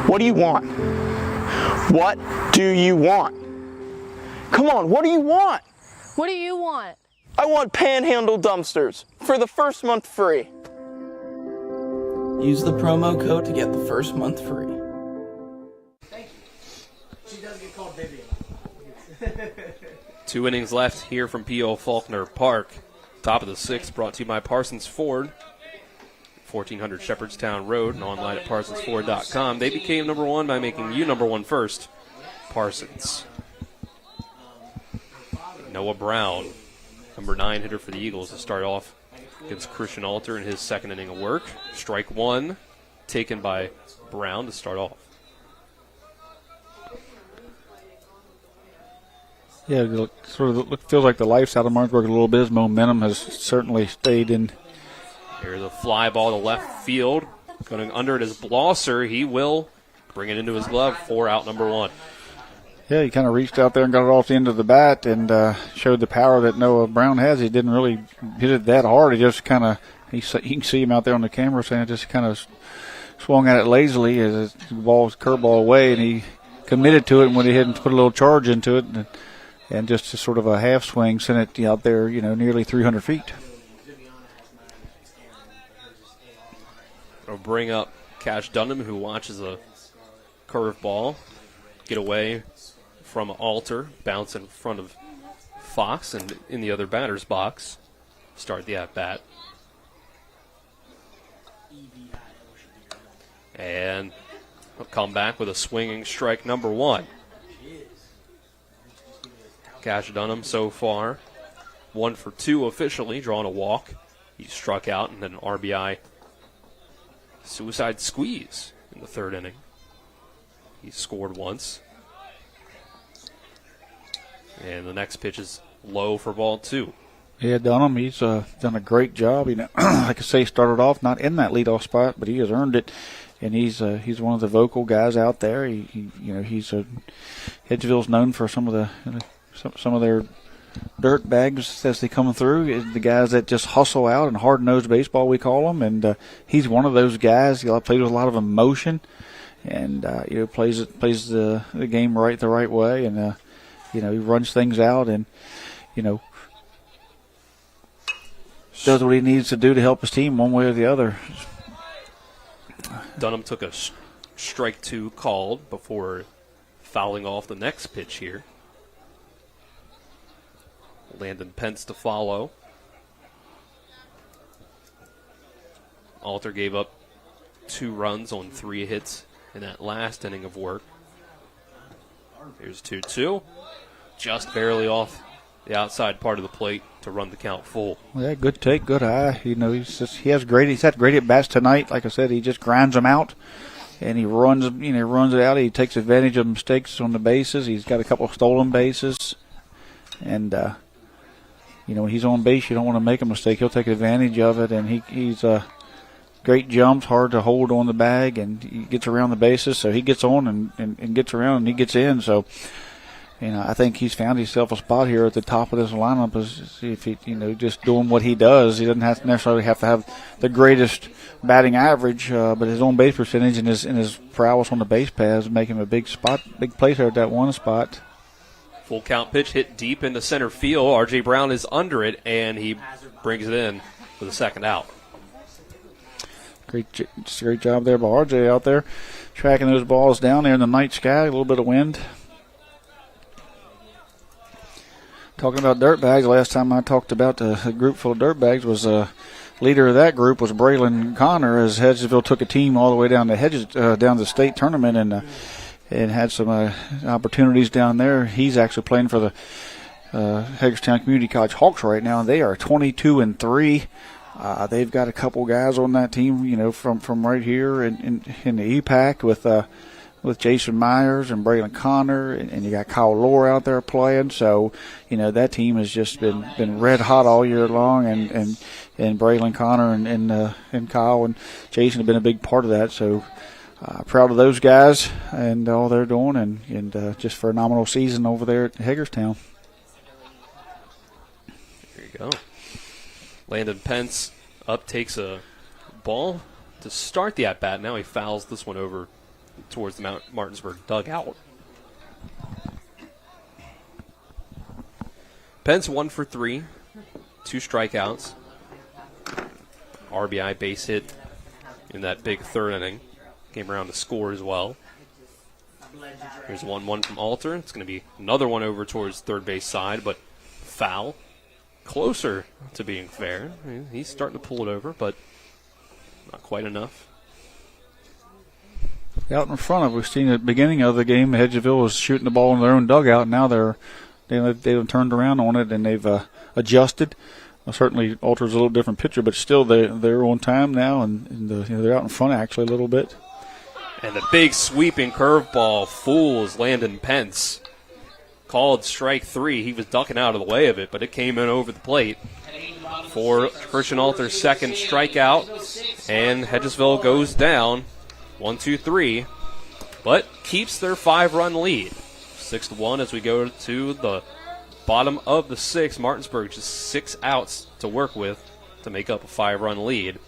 What do you want? What do you want? Come on, what do you want? What do you want? I want Panhandle dumpsters for the first month free. Use the promo code to get the first month free. She does get called Vivian. 2 innings left here from P.O. Faulkner Park. Top of the 6th brought to you by Parsons Ford, 1400 Shepherdstown Road, and online at parsonsford.com. They became number 1 by making you number 1 first. Parsons. Noah Brown, number 9 hitter for the Eagles, to start off against Christian Alter in his second inning of work. Strike 1 taken by Brown to start off. Yeah, it sort of feels like the life's out of Martinsburg a little bit. His momentum has certainly stayed in. Here's a fly ball to left field. Going under it is Blosser. He will bring it into his glove for out number 1. Yeah, he kind of reached out there and got it off the end of the bat and showed the power that Noah Brown has. He didn't really hit it that hard. He just kind of, you can see him out there on the camera saying it just kind of swung at it lazily as the ball was curveball away, and he committed to it and went ahead and put a little charge into it. And just a sort of a half swing sent it out there, nearly 300 feet. I'll bring up Cash Dunham, who watches a curveball get away from Alter, bounce in front of Fox and in the other batter's box. Start the at-bat. And he'll come back with a swinging strike number 1. Cash Dunham so far 1 for 2 officially, drawing a walk. He struck out and then an RBI suicide squeeze in the 3rd inning. He scored once. And the next pitch is low for ball 2. Yeah, Dunham, he's done a great job. Like I say, he started off not in that leadoff spot, but he has earned it. And he's one of the vocal guys out there. He's Hedgesville's known for some of their dirt bags as they come through. The guys that just hustle out and hard-nosed baseball, we call them. And he's one of those guys. He plays with a lot of emotion, and plays the game the right way, and he runs things out, and does what he needs to do to help his team one way or the other. Dunham took a strike 2 called before fouling off the next pitch here. Landon Pence to follow. Alter gave up 2 runs on 3 hits in that last inning of work. Here's 2-2. Just barely off the outside part of the plate to run the count full. Yeah, good take, good eye. He's had great at bats tonight. Like I said, he just grinds them out, and he runs it out. He takes advantage of mistakes on the bases. He's got a couple of stolen bases, and when he's on base, you don't want to make a mistake. He'll take advantage of it, and he's great jumps, hard to hold on the bag, and he gets around the bases. So he gets on and gets around, and he gets in. So, I think he's found himself a spot here at the top of this lineup. If he, just doing what he does, he doesn't necessarily have to have the greatest batting average, but his on base percentage and his prowess on the base paths make him a big place there at that one spot. Full count pitch hit deep into center field. R.J. Brown is under it, and he brings it in for the second out. Great job there by RJ out there, tracking those balls down there in the night sky. A little bit of wind. Talking about dirtbags, last time I talked about a group full of dirtbags was leader of that group was Braylon Connor, as Hedgesville took a team all the way down to down to the state tournament and had some opportunities down there. He's actually playing for the Hagerstown Community College Hawks right now, and they are 22-3. They've got a couple guys on that team, from right here in the EPAC with Jason Myers and Braylon Connor, and you got Kyle Lohr out there playing. So, that team has just been red hot all year long, and Braylon Connor and Kyle and Jason have been a big part of that. So, proud of those guys and all they're doing, and just phenomenal season over there at Hagerstown. There you go. Landon Pence takes a ball to start the at-bat. Now he fouls this one over towards the Martinsburg dugout. Pence 1 for 3, 2 strikeouts. RBI base hit in that big third inning. Came around to score as well. Here's 1-1 from Alter. It's going to be another one over towards third base side, but foul. Closer to being fair. He's starting to pull it over, but not quite enough. Out in front of, we've seen at the beginning of the game, Hedgesville was shooting the ball in their own dugout. And now they've turned around on it and they've adjusted. Certainly, Alter's a little different pitcher, but still they're on time now, and they're out in front actually a little bit. And the big sweeping curveball fools Landon Pence. Called strike 3. He was ducking out of the way of it, but it came in over the plate for Christian Alter's second strikeout. And Hedgesville goes down 1-2-3, but keeps their 5-run lead. 6-1 as we go to the bottom of the 6th. Martinsburg just 6 outs to work with to make up a 5-run lead.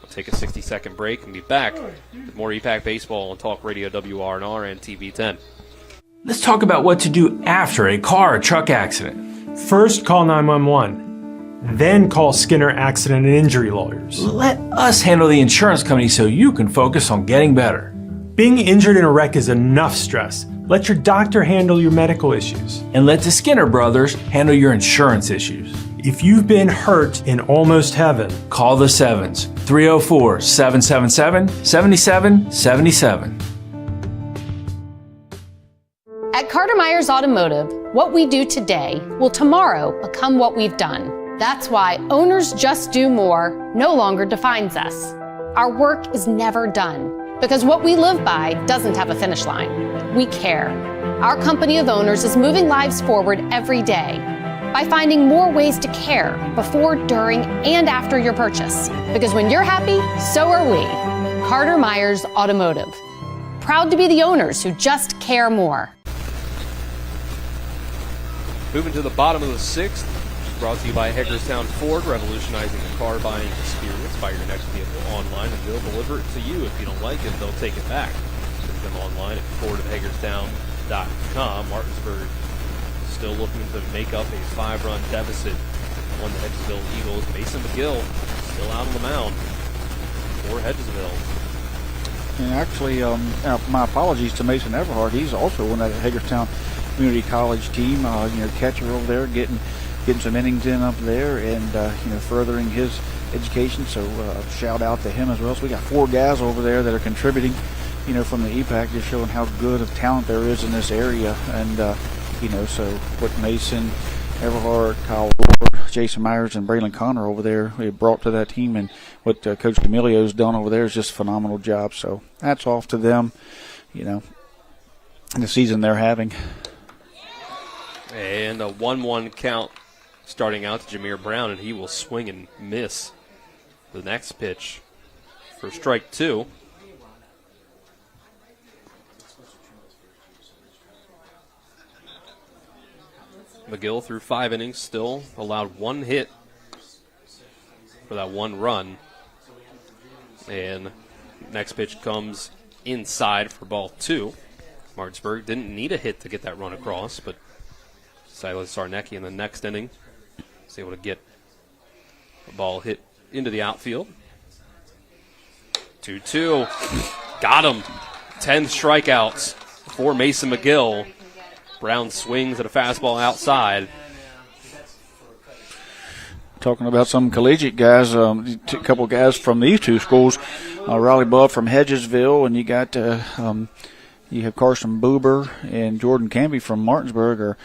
We'll take a 60-second break and be back with more EPAC baseball on Talk Radio WRNR and TV 10. Let's talk about what to do after a car or truck accident. First, call 911. Then call Skinner Accident and Injury Lawyers. Let us handle the insurance company so you can focus on getting better. Being injured in a wreck is enough stress. Let your doctor handle your medical issues. And let the Skinner brothers handle your insurance issues. If you've been hurt in almost heaven, call the Sevens, 304-777-7777. At Carter Myers Automotive, what we do today will tomorrow become what we've done. That's why Owners Just Do More no longer defines us. Our work is never done because what we live by doesn't have a finish line. We care. Our company of owners is moving lives forward every day by finding more ways to care before, during, and after your purchase. Because when you're happy, so are we. Carter Myers Automotive. Proud to be the owners who just care more. Moving to the bottom of the 6th, brought to you by Hagerstown Ford, revolutionizing the car buying experience. Buy your next vehicle online and they'll deliver it to you. If you don't like it, they'll take it back. Visit them online at fordofhagerstown.com. Martinsburg still looking to make up a 5-run deficit on the Hedgesville Eagles. Mason McGill still out on the mound for Hedgesville. And actually, my apologies to Mason Everhart. He's also on that Hagerstown Community College team, catcher over there, getting some innings in up there, and furthering his education. So shout out to him as well. So we got 4 guys over there that are contributing, from the EPAC, just showing how good of talent there is in this area. And so what Mason Everhart, Kyle Lohr, Jason Myers, and Braylon Connor over there we brought to that team, and what Coach D'Amelio's done over there is just a phenomenal job. So hats off to them, and the season they're having. And a 1-1 count starting out to Jameer Brown, and he will swing and miss the next pitch for strike 2. McGill through 5 innings still allowed 1 hit for that 1 run. And next pitch comes inside for ball 2. Martinsburg didn't need a hit to get that run across, but Silas Sarnecki in the next inning was able to get the ball hit into the outfield. 2-2. Got him. 10 strikeouts for Mason McGill. Brown swings at a fastball outside. Talking about some collegiate guys, a couple of guys from these two schools, Riley Bubb from Hedgesville, and you got you have Carson Buber and Jordan Camby from Martinsburg.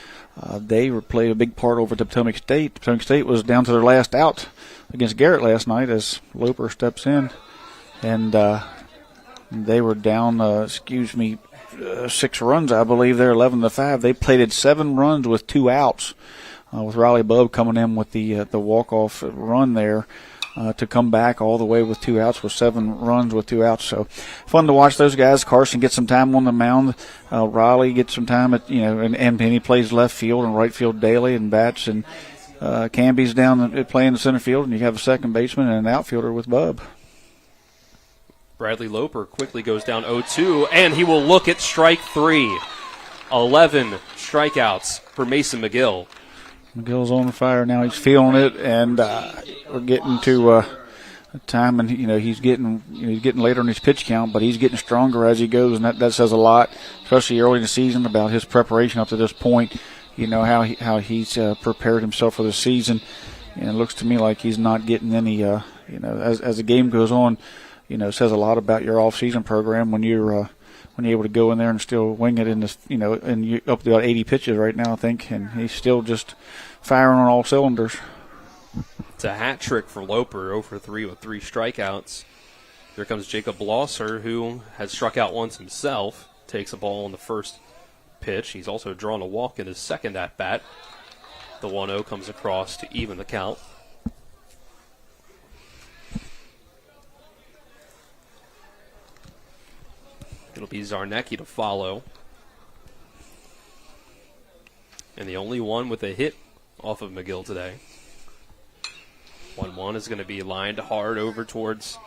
They played a big part over at Potomac State. Potomac State was down to their last out against Garrett last night as Loper steps in, and they were down 6 runs, I believe. They're 11-5. They plated 7 runs with 2 outs. With Riley Bubb coming in with the walk-off run there to come back all the way with 2 outs with 7 runs with 2 outs. So fun to watch those guys. Carson gets some time on the mound. Riley gets some time at and he plays left field and right field daily and bats. And Camby's down playing the center field, and you have a second baseman and an outfielder with Bubb. Bradley Loper quickly goes down 0-2, and he will look at strike 3. 11 strikeouts for Mason McGill. McGill's on fire now. He's feeling it, and we're getting to a time, and he's getting later in his pitch count, but he's getting stronger as he goes, and that says a lot, especially early in the season, about his preparation up to this point. How he's prepared himself for the season, and it looks to me like he's not getting any. As the game goes on, it says a lot about your off-season program when you're able to go in there and still wing it in this, and you're up to about 80 pitches right now, I think, and he's still just firing on all cylinders. It's a hat trick for Loper, 0-3 with 3 strikeouts. Here comes Jacob Blosser, who has struck out once himself, takes a ball on the first pitch. He's also drawn a walk in his second at-bat. The 1-0 comes across to even the count. It'll be Zarnecki to follow. And the only one with a hit off of McGill today. 1-1 is going to be lined hard over towards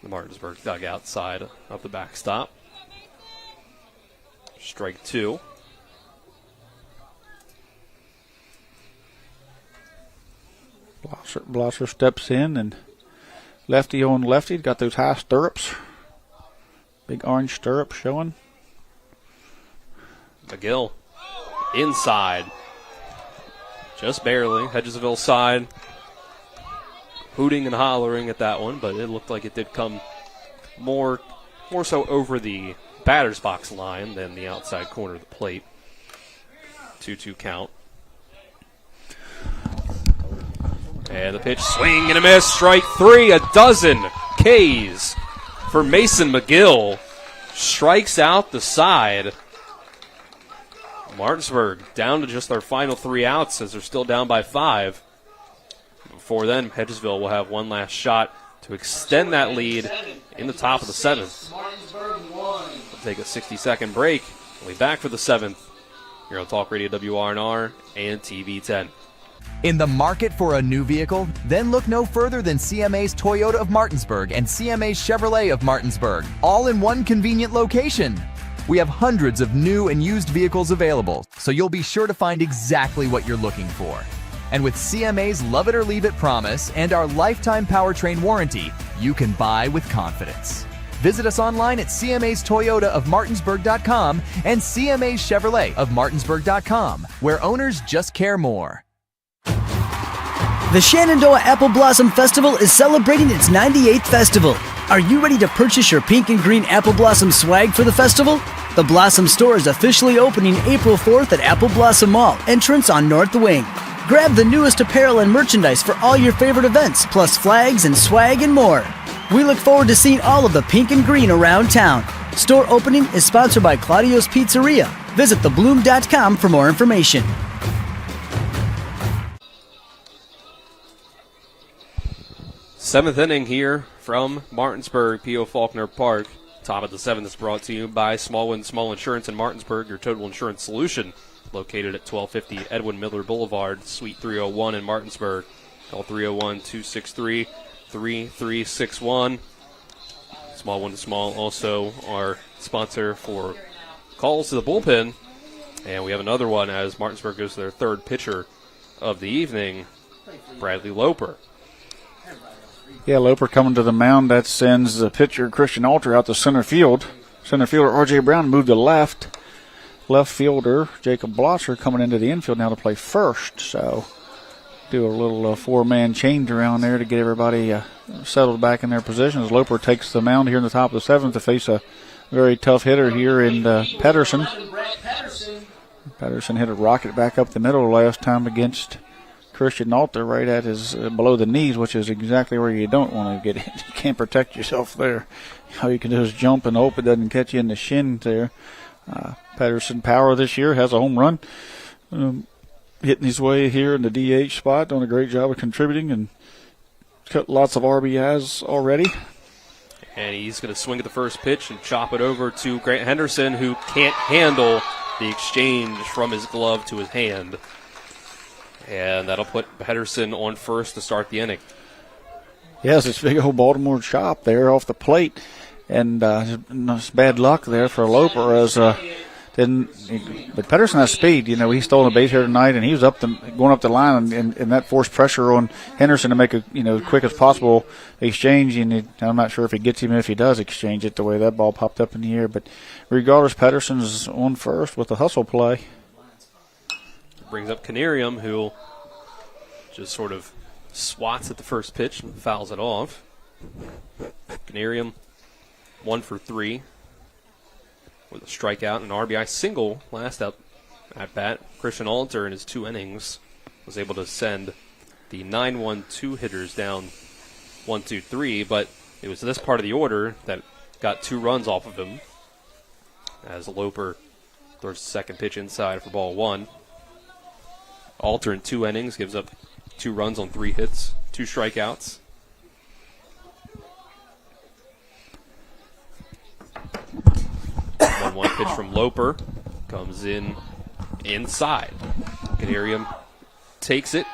the Martinsburg dugout side of the backstop. Strike 2. Blosser steps in, and lefty on lefty. Got those high stirrups. Big orange stirrup showing. McGill inside. Just barely. Hedgesville side. Hooting and hollering at that one, but it looked like it did come more so over the batter's box line than the outside corner of the plate. 2-2 count. And the pitch, swing and a miss. Strike 3, a dozen Ks for Mason McGill. Strikes out the side. Martinsburg down to just their final 3 outs as they're still down by 5. Before then, Hedgesville will have one last shot to extend that lead in the top of the 7th. We'll take a 60-second break. We'll be back for the 7th here on Talk Radio WRNR and TV 10. In the market for a new vehicle? Then look no further than CMA's Toyota of Martinsburg and CMA's Chevrolet of Martinsburg, all in one convenient location. We have hundreds of new and used vehicles available, so you'll be sure to find exactly what you're looking for. And with CMA's Love It or Leave It promise and our lifetime powertrain warranty, you can buy with confidence. Visit us online at CMA's Toyota of Martinsburg.com and CMA's Chevrolet of Martinsburg.com, where owners just care more. The Shenandoah Apple Blossom Festival is celebrating its 98th festival. Are you ready to purchase your pink and green Apple Blossom swag for the festival? The Blossom store is officially opening April 4th at Apple Blossom Mall, entrance on North Wing. Grab the newest apparel and merchandise for all your favorite events, plus flags and swag and more. We look forward to seeing all of the pink and green around town. Store opening is sponsored by Claudio's Pizzeria. Visit thebloom.com for more information. Seventh inning here from Martinsburg, P.O. Faulkner Park. Top of the 7th is brought to you by Smallwood Small Insurance in Martinsburg, your total insurance solution. Located at 1250 Edwin Miller Boulevard, Suite 301 in Martinsburg. Call 301-263-3361. Small One to Small also our sponsor for calls to the bullpen. And we have another one as Martinsburg goes to their 3rd pitcher of the evening, Bradley Loper. Yeah, Loper coming to the mound. That sends the pitcher, Christian Alter, out to center field. Center fielder R.J. Brown moved to left. Left fielder, Jacob Blotzer, coming into the infield now to play first. So do a little four-man change around there to get everybody settled back in their positions. Loper takes the mound here in the top of the seventh to face a very tough hitter here in Pedersen. Pedersen hit a rocket back up the middle last time against Christian Alter, right at his below the knees, which is exactly where you don't want to get hit. You can't protect yourself there. All you can do is jump and hope it doesn't catch you in the shin there. Pedersen power this year, has a home run. Hitting his way here in the DH spot, doing a great job of contributing and cut lots of RBIs already. And he's going to swing at the first pitch and chop it over to Grant Henderson, who can't handle the exchange from his glove to his hand. And that'll put Henderson on first to start the inning. Yes, it's big old Baltimore chop there off the plate. And it's bad luck there for Loper as but Pedersen has speed. You know, he stole a base here tonight, and he was going up the line, and that forced pressure on Henderson to make a quick as possible exchange. And I'm not sure if he gets him if he does exchange it the way that ball popped up in the air. But regardless, Pedersen's on first with the hustle play. Brings up Canarium, who just sort of swats at the first pitch and fouls it off. Canarium 1 for 3 with a strikeout and an RBI single last up at bat. Christian Alter in his 2 innings was able to send the 9-1-2 hitters down 1-2-3, but it was this part of the order that got 2 runs off of him as Loper throws the second pitch inside for ball 1. Alter in 2 innings gives up 2 runs on 3 hits, 2 strikeouts. One pitch from Loper comes in inside. Canarium takes it.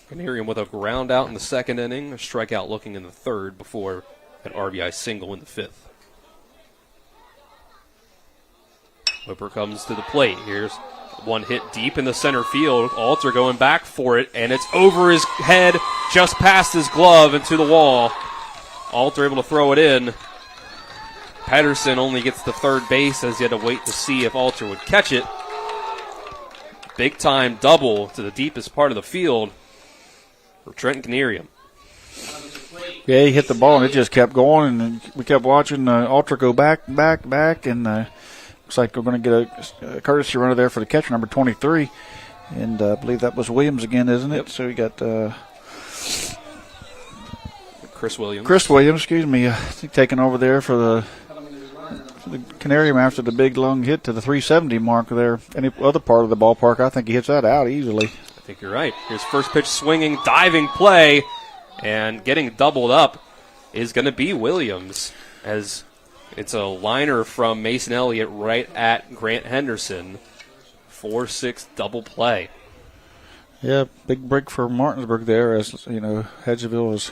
Canarium with a ground out in the second inning, a strikeout looking in the third before an RBI single in the 5th. Loper comes to the plate. Here's one hit deep in the center field. Alter going back for it, and it's over his head, just past his glove and to the wall. Alter able to throw it in. Pedersen only gets to third base as he had to wait to see if Alter would catch it. Big time double to the deepest part of the field for Trenton Canarium. Yeah, he hit the ball and it just kept going, and we kept watching Alter go back, and looks like we're going to get a courtesy runner there for the catcher, number 23, and I believe that was Williams again, isn't it? Yep. So we got Chris Williams, excuse me, I think taking over there for the Canarium after the big long hit to the 370 mark there. Any other part of the ballpark, I think he hits that out easily. I think you're right. Here's first pitch swinging, diving play, and getting doubled up is going to be Williams, as it's a liner from Mason Elliott right at Grant Henderson. 4-6 double play. Yeah, big break for Martinsburg there, as Hedgesville is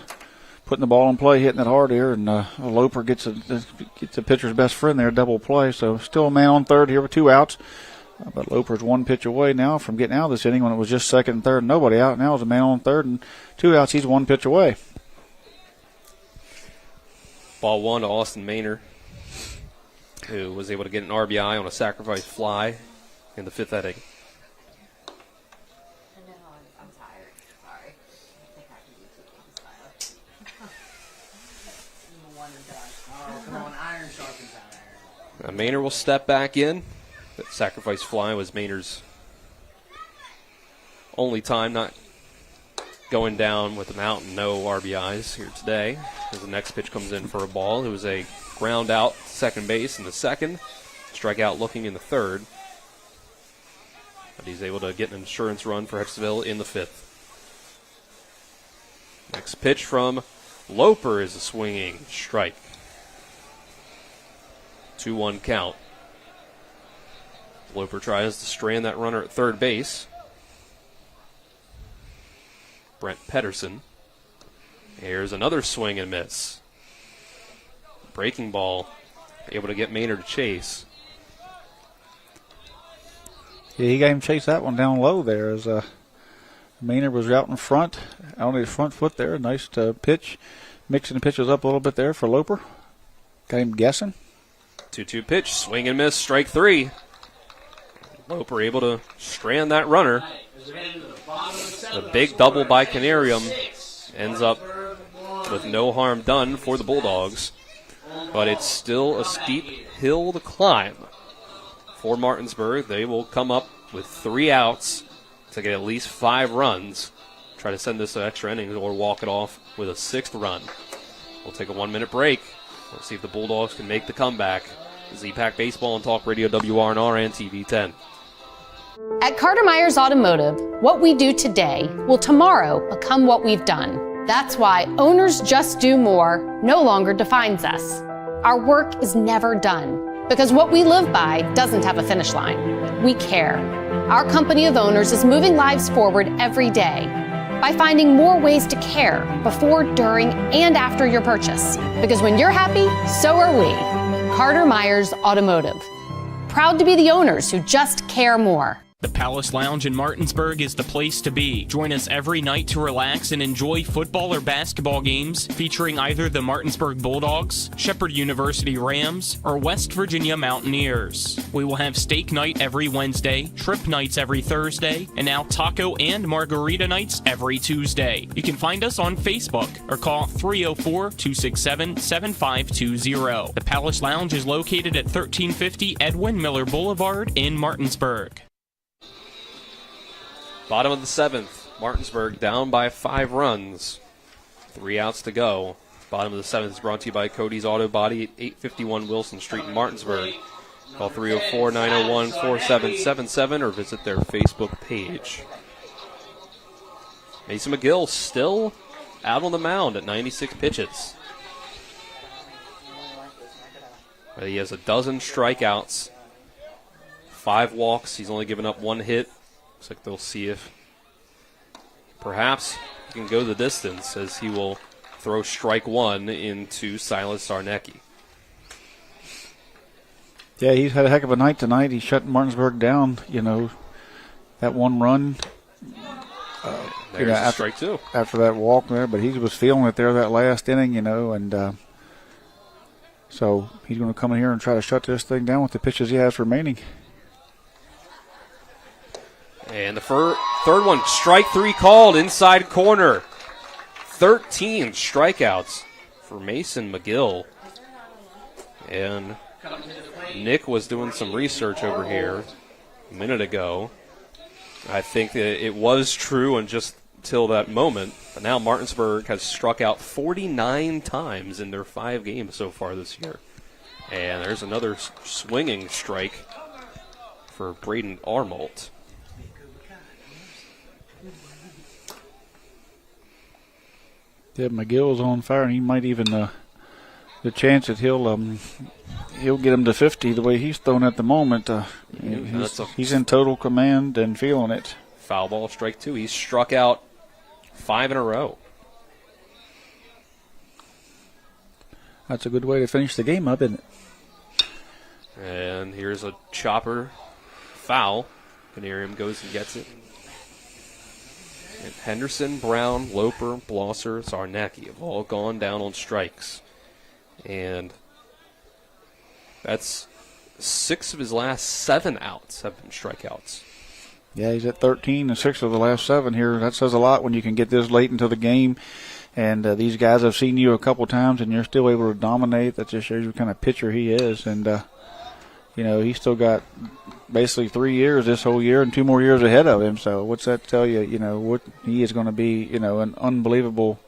putting the ball in play, hitting it hard here, and Loper gets the pitcher's best friend there, double play. So still a man on third here with 2 outs. But Loper's 1 pitch away now from getting out of this inning when it was just second and third and nobody out. Now it's a man on third and 2 outs. He's 1 pitch away. Ball 1 to Austin Maynard, who was able to get an RBI on a sacrifice fly in the 5th inning. Maynard will step back in. That sacrifice fly was Maynard's only time not going down with an out and no RBIs here today. As the next pitch comes in for a ball. It was a ground out second base in the second. Strikeout looking in the third. But he's able to get an insurance run for Hedgesville in the 5th. Next pitch from Loper is a swinging strike. 2-1 count. Loper tries to strand that runner at third base. Brent Pedersen. Here's another swing and miss. Breaking ball, able to get Maynard to chase. Yeah, he got him chase that one down low there as Maynard was out in front, on his front foot there. Nice pitch. Mixing the pitches up a little bit there for Loper. Got him guessing. 2-2 pitch, swing and miss, strike 3. Loper able to strand that runner. The big double by Canarium ends up with no harm done for the Bulldogs. But it's still a steep hill to climb for Martinsburg. They will come up with 3 outs to get at least 5 runs. Try to send this to extra innings or walk it off with a 6th run. We'll take a 1-minute break. We'll see if the Bulldogs can make the comeback. This is EPAC Baseball and Talk Radio WRNR and TV 10. At Carter Myers Automotive, what we do today will tomorrow become what we've done. That's why Owners Just Do More no longer defines us. Our work is never done because what we live by doesn't have a finish line. We care. Our company of owners is moving lives forward every day by finding more ways to care before, during, and after your purchase. Because when you're happy, so are we. Carter Myers Automotive. Proud to be the owners who just care more. The Palace Lounge in Martinsburg is the place to be. Join us every night to relax and enjoy football or basketball games featuring either the Martinsburg Bulldogs, Shepherd University Rams, or West Virginia Mountaineers. We will have steak night every Wednesday, trip nights every Thursday, and now taco and margarita nights every Tuesday. You can find us on Facebook or call 304-267-7520. The Palace Lounge is located at 1350 Edwin Miller Boulevard in Martinsburg. Bottom of the 7th, Martinsburg down by 5 runs. 3 outs to go. Bottom of the 7th is brought to you by Cody's Auto Body at 851 Wilson Street in Martinsburg. Call 304-901-4777 or visit their Facebook page. Mason McGill still out on the mound at 96 pitches. But he has a dozen strikeouts, 5 walks. He's only given up 1 hit. Looks like they'll see if perhaps he can go the distance as he will throw strike 1 into Silas Sarnecki. Yeah, he's had a heck of a night tonight. He shut Martinsburg down, that 1 run. There's strike 2. After that walk there, but he was feeling it there that last inning, and so he's going to come in here and try to shut this thing down with the pitches he has remaining. And the third one, strike 3 called, inside corner. 13 strikeouts for Mason McGill. And Nick was doing some research over here a minute ago. I think that it was true and just till that moment. But now Martinsburg has struck out 49 times in their 5 games so far this year. And there's another swinging strike for Braden Armolt. Yeah, McGill's on fire, and he might even the chance that he'll get him to 50 the way he's thrown at the moment. He's in total command and feeling it. Foul ball, strike 2. He's struck out 5 in a row. That's a good way to finish the game up, isn't it? And here's a chopper foul. Canarium goes and gets it. And Henderson, Brown, Loper, Blosser, Sarnecki have all gone down on strikes. And that's 6 of his last 7 outs have been strikeouts. Yeah, he's at 13 and 6 of the last 7 here. That says a lot when you can get this late into the game. And these guys have seen you a couple times, and you're still able to dominate. That just shows you what kind of pitcher he is. And, he's still got basically 3 years this whole year and 2 more years ahead of him. So what's that tell you? What he is going to be, an unbelievable,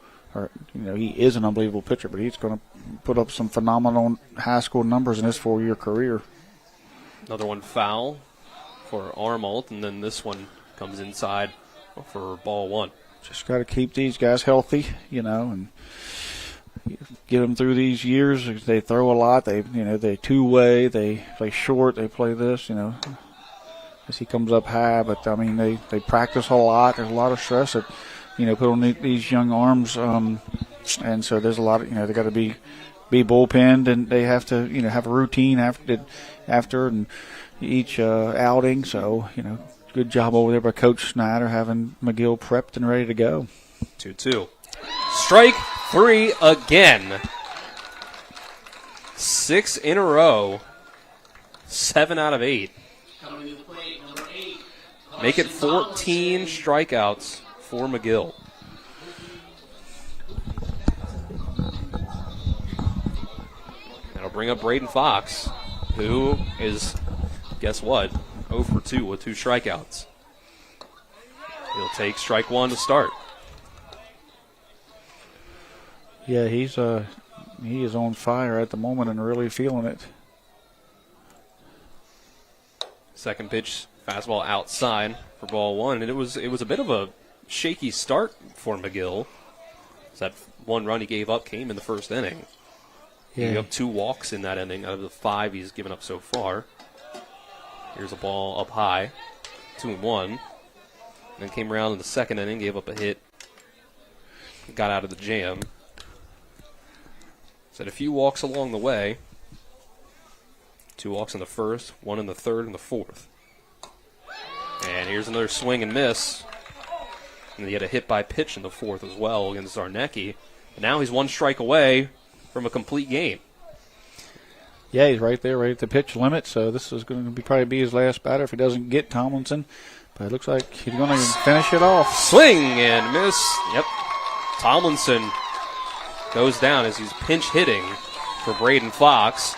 he is an unbelievable pitcher, but he's going to put up some phenomenal high school numbers in his 4-year career. Another one foul for Armolt, and then this one comes inside for ball 1. Just got to keep these guys healthy, and get them through these years. They throw a lot. They two-way. They play short. They play this, as he comes up high. But, they practice a lot. There's a lot of stress that, put on these young arms. And so there's a lot of, they got to be bullpenned, and they have to, have a routine after and each outing. So, good job over there by Coach Snyder having McGill prepped and ready to go. 2-2. Strike 3 again. 6 in a row. 7 out of 8. Make it 14 strikeouts for McGill. That'll bring up Braden Fox, who is, guess what, 0 for 2 with 2 strikeouts. He'll take strike 1 to start. Yeah, he is on fire at the moment and really feeling it. Second pitch, fastball outside for ball 1, and it was a bit of a shaky start for McGill. That 1 run he gave up came in the first inning. He gave up 2 walks in that inning out of the 5 he's given up so far. Here's a ball up high, 2-1. Then came around in the second inning, gave up a hit, got out of the jam. Had a few walks along the way. 2 walks in the first, 1 in the third, and the fourth. And here's another swing and miss. And he had a hit by pitch in the fourth as well against Zarnecki. And now he's 1 strike away from a complete game. Yeah, he's right there, right at the pitch limit. So this is going to probably be his last batter if he doesn't get Tomlinson. But it looks like he's going to finish it off. Swing and miss. Yep. Tomlinson goes down as he's pinch hitting for Braden Fox.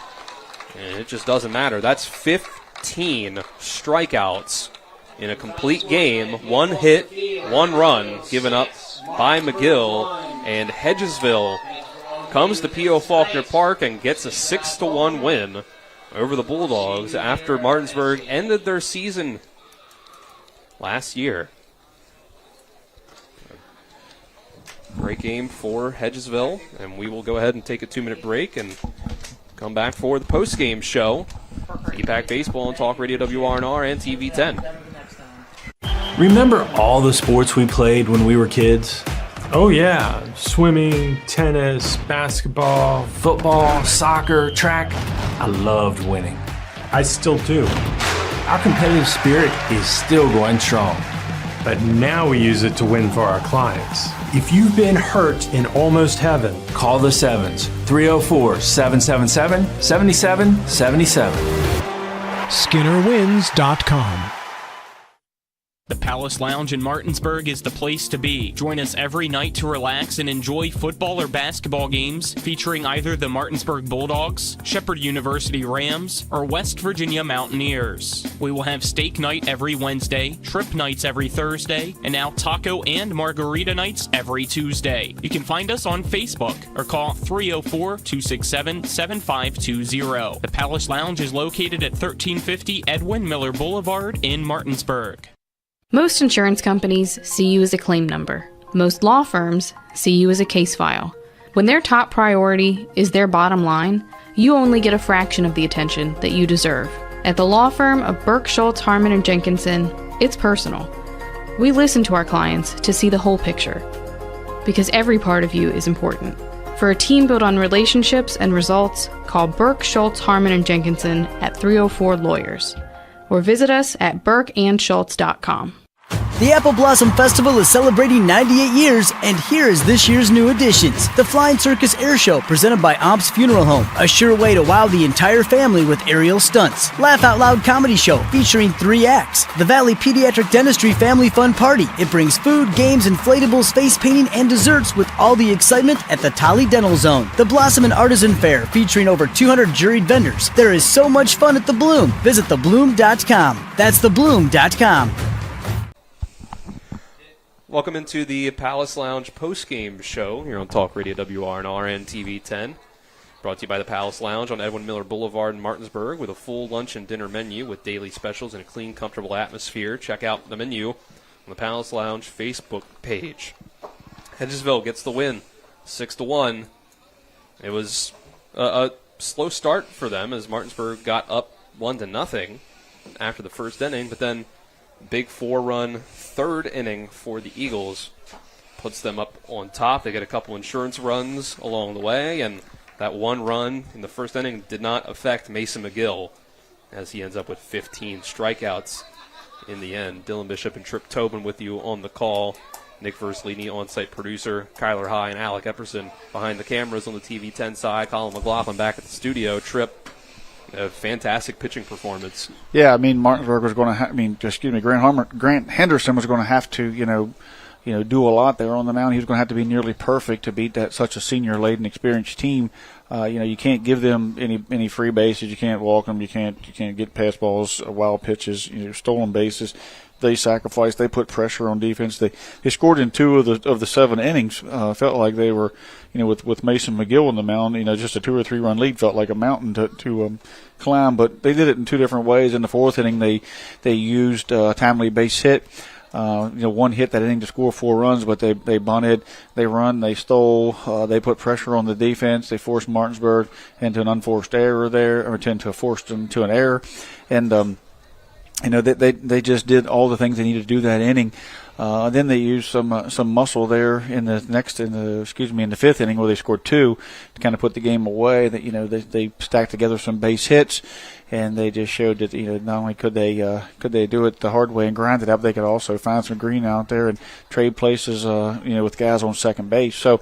And it just doesn't matter. That's 15 strikeouts in a complete game. 1 hit, 1 run given up by McGill. And Hedgesville comes to P.O. Faulkner Park and gets a 6-1 win over the Bulldogs after Martinsburg ended their season last year. Great game for Hedgesville, and we will go ahead and take a 2-minute break and come back for the post-game show. EPAC Baseball on Talk Radio WRNR and TV 10. Remember all the sports we played when we were kids? Oh yeah, swimming, tennis, basketball, football, soccer, track. I loved winning. I still do. Our competitive spirit is still going strong. But now we use it to win for our clients. If you've been hurt in almost heaven, call the Sevens, 304-777-7777. SkinnerWins.com. The Palace Lounge in Martinsburg is the place to be. Join us every night to relax and enjoy football or basketball games featuring either the Martinsburg Bulldogs, Shepherd University Rams, or West Virginia Mountaineers. We will have steak night every Wednesday, trip nights every Thursday, and now taco and margarita nights every Tuesday. You can find us on Facebook or call 304-267-7520. The Palace Lounge is located at 1350 Edwin Miller Boulevard in Martinsburg. Most insurance companies see you as a claim number. Most law firms see you as a case file. When their top priority is their bottom line, you only get a fraction of the attention that you deserve. At the law firm of Burke, Schultz, Harmon, and Jenkinson, it's personal. We listen to our clients to see the whole picture, because every part of you is important. For a team built on relationships and results, call Burke, Schultz, Harmon, and Jenkinson at 304-LAWYERS, or visit us at burkeandschultz.com. The Apple Blossom Festival is celebrating 98 years, and here is this year's new additions. The Flying Circus Air Show, presented by Omp's Funeral Home, a sure way to wow the entire family with aerial stunts. Laugh Out Loud Comedy Show, featuring 3 acts. The Valley Pediatric Dentistry Family Fun Party. It brings food, games, inflatables, face painting, and desserts with all the excitement at the Tolly Dental Zone. The Blossom and Artisan Fair, featuring over 200 juried vendors. There is so much fun at The Bloom. Visit thebloom.com. That's thebloom.com. Welcome into the Palace Lounge post-game show here on Talk Radio WRNR and TV 10. Brought to you by the Palace Lounge on Edwin Miller Boulevard in Martinsburg with a full lunch and dinner menu with daily specials and a clean, comfortable atmosphere. Check out the menu on the Palace Lounge Facebook page. Hedgesville gets the win, 6-1. It was a slow start for them as Martinsburg got up 1-0 after the first inning, but then big 4-run third inning for the Eagles puts them up on top. They get a couple insurance runs along the way, and that 1 run in the first inning did not affect Mason McGill as he ends up with 15 strikeouts in the end. Dylan Bishop and Trip Tobin with you on the call. Nick Verslini, on-site producer. Kyler High and Alec Epperson behind the cameras on the TV 10 side. Colin McLaughlin back at the studio. Trip, a fantastic pitching performance. Yeah, I mean, Martinsburg was going to Grant Henderson was going to have to, do a lot there on the mound. He was going to have to be nearly perfect to beat such a senior-laden, experienced team. You can't give them any free bases. You can't walk them. You can't get pass balls, wild pitches, stolen bases. They sacrificed. They put pressure on defense. They scored in 2 of the 7 innings. Felt like they were, with Mason McGill on the mound, just a 2 or 3 run lead felt like a mountain to climb. But they did it in 2 different ways. In the 4th inning, they used a timely base hit. One hit that inning to score 4 runs, but they bunted, they run, they stole, they put pressure on the defense. They forced Martinsburg into an unforced error there, or forced them to an error, and they just did all the things they needed to do that inning. Then they used some muscle there in the 5th inning where they scored 2 to kind of put the game away. That they stacked together some base hits. And they just showed that not only could they do it the hard way and grind it up, they could also find some green out there and trade places with guys on second base. So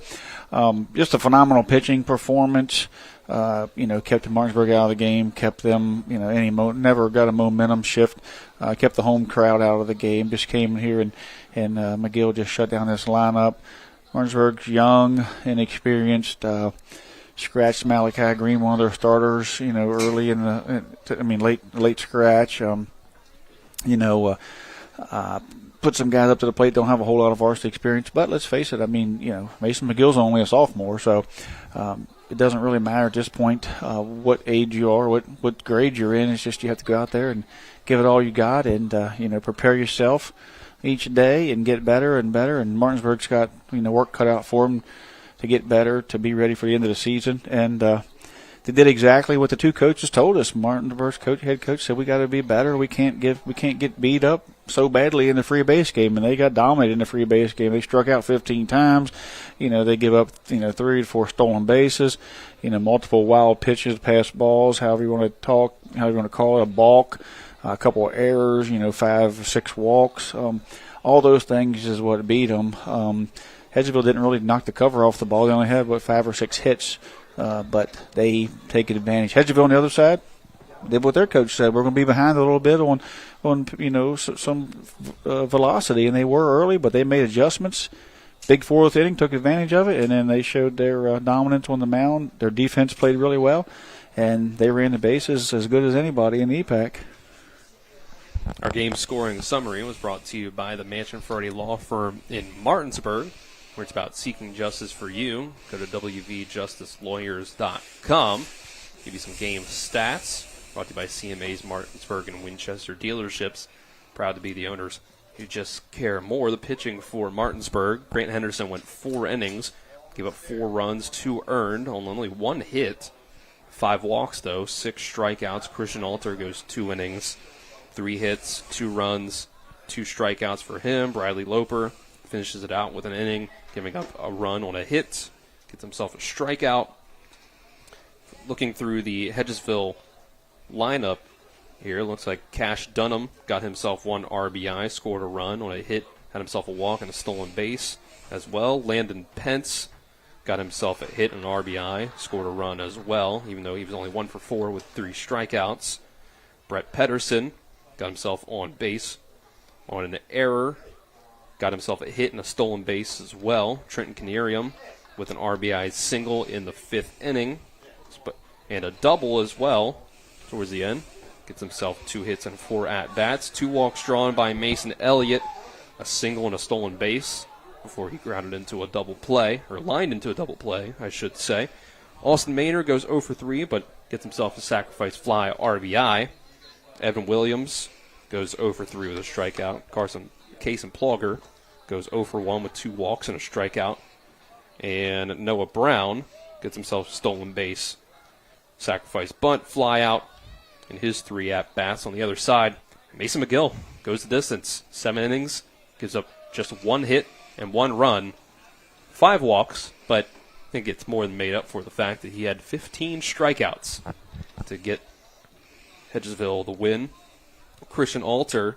just a phenomenal pitching performance. Kept Martinsburg out of the game, kept them never got a momentum shift, kept the home crowd out of the game. Just came in here and McGill just shut down this lineup. Martinsburg's young, inexperienced. Scratched Malachi Green, one of their starters, early in late scratch. Put some guys up to the plate, don't have a whole lot of varsity experience. But let's face it, Mason McGill's only a sophomore, so it doesn't really matter at this point what age you are, what grade you're in. It's just you have to go out there and give it all you got and, prepare yourself each day and get better and better. And Martinsburg's got, work cut out for them to get better, to be ready for the end of the season. And they did exactly what the 2 coaches told us. Martinsburg's head coach said we got to be better. We can't get beat up so badly in the free base game, and they got dominated in the free base game. They struck out 15 times. They give up 3 to 4 stolen bases. Multiple wild pitches, pass balls, however you want to call it, a balk, a couple of errors, 5 or 6 walks. All those things is what beat them. Hedgesville didn't really knock the cover off the ball. They only had, 5 or 6 hits, but they take advantage. Hedgesville on the other side did what their coach said. We're going to be behind a little bit on some velocity, and they were early, but they made adjustments. Big 4th inning, took advantage of it, and then they showed their dominance on the mound. Their defense played really well, and they ran the bases as good as anybody in the EPAC. Our game scoring summary was brought to you by the Mansion Ferretti Law Firm in Martinsburg, where it's about seeking justice for you. Go to wvjusticelawyers.com. Give you some game stats. Brought to you by CMA's Martinsburg and Winchester dealerships. Proud to be the owners who just care more. The pitching for Martinsburg. Grant Henderson went 4 innings. Gave up 4 runs, 2 earned, on only 1 hit. 5 walks, though, 6 strikeouts. Christian Alter goes 2 innings. 3 hits, 2 runs, 2 strikeouts for him. Bradley Loper finishes it out with an inning, giving up a run on a hit. Gets himself a strikeout. Looking through the Hedgesville lineup here, looks like Cash Dunham got himself 1 RBI, scored a run on a hit, had himself a walk and a stolen base as well. Landon Pence got himself a hit and an RBI, scored a run as well, even though he was only 1 for 4 with 3 strikeouts. Brett Pedersen got himself on base on an error. Got himself a hit and a stolen base as well. Trenton Canarium with an RBI single in the 5th inning. And a double as well towards the end. Gets himself 2 hits and 4 at-bats. 2 walks drawn by Mason Elliott. A single and a stolen base before he grounded into a double play. Or lined into a double play, I should say. Austin Maynard goes 0 for 3, but gets himself a sacrifice fly RBI. Evan Williams goes 0 for 3 with a strikeout. Cason Plogger goes 0 for 1 with 2 walks and a strikeout. And Noah Brown gets himself a stolen base. Sacrifice bunt, fly out in his 3 at-bats. On the other side, Mason McGill goes the distance. 7 innings, gives up just 1 hit and 1 run. 5 walks, but I think it's more than made up for the fact that he had 15 strikeouts to get Hedgesville the win. Christian Alter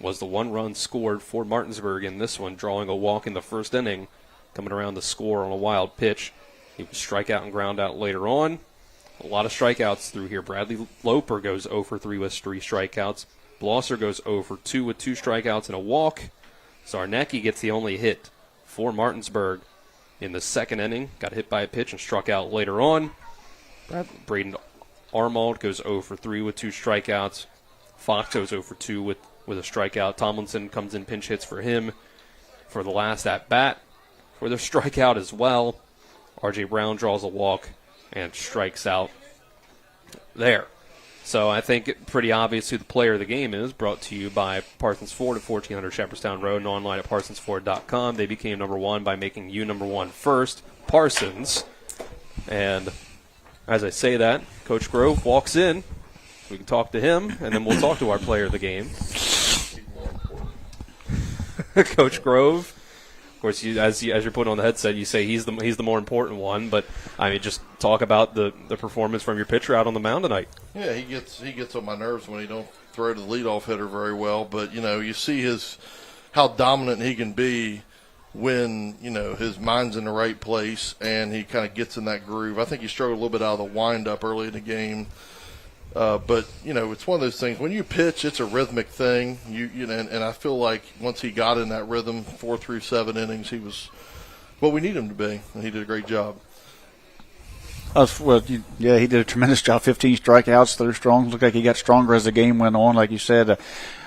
was the one run scored for Martinsburg in this one, drawing a walk in the first inning, coming around to score on a wild pitch. He would strike out and ground out later on. A lot of strikeouts through here. Bradley Loper goes 0 for 3 with 3 strikeouts. Blosser goes 0 for 2 with 2 strikeouts and a walk. Zarnecki gets the only hit for Martinsburg in the second inning. Got hit by a pitch and struck out later on. Braden Armald goes 0 for 3 with 2 strikeouts. Fox goes 0 for 2 with a strikeout. Tomlinson comes in, pinch hits for him for the last at-bat for the strikeout as well. R.J. Brown draws a walk and strikes out there. So I think pretty obvious who the player of the game is, brought to you by Parsons Ford at 1400 Shepherdstown Road and online at parsonsford.com. They became number one by making you number one first, Parsons. And as I say that, Coach Grove walks in. We can talk to him, and then we'll talk to our player of the game. Coach Grove. Of course, as you're putting on the headset, you say he's the more important one. But I mean, just talk about the performance from your pitcher out on the mound tonight. Yeah, he gets on my nerves when he don't throw to the leadoff hitter very well. But you see how dominant he can be when his mind's in the right place and he kind of gets in that groove. I think he struggled a little bit out of the windup early in the game. But it's one of those things. When you pitch, it's a rhythmic thing. And I feel like once he got in that rhythm, 4 through 7 innings, he was what we need him to be, and he did a great job. He did a tremendous job. 15 strikeouts, they're strong. Looked like he got stronger as the game went on, like you said.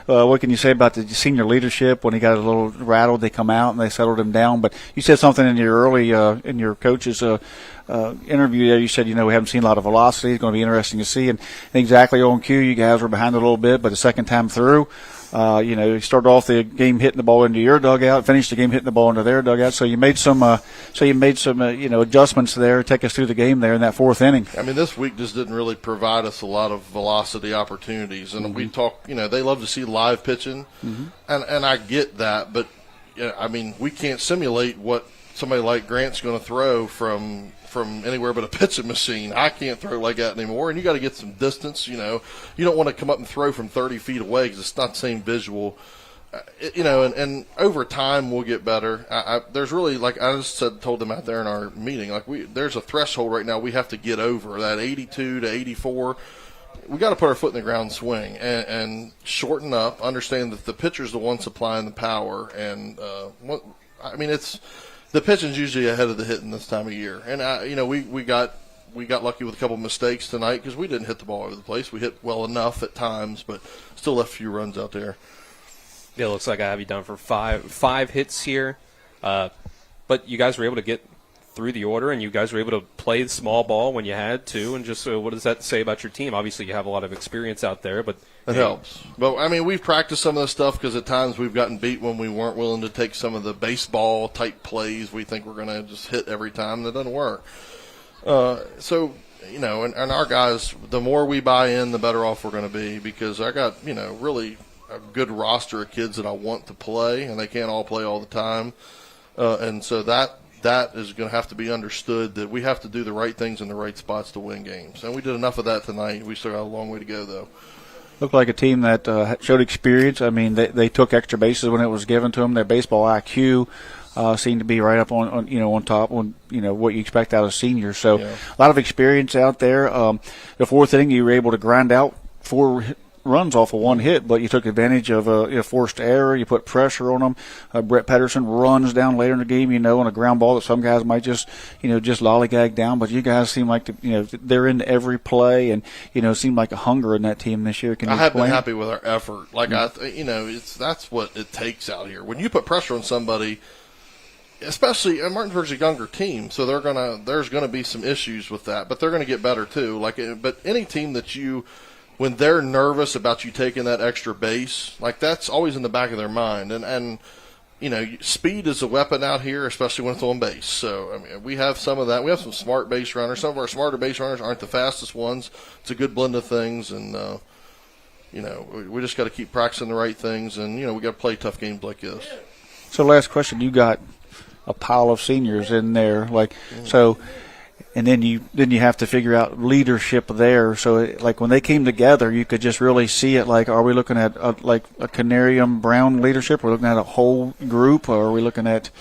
What can you say about the senior leadership? When he got a little rattled, they come out and they settled him down. But you said something in your early in your coach's interview there. You said, we haven't seen a lot of velocity. It's going to be interesting to see. And exactly on cue, you guys were behind a little bit, but the second time through, you started off the game hitting the ball into your dugout, finished the game hitting the ball into their dugout. So you made some, adjustments there. Take us through the game there in that fourth inning. I mean, this week just didn't really provide us a lot of velocity opportunities, and we talk. They love to see live pitching, and I get that, but we can't simulate what somebody like Grant's going to throw from anywhere but a pitching machine. I can't throw like that anymore, and you got to get some distance. You don't want to come up and throw from 30 feet away because it's not the same visual. And over time we'll get better. There's really, like I just told them out there in our meeting, there's a threshold right now we have to get over, that 82 to 84. We got to put our foot in the ground and swing and shorten up. Understand that the pitcher's the one supplying the power, and it's. The pitching's usually ahead of the hitting this time of year, and we got lucky with a couple of mistakes tonight because we didn't hit the ball over the place. We hit well enough at times, but still left a few runs out there. Yeah, it looks like I have you down for five hits here, but you guys were able to get through the order, and you guys were able to play the small ball when you had to. And just what does that say about your team? Obviously, you have a lot of experience out there, but it helps. But we've practiced some of this stuff because at times we've gotten beat when we weren't willing to take some of the baseball type plays. We think we're going to just hit every time, and it doesn't work. And our guys, the more we buy in, the better off we're going to be, because I got really a good roster of kids that I want to play, and they can't all play all the time, and so that is going to have to be understood, that we have to do the right things in the right spots to win games. And we did enough of that tonight. We still got a long way to go, though. Looked like a team that showed experience. I mean, they took extra bases when it was given to them. Their baseball IQ seemed to be right up on top on what you expect out of seniors. So a lot of experience out there. The fourth inning, you were able to grind out 4 runs off of 1 hit, but you took advantage of a forced error. You put pressure on them. Brett Pedersen runs down later in the game, on a ground ball that some guys might just lollygag down, but you guys seem like they're in every play, and seem like a hunger in that team this year. Can you have explain? been happy with our effort. That's what it takes out here. When you put pressure on somebody, especially Martinsburg's a younger team, so there's gonna be some issues with that, but they're gonna get better too. But any team that when they're nervous about you taking that extra base, that's always in the back of their mind. And speed is a weapon out here, especially when it's on base. So, we have some of that. We have some smart base runners. Some of our smarter base runners aren't the fastest ones. It's a good blend of things. And, we just got to keep practicing the right things. And, we got to play tough games like this. So last question, you got a pile of seniors in there. So And then you have to figure out leadership there. So like when they came together, you could just really see it. Like, are we looking at a Canarium Brown leadership? Are we looking at a whole group, or are we looking at?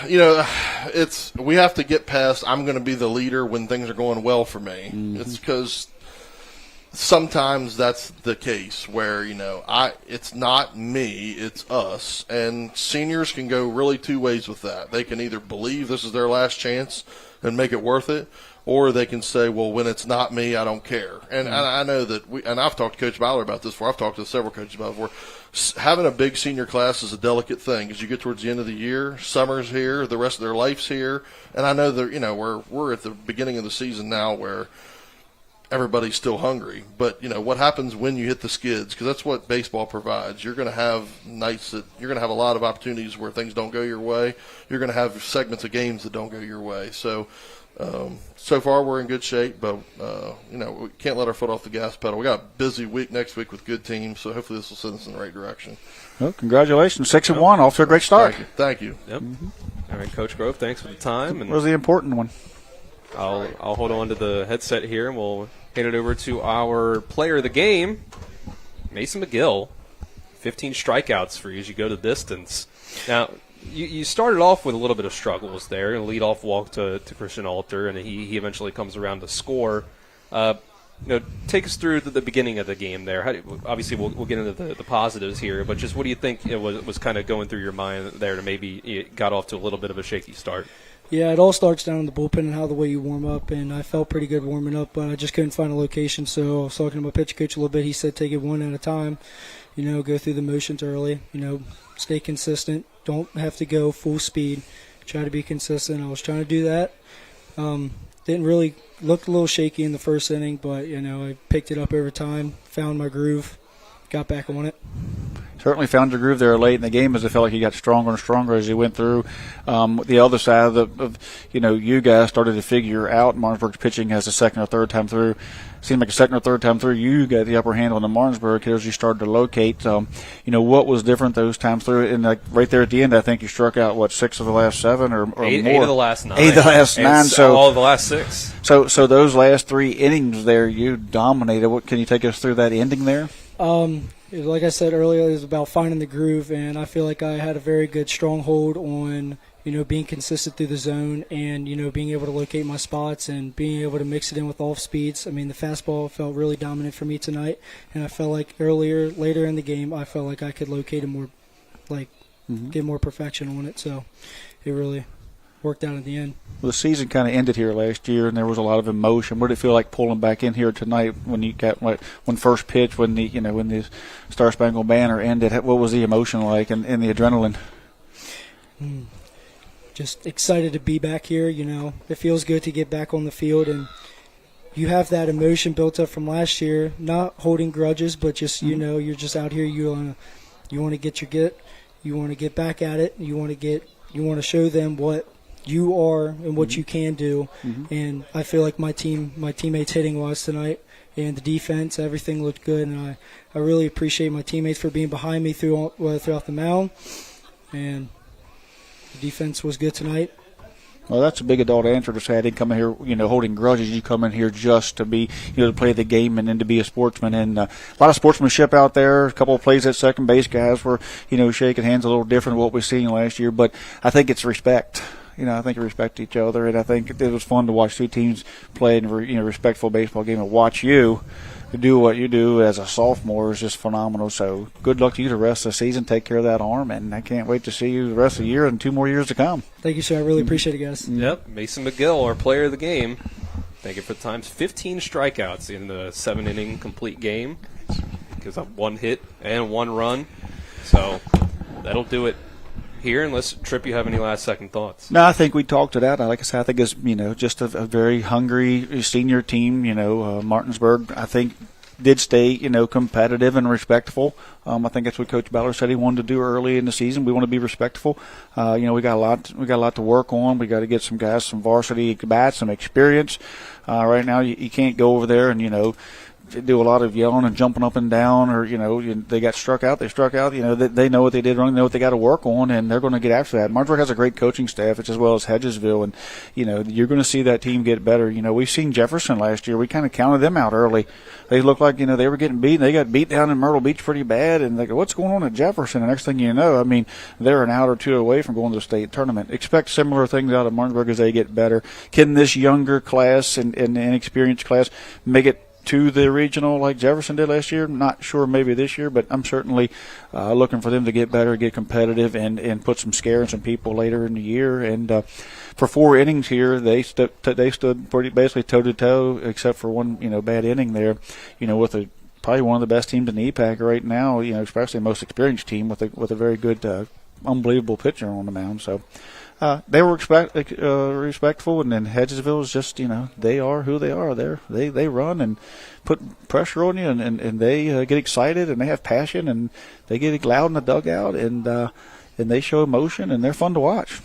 We have to get past. I'm going to be the leader when things are going well for me. Mm-hmm. It's because sometimes that's the case where it's not me, it's us, and seniors can go really two ways with that. They can either believe this is their last chance and make it worth it, or they can say, well, when it's not me, I don't care. And I know that and I've talked to Coach Bowler about this before. I've talked to several coaches about it before. Having a big senior class is a delicate thing as you get towards the end of the year. Summer's here, the rest of their life's here, and I know that we're at the beginning of the season now where everybody's still hungry. But what happens when you hit the skids? Because that's what baseball provides. You're going to have nights that you're going to have a lot of opportunities where things don't go your way. You're going to have segments of games that don't go your way. So so far we're in good shape, but we can't let our foot off the gas pedal. We got a busy week next week with good teams, so hopefully this will send us in the right direction. Well, congratulations, 6-1, off to a great start. Thank you. Yep. Mm-hmm. All right, Coach Grove, thanks for the time. What was the important one? I'll hold on to the headset here, and we'll hand it over to our player of the game, Mason McGill. 15 strikeouts for you as you go the distance. Now, you started off with a little bit of struggles there, a leadoff walk to Christian Alter, and he eventually comes around to score. Take us through the beginning of the game there. Obviously, we'll get into the positives here, but just what do you think was kind of going through your mind there to maybe it got off to a little bit of a shaky start? Yeah, it all starts down in the bullpen and how the way you warm up, and I felt pretty good warming up, but I just couldn't find a location, so I was talking to my pitch coach a little bit. He said take it one at a time, go through the motions early, stay consistent, don't have to go full speed, try to be consistent. I was trying to do that. Didn't really look a little shaky in the first inning, but, I picked it up over time, found my groove, got back on it. Certainly found your groove there late in the game as it felt like you got stronger and stronger as you went through. The other side of you guys started to figure out Martinsburg's pitching as a second or third time through. Seemed like a second or third time through, you got the upper hand on the Martinsburg as you started to locate. What was different those times through? And right there at the end, I think you struck out, 6 of the last 7 or more? 8 of the last 9. 8 of the last 9. So all of the last 6. So those last 3 innings there, you dominated. What can you take us through that ending there? Like I said earlier, it was about finding the groove, and I feel like I had a very good stronghold on, being consistent through the zone and, being able to locate my spots and being able to mix it in with off speeds. I mean, the fastball felt really dominant for me tonight, and I felt like later in the game, I felt like I could locate it more, get more perfection on it. So it really worked out in the end. Well, the season kind of ended here last year, and there was a lot of emotion. What did it feel like pulling back in here tonight when you got when first pitch, when the Star Spangled Banner ended? What was the emotion like and the adrenaline? Just excited to be back here. It feels good to get back on the field, and you have that emotion built up from last year. Not holding grudges, but just you're just out here. You want to get your get. You want to get back at it. You want to show them what you are and what you can do. And I feel like my teammates hitting wise tonight and the defense, everything looked good, and I really appreciate my teammates for being behind me throughout the mound, and the defense was good tonight. Well, that's a big adult answer to say I didn't come in here, holding grudges. You come in here just to be, to play the game and then to be a sportsman. And a lot of sportsmanship out there. A couple of plays at second base, guys were, shaking hands a little different than what we've seen last year. But I think it's respect. I think we respect each other, and I think it was fun to watch 2 teams play in a respectful baseball game. And watch you do what you do as a sophomore is just phenomenal. So good luck to you the rest of the season. Take care of that arm, and I can't wait to see you the rest of the year and 2 more years to come. Thank you, sir. I really appreciate it, guys. Yep, Mason McGill, our player of the game. Thank you for the times. 15 strikeouts in the 7-inning complete game. Gives up 1 hit and 1 run. So that'll do it here, unless, Tripp, you have any last second thoughts? No, I think we talked it out. Like I said, I think it's, just a very hungry senior team. Martinsburg, I think, did stay, competitive and respectful. I think that's what Coach Ballard said he wanted to do early in the season. We want to be respectful. We got a lot to work on. We got to get some guys, some varsity bats, some experience. Right now, you can't go over there and, do a lot of yelling and jumping up and down, or they got struck out. They struck out. They know what they did wrong. They know what they got to work on, and they're going to get after that. Martinsburg has a great coaching staff, as well as Hedgesville, and you're going to see that team get better. We've seen Jefferson last year. We kind of counted them out early. They looked like they were getting beat. They got beat down in Myrtle Beach pretty bad, and they go, "What's going on at Jefferson?" The next thing you know, they're an out or two away from going to the state tournament. Expect similar things out of Martinsburg as they get better. Can this younger class and inexperienced class make it to the regional like Jefferson did last year? Not sure, maybe this year, but I'm certainly looking for them to get better, get competitive, and put some scare in some people later in the year. And for 4 innings here, they stood pretty basically toe to toe, except for one bad inning there. With probably one of the best teams in the EPAC right now. Especially the most experienced team with a very good, unbelievable pitcher on the mound. So. They were respectful, and then Hedgesville is just, they are who they are. They run and put pressure on you, and they get excited, and they have passion, and they get loud in the dugout, and they show emotion, and they're fun to watch.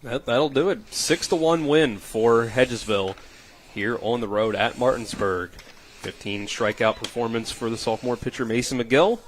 That'll do it. 6-1 win for Hedgesville here on the road at Martinsburg. 15 strikeout performance for the sophomore pitcher Mason McGill.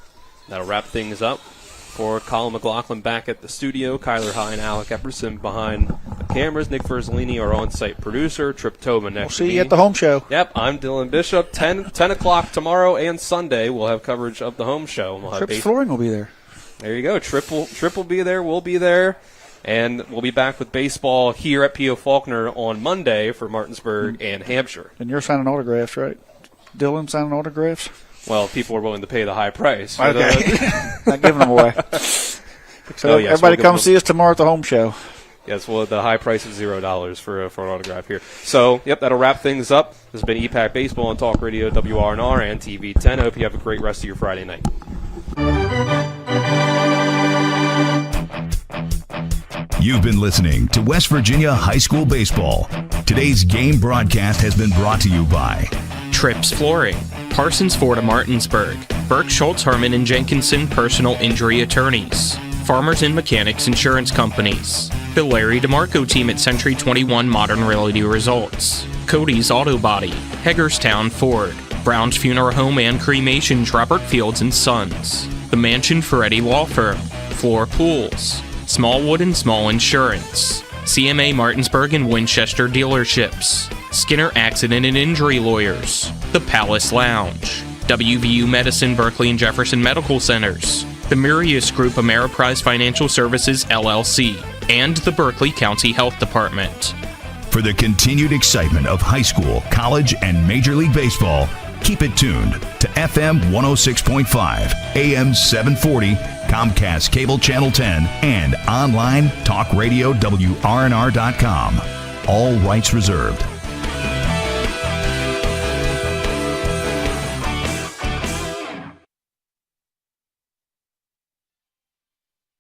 That'll wrap things up. For Colin McLaughlin back at the studio, Kyler High and Alec Epperson behind the cameras. Nick Verzolini, our on-site producer. Trip Tobin next to me. We'll see you at the home show. Yep, I'm Dylan Bishop. 10 o'clock tomorrow and Sunday, we'll have coverage of the home show. We'll Trip's Flooring will be there. There you go. Trip will be there. We'll be there. And we'll be back with baseball here at P.O. Faulkner on Monday for Martinsburg and Hampshire. And you're signing autographs, right? Dylan signing autographs? Well, people are willing to pay the high price. Okay. Not giving them away. So everybody come see us tomorrow at the home show. Yes, well, the high price of $0 for an autograph here. So, that'll wrap things up. This has been EPAC Baseball on Talk Radio, WRNR, and TV 10. I hope you have a great rest of your Friday night. You've been listening to West Virginia High School Baseball. Today's game broadcast has been brought to you by Trips Flooring, Parsons Ford of Martinsburg, Burke Schultz Herman and Jenkinson Personal Injury Attorneys, Farmers and Mechanics Insurance Companies, the Larry DeMarco Team at Century 21 Modern Realty Results, Cody's Auto Body, Hagerstown Ford, Brown's Funeral Home and Cremations Robert Fields and Sons, the Mansion Ferretti Law Firm, Floor Pools, Smallwood and Small Insurance, CMA Martinsburg and Winchester Dealerships, Skinner Accident and Injury Lawyers, the Palace Lounge, WVU Medicine Berkeley and Jefferson Medical Centers, the Mirius Group Ameriprise Financial Services LLC, and the Berkeley County Health Department. For the continued excitement of high school, college, and Major League Baseball, keep it tuned to FM 106.5, AM 740, Comcast Cable Channel 10, and online talkradio WRNR.com. All rights reserved.